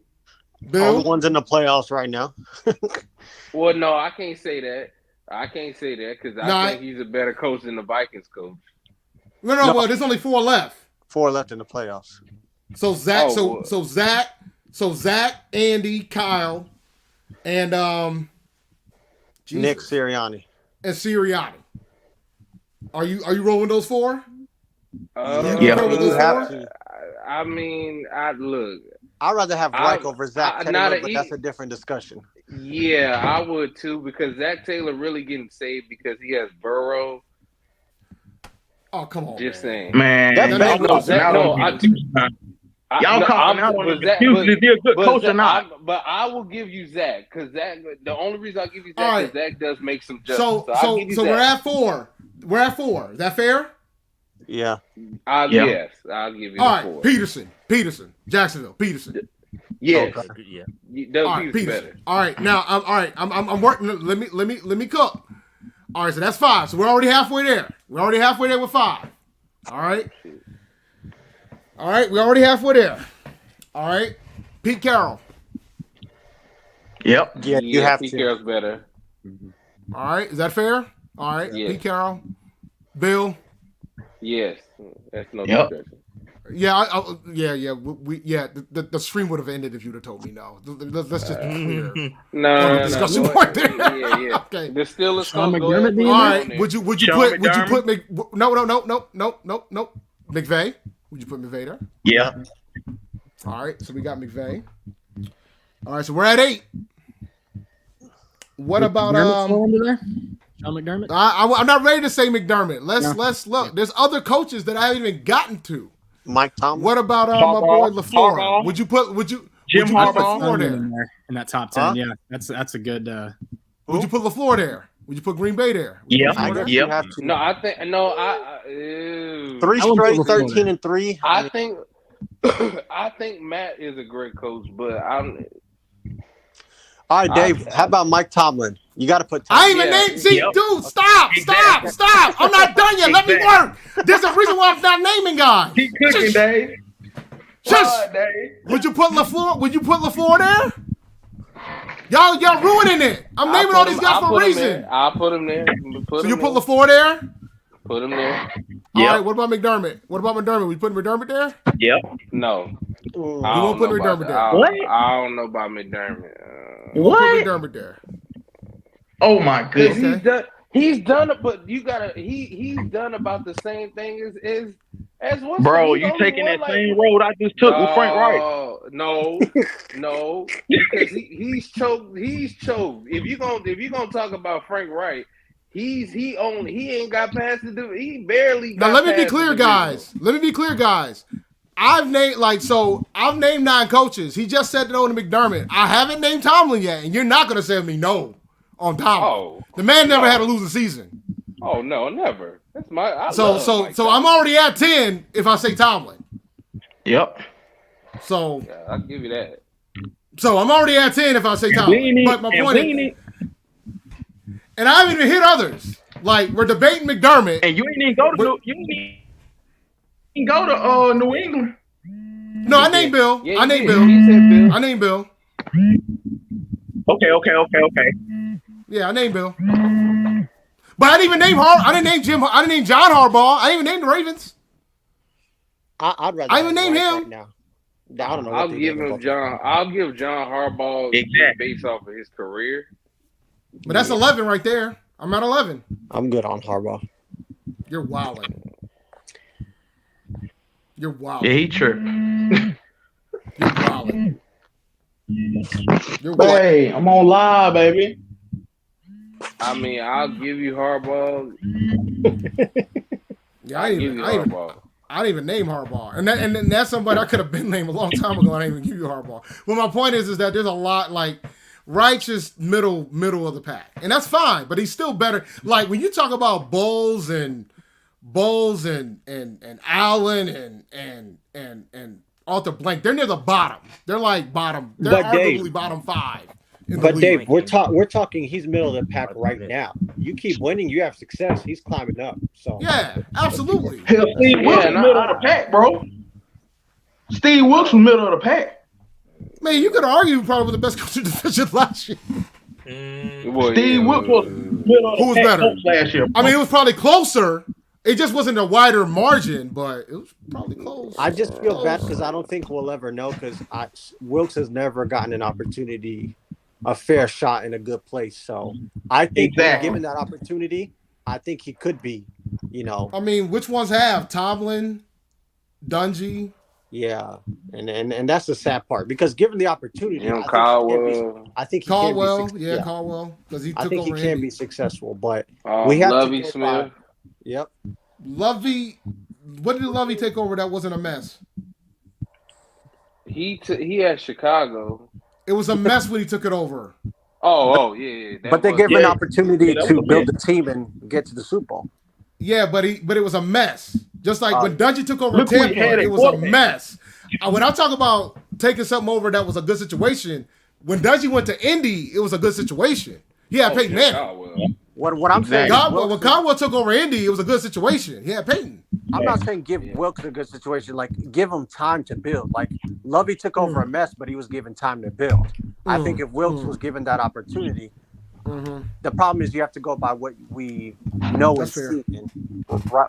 Bill. All the ones in the playoffs right now. Well, no, I can't say that. Because I think he's a better coach than the Vikings coach. No. Well, there's only 4 left. 4 left in the playoffs. So Zach, Zach, Andy, Kyle, and Nick Sirianni. And Sirianni. Are you rolling those 4? Yeah. I mean, look. I'd rather have Reich over Zach Taylor, but that's a different discussion. Yeah, I would too, because Zach Taylor really getting saved because he has Burrow. Oh, come on. Just saying. Man. Y'all coughing out on the excuses. Is he a good coach or not? But I will give you Zach, because the only reason I'll give you Zach is Zach does make some judgments. So we're at 4. We're at 4. Is that fair? Yeah. Yes, I'll give you all 4. Peterson, Jacksonville, Peterson. Yes. Okay. Yeah. All right, Peterson. Better. All right, now I'm working. Let me cook. All right, so that's 5. So we're already halfway there. We're already halfway there with 5. All right. All right, we're already halfway there. All right, Pete Carroll. Yep. Yeah, you have Pete to. Carroll's better. All right, is that fair? All right, yes. Pete Carroll, Bill. Yes, that's no discussion. Yeah, the stream would have ended if you'd have told me no. Let's just be clear. No, discussion point there. Yeah. Okay. There's still a Sean song. McDermott. All right. Would you put no. McVay? Would you put McVay there? Yeah. All right. So we got McVay. All right. So we're at 8. What about Sean McDermott? I'm not ready to say McDermott. Let's look. There's other coaches that I haven't even gotten to. Mike Tomlin. What about my boy LaFleur? Would you put LaFleur there in that top 10? Huh? Yeah, that's a good. Would you put LaFleur there? Would you put Green Bay there? Yeah. No, I think 3 straight, 13-3. I think Matt is a great coach, but I'm. All right, Dave. How about Mike Tomlin? You got to put. I even named. See, dude, stop. I'm not done yet. Let me work. There's a reason why I'm not naming guys. Keep cooking, Dave. Would you put LaFleur? Would you put LaFleur there? Y'all ruining it. I'm naming all these guys for a reason. I'll put him there. So you put LaFleur there? Put him there. All right. What about McDermott? Would you put McDermott there? Yep. No. You won't put McDermott there. What? I don't know about McDermott. You won't put McDermott there. Oh my goodness. He's done it, but you gotta. He's done about the same thing as what. Bro, you taking that same road I just took with Frank Reich? No, because he's choked. He's choked. If you gonna talk about Frank Reich, He ain't got past the division. He barely. Now got let me be past clear, the guys. Let me be clear, guys. I've named I've named 9 coaches. He just said no to McDermott. I haven't named Tomlin yet, and you're not gonna say me no on Tomlin. Oh, the man never had a losing season. Oh no, never. That's my. So I'm already at 10 if I say Tomlin. Yep. So yeah, I'll give you that. So I'm already at 10 if I say Tomlin. But my point is, and I haven't even hit others. Like we're debating McDermott, and you ain't even go to New England. No, I named Bill. Yeah, I named Bill. I named Bill. Okay. Yeah, I named Bill. But I didn't even name I didn't name Jim. I didn't name John Harbaugh. I didn't even name the Ravens. I'd rather. I even name him. Right now. I don't know. I'll give John Harbaugh based off of his career. But that's 11 right there. I'm at 11. I'm good on Harbaugh. You're wilding. You're wild. Yeah, he tripped. You're wilding. Hey, I'm on live, baby. I mean, I'll give you Harbaugh. Yeah, I didn't even name Harbaugh, and that's somebody I could have been named a long time ago. I didn't even give you Harbaugh. But my point is that there's a lot like Reich is middle of the pack, and that's fine. But he's still better. Like when you talk about Bowles and Allen and Arthur Blank, they're near the bottom. They're like bottom. They're arguably bottom 5. But Dave, we're talking. He's middle of the pack right now. You keep winning, you have success. He's climbing up. So yeah, absolutely. Hell, Steve Wilkes was middle of the pack, bro. Steve Wilkes was middle of the pack. Man, you could argue probably the best coach in the division last year. Steve Wilkes was middle of the Who was pack better last year. I mean, it was probably closer. It just wasn't a wider margin, but it was probably close. I just feel bad because I don't think we'll ever know because Wilkes has never gotten an opportunity, a fair shot in a good place. So I think given that opportunity, I think he could be, I mean, which ones have? Tomlin, Dungy. Yeah, and that's the sad part because given the opportunity, Caldwell. I think he Caldwell, can be Caldwell, because he took I think over he can Andy. be successful, but we have Lovey to Smith. Yep. Lovey, what did Lovey take over that wasn't a mess? He had Chicago. It was a mess when he took it over. Yeah. But they gave him an opportunity to build a team and get to the Super Bowl. Yeah, but it was a mess. Just like when Dungy took over Tampa, it was a mess. When I talk about taking something over that was a good situation, when Dungy went to Indy, it was a good situation. He had Peyton Manning. What I'm saying, when Caldwell took over Indy, it was a good situation. He had Peyton. I'm not saying give Wilkes a good situation. Like give him time to build. Like Lovey took over a mess, but he was given time to build. I think if Wilkes was given that opportunity, the problem is you have to go by what we know and see. And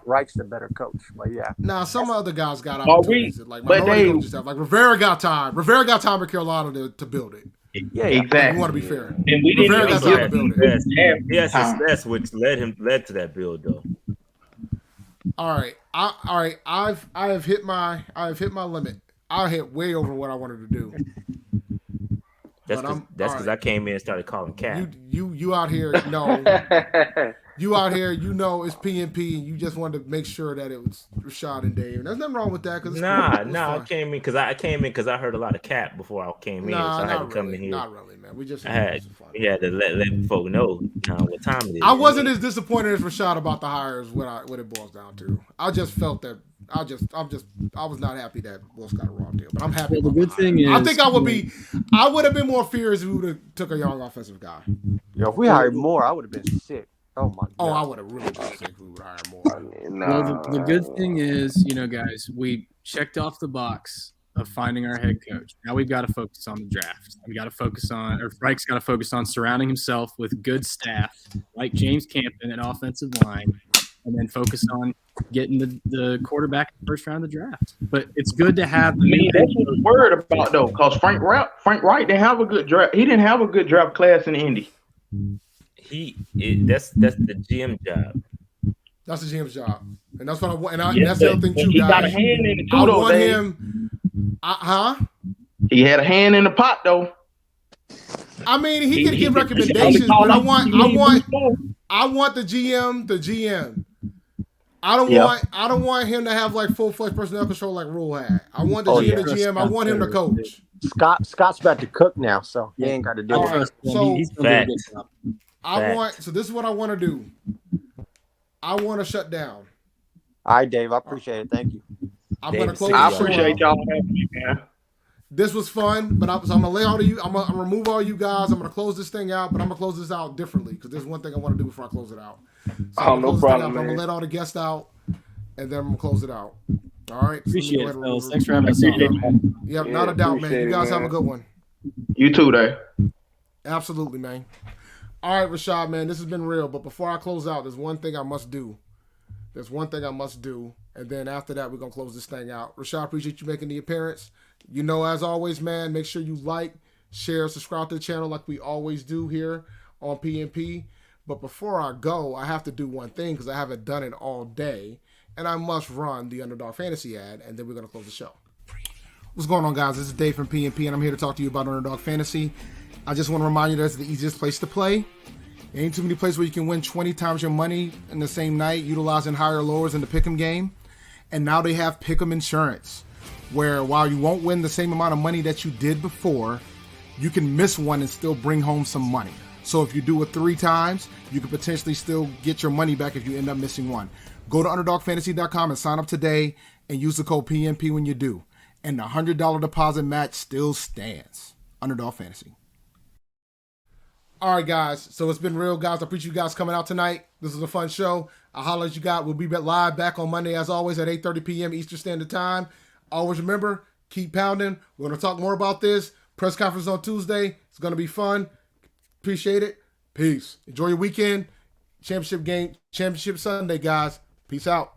Reich's the better coach. But yeah. Now some other guys got opportunities. Like minority coaches have. Like Rivera got time. Rivera got time at Carolina to build it. Yeah, exactly. We want to be fair. And we didn't got time to build it. He has success, which led to that build, though. All right, I have hit my limit. I hit way over what I wanted to do. That's because I came in and started calling Cap. You out here, no. You out here, it's PNP, and you just wanted to make sure that it was Rashad and Dave. And there's nothing wrong with that. I came in because I heard a lot of Cap before I came in, so I had to come in here. Not really, man. We had to let folk know what time it is. I wasn't as disappointed as Rashad about the hires. What it boils down to, I just felt that I was not happy that Wilkes got a raw deal, but I'm happy. Well, the good thing is, I think I would have been more furious if we would have took a young offensive guy. Yo, if we hired more, I would have been sick. Oh my God. Oh, I would have really been sick if we would hire more. Well, the good thing is, guys, we checked off the box of finding our head coach. Now we've got to focus on the draft. Reich's got to focus on surrounding himself with good staff like James Campen and offensive line, and then focus on getting the quarterback in the first round of the draft. But it's good to have. That's what I'm worried about though, because Frank Reich didn't have a good draft. He didn't have a good draft class in Indy. That's the GM job. That's the GM's job, and that's what I want. And that's the other thing too, he guys. got a hand in the I though, want Dave. him. He had a hand in the pot though. I mean, he can give recommendations, but I want I want the GM. I don't want him to have like full-fledged personnel control like Rule had. I want the GM the GM. I want him to coach. Scott's about to cook now, so he ain't got to do All it. right, so He's gonna do a good job. so this is what I want to do. I want to shut down. All right, Dave. I appreciate it. Thank you. I'm going to close I the show appreciate out. y'all having me, man. This was fun, but so I'm gonna lay all of you. I'm gonna remove all you guys. I'm gonna close this thing out, but I'm gonna close this out differently because there's one thing I want to do before I close it out. So no problem, I'm gonna let all the guests out, and then I'm gonna close it out. All right. Appreciate it, fellas. Thanks for having us on. Yep, not a doubt, man. You guys have a good one. You too, Dave. Absolutely, man. All right, Rashad, man, this has been real. But before I close out, there's one thing I must do. And then after that, we're going to close this thing out. Rashad, appreciate you making the appearance. You know, as always, man, make sure you like, share, subscribe to the channel like we always do here on PNP. But before I go, I have to do one thing because I haven't done it all day. And I must run the Underdog Fantasy ad, and then we're going to close the show. What's going on, guys? This is Dave from PNP, and I'm here to talk to you about Underdog Fantasy. I just want to remind you that's the easiest place to play. There ain't too many places where you can win 20 times your money in the same night, utilizing higher lowers in the Pick'em game. And now they have Pick'em Insurance, where while you won't win the same amount of money that you did before, you can miss one and still bring home some money. So if you do it 3 times, you can potentially still get your money back if you end up missing one. Go to UnderdogFantasy.com and sign up today and use the code PNP when you do. And the $100 deposit match still stands. Underdog Fantasy. All right, guys. So it's been real, guys. I appreciate you guys coming out tonight. This was a fun show. I'll holler at you guys. We'll be live back on Monday, as always, at 8:30 p.m. Eastern Standard Time. Always remember, keep pounding. We're going to talk more about this. Press conference on Tuesday. It's going to be fun. Appreciate it. Peace. Enjoy your weekend. Championship Sunday, guys. Peace out.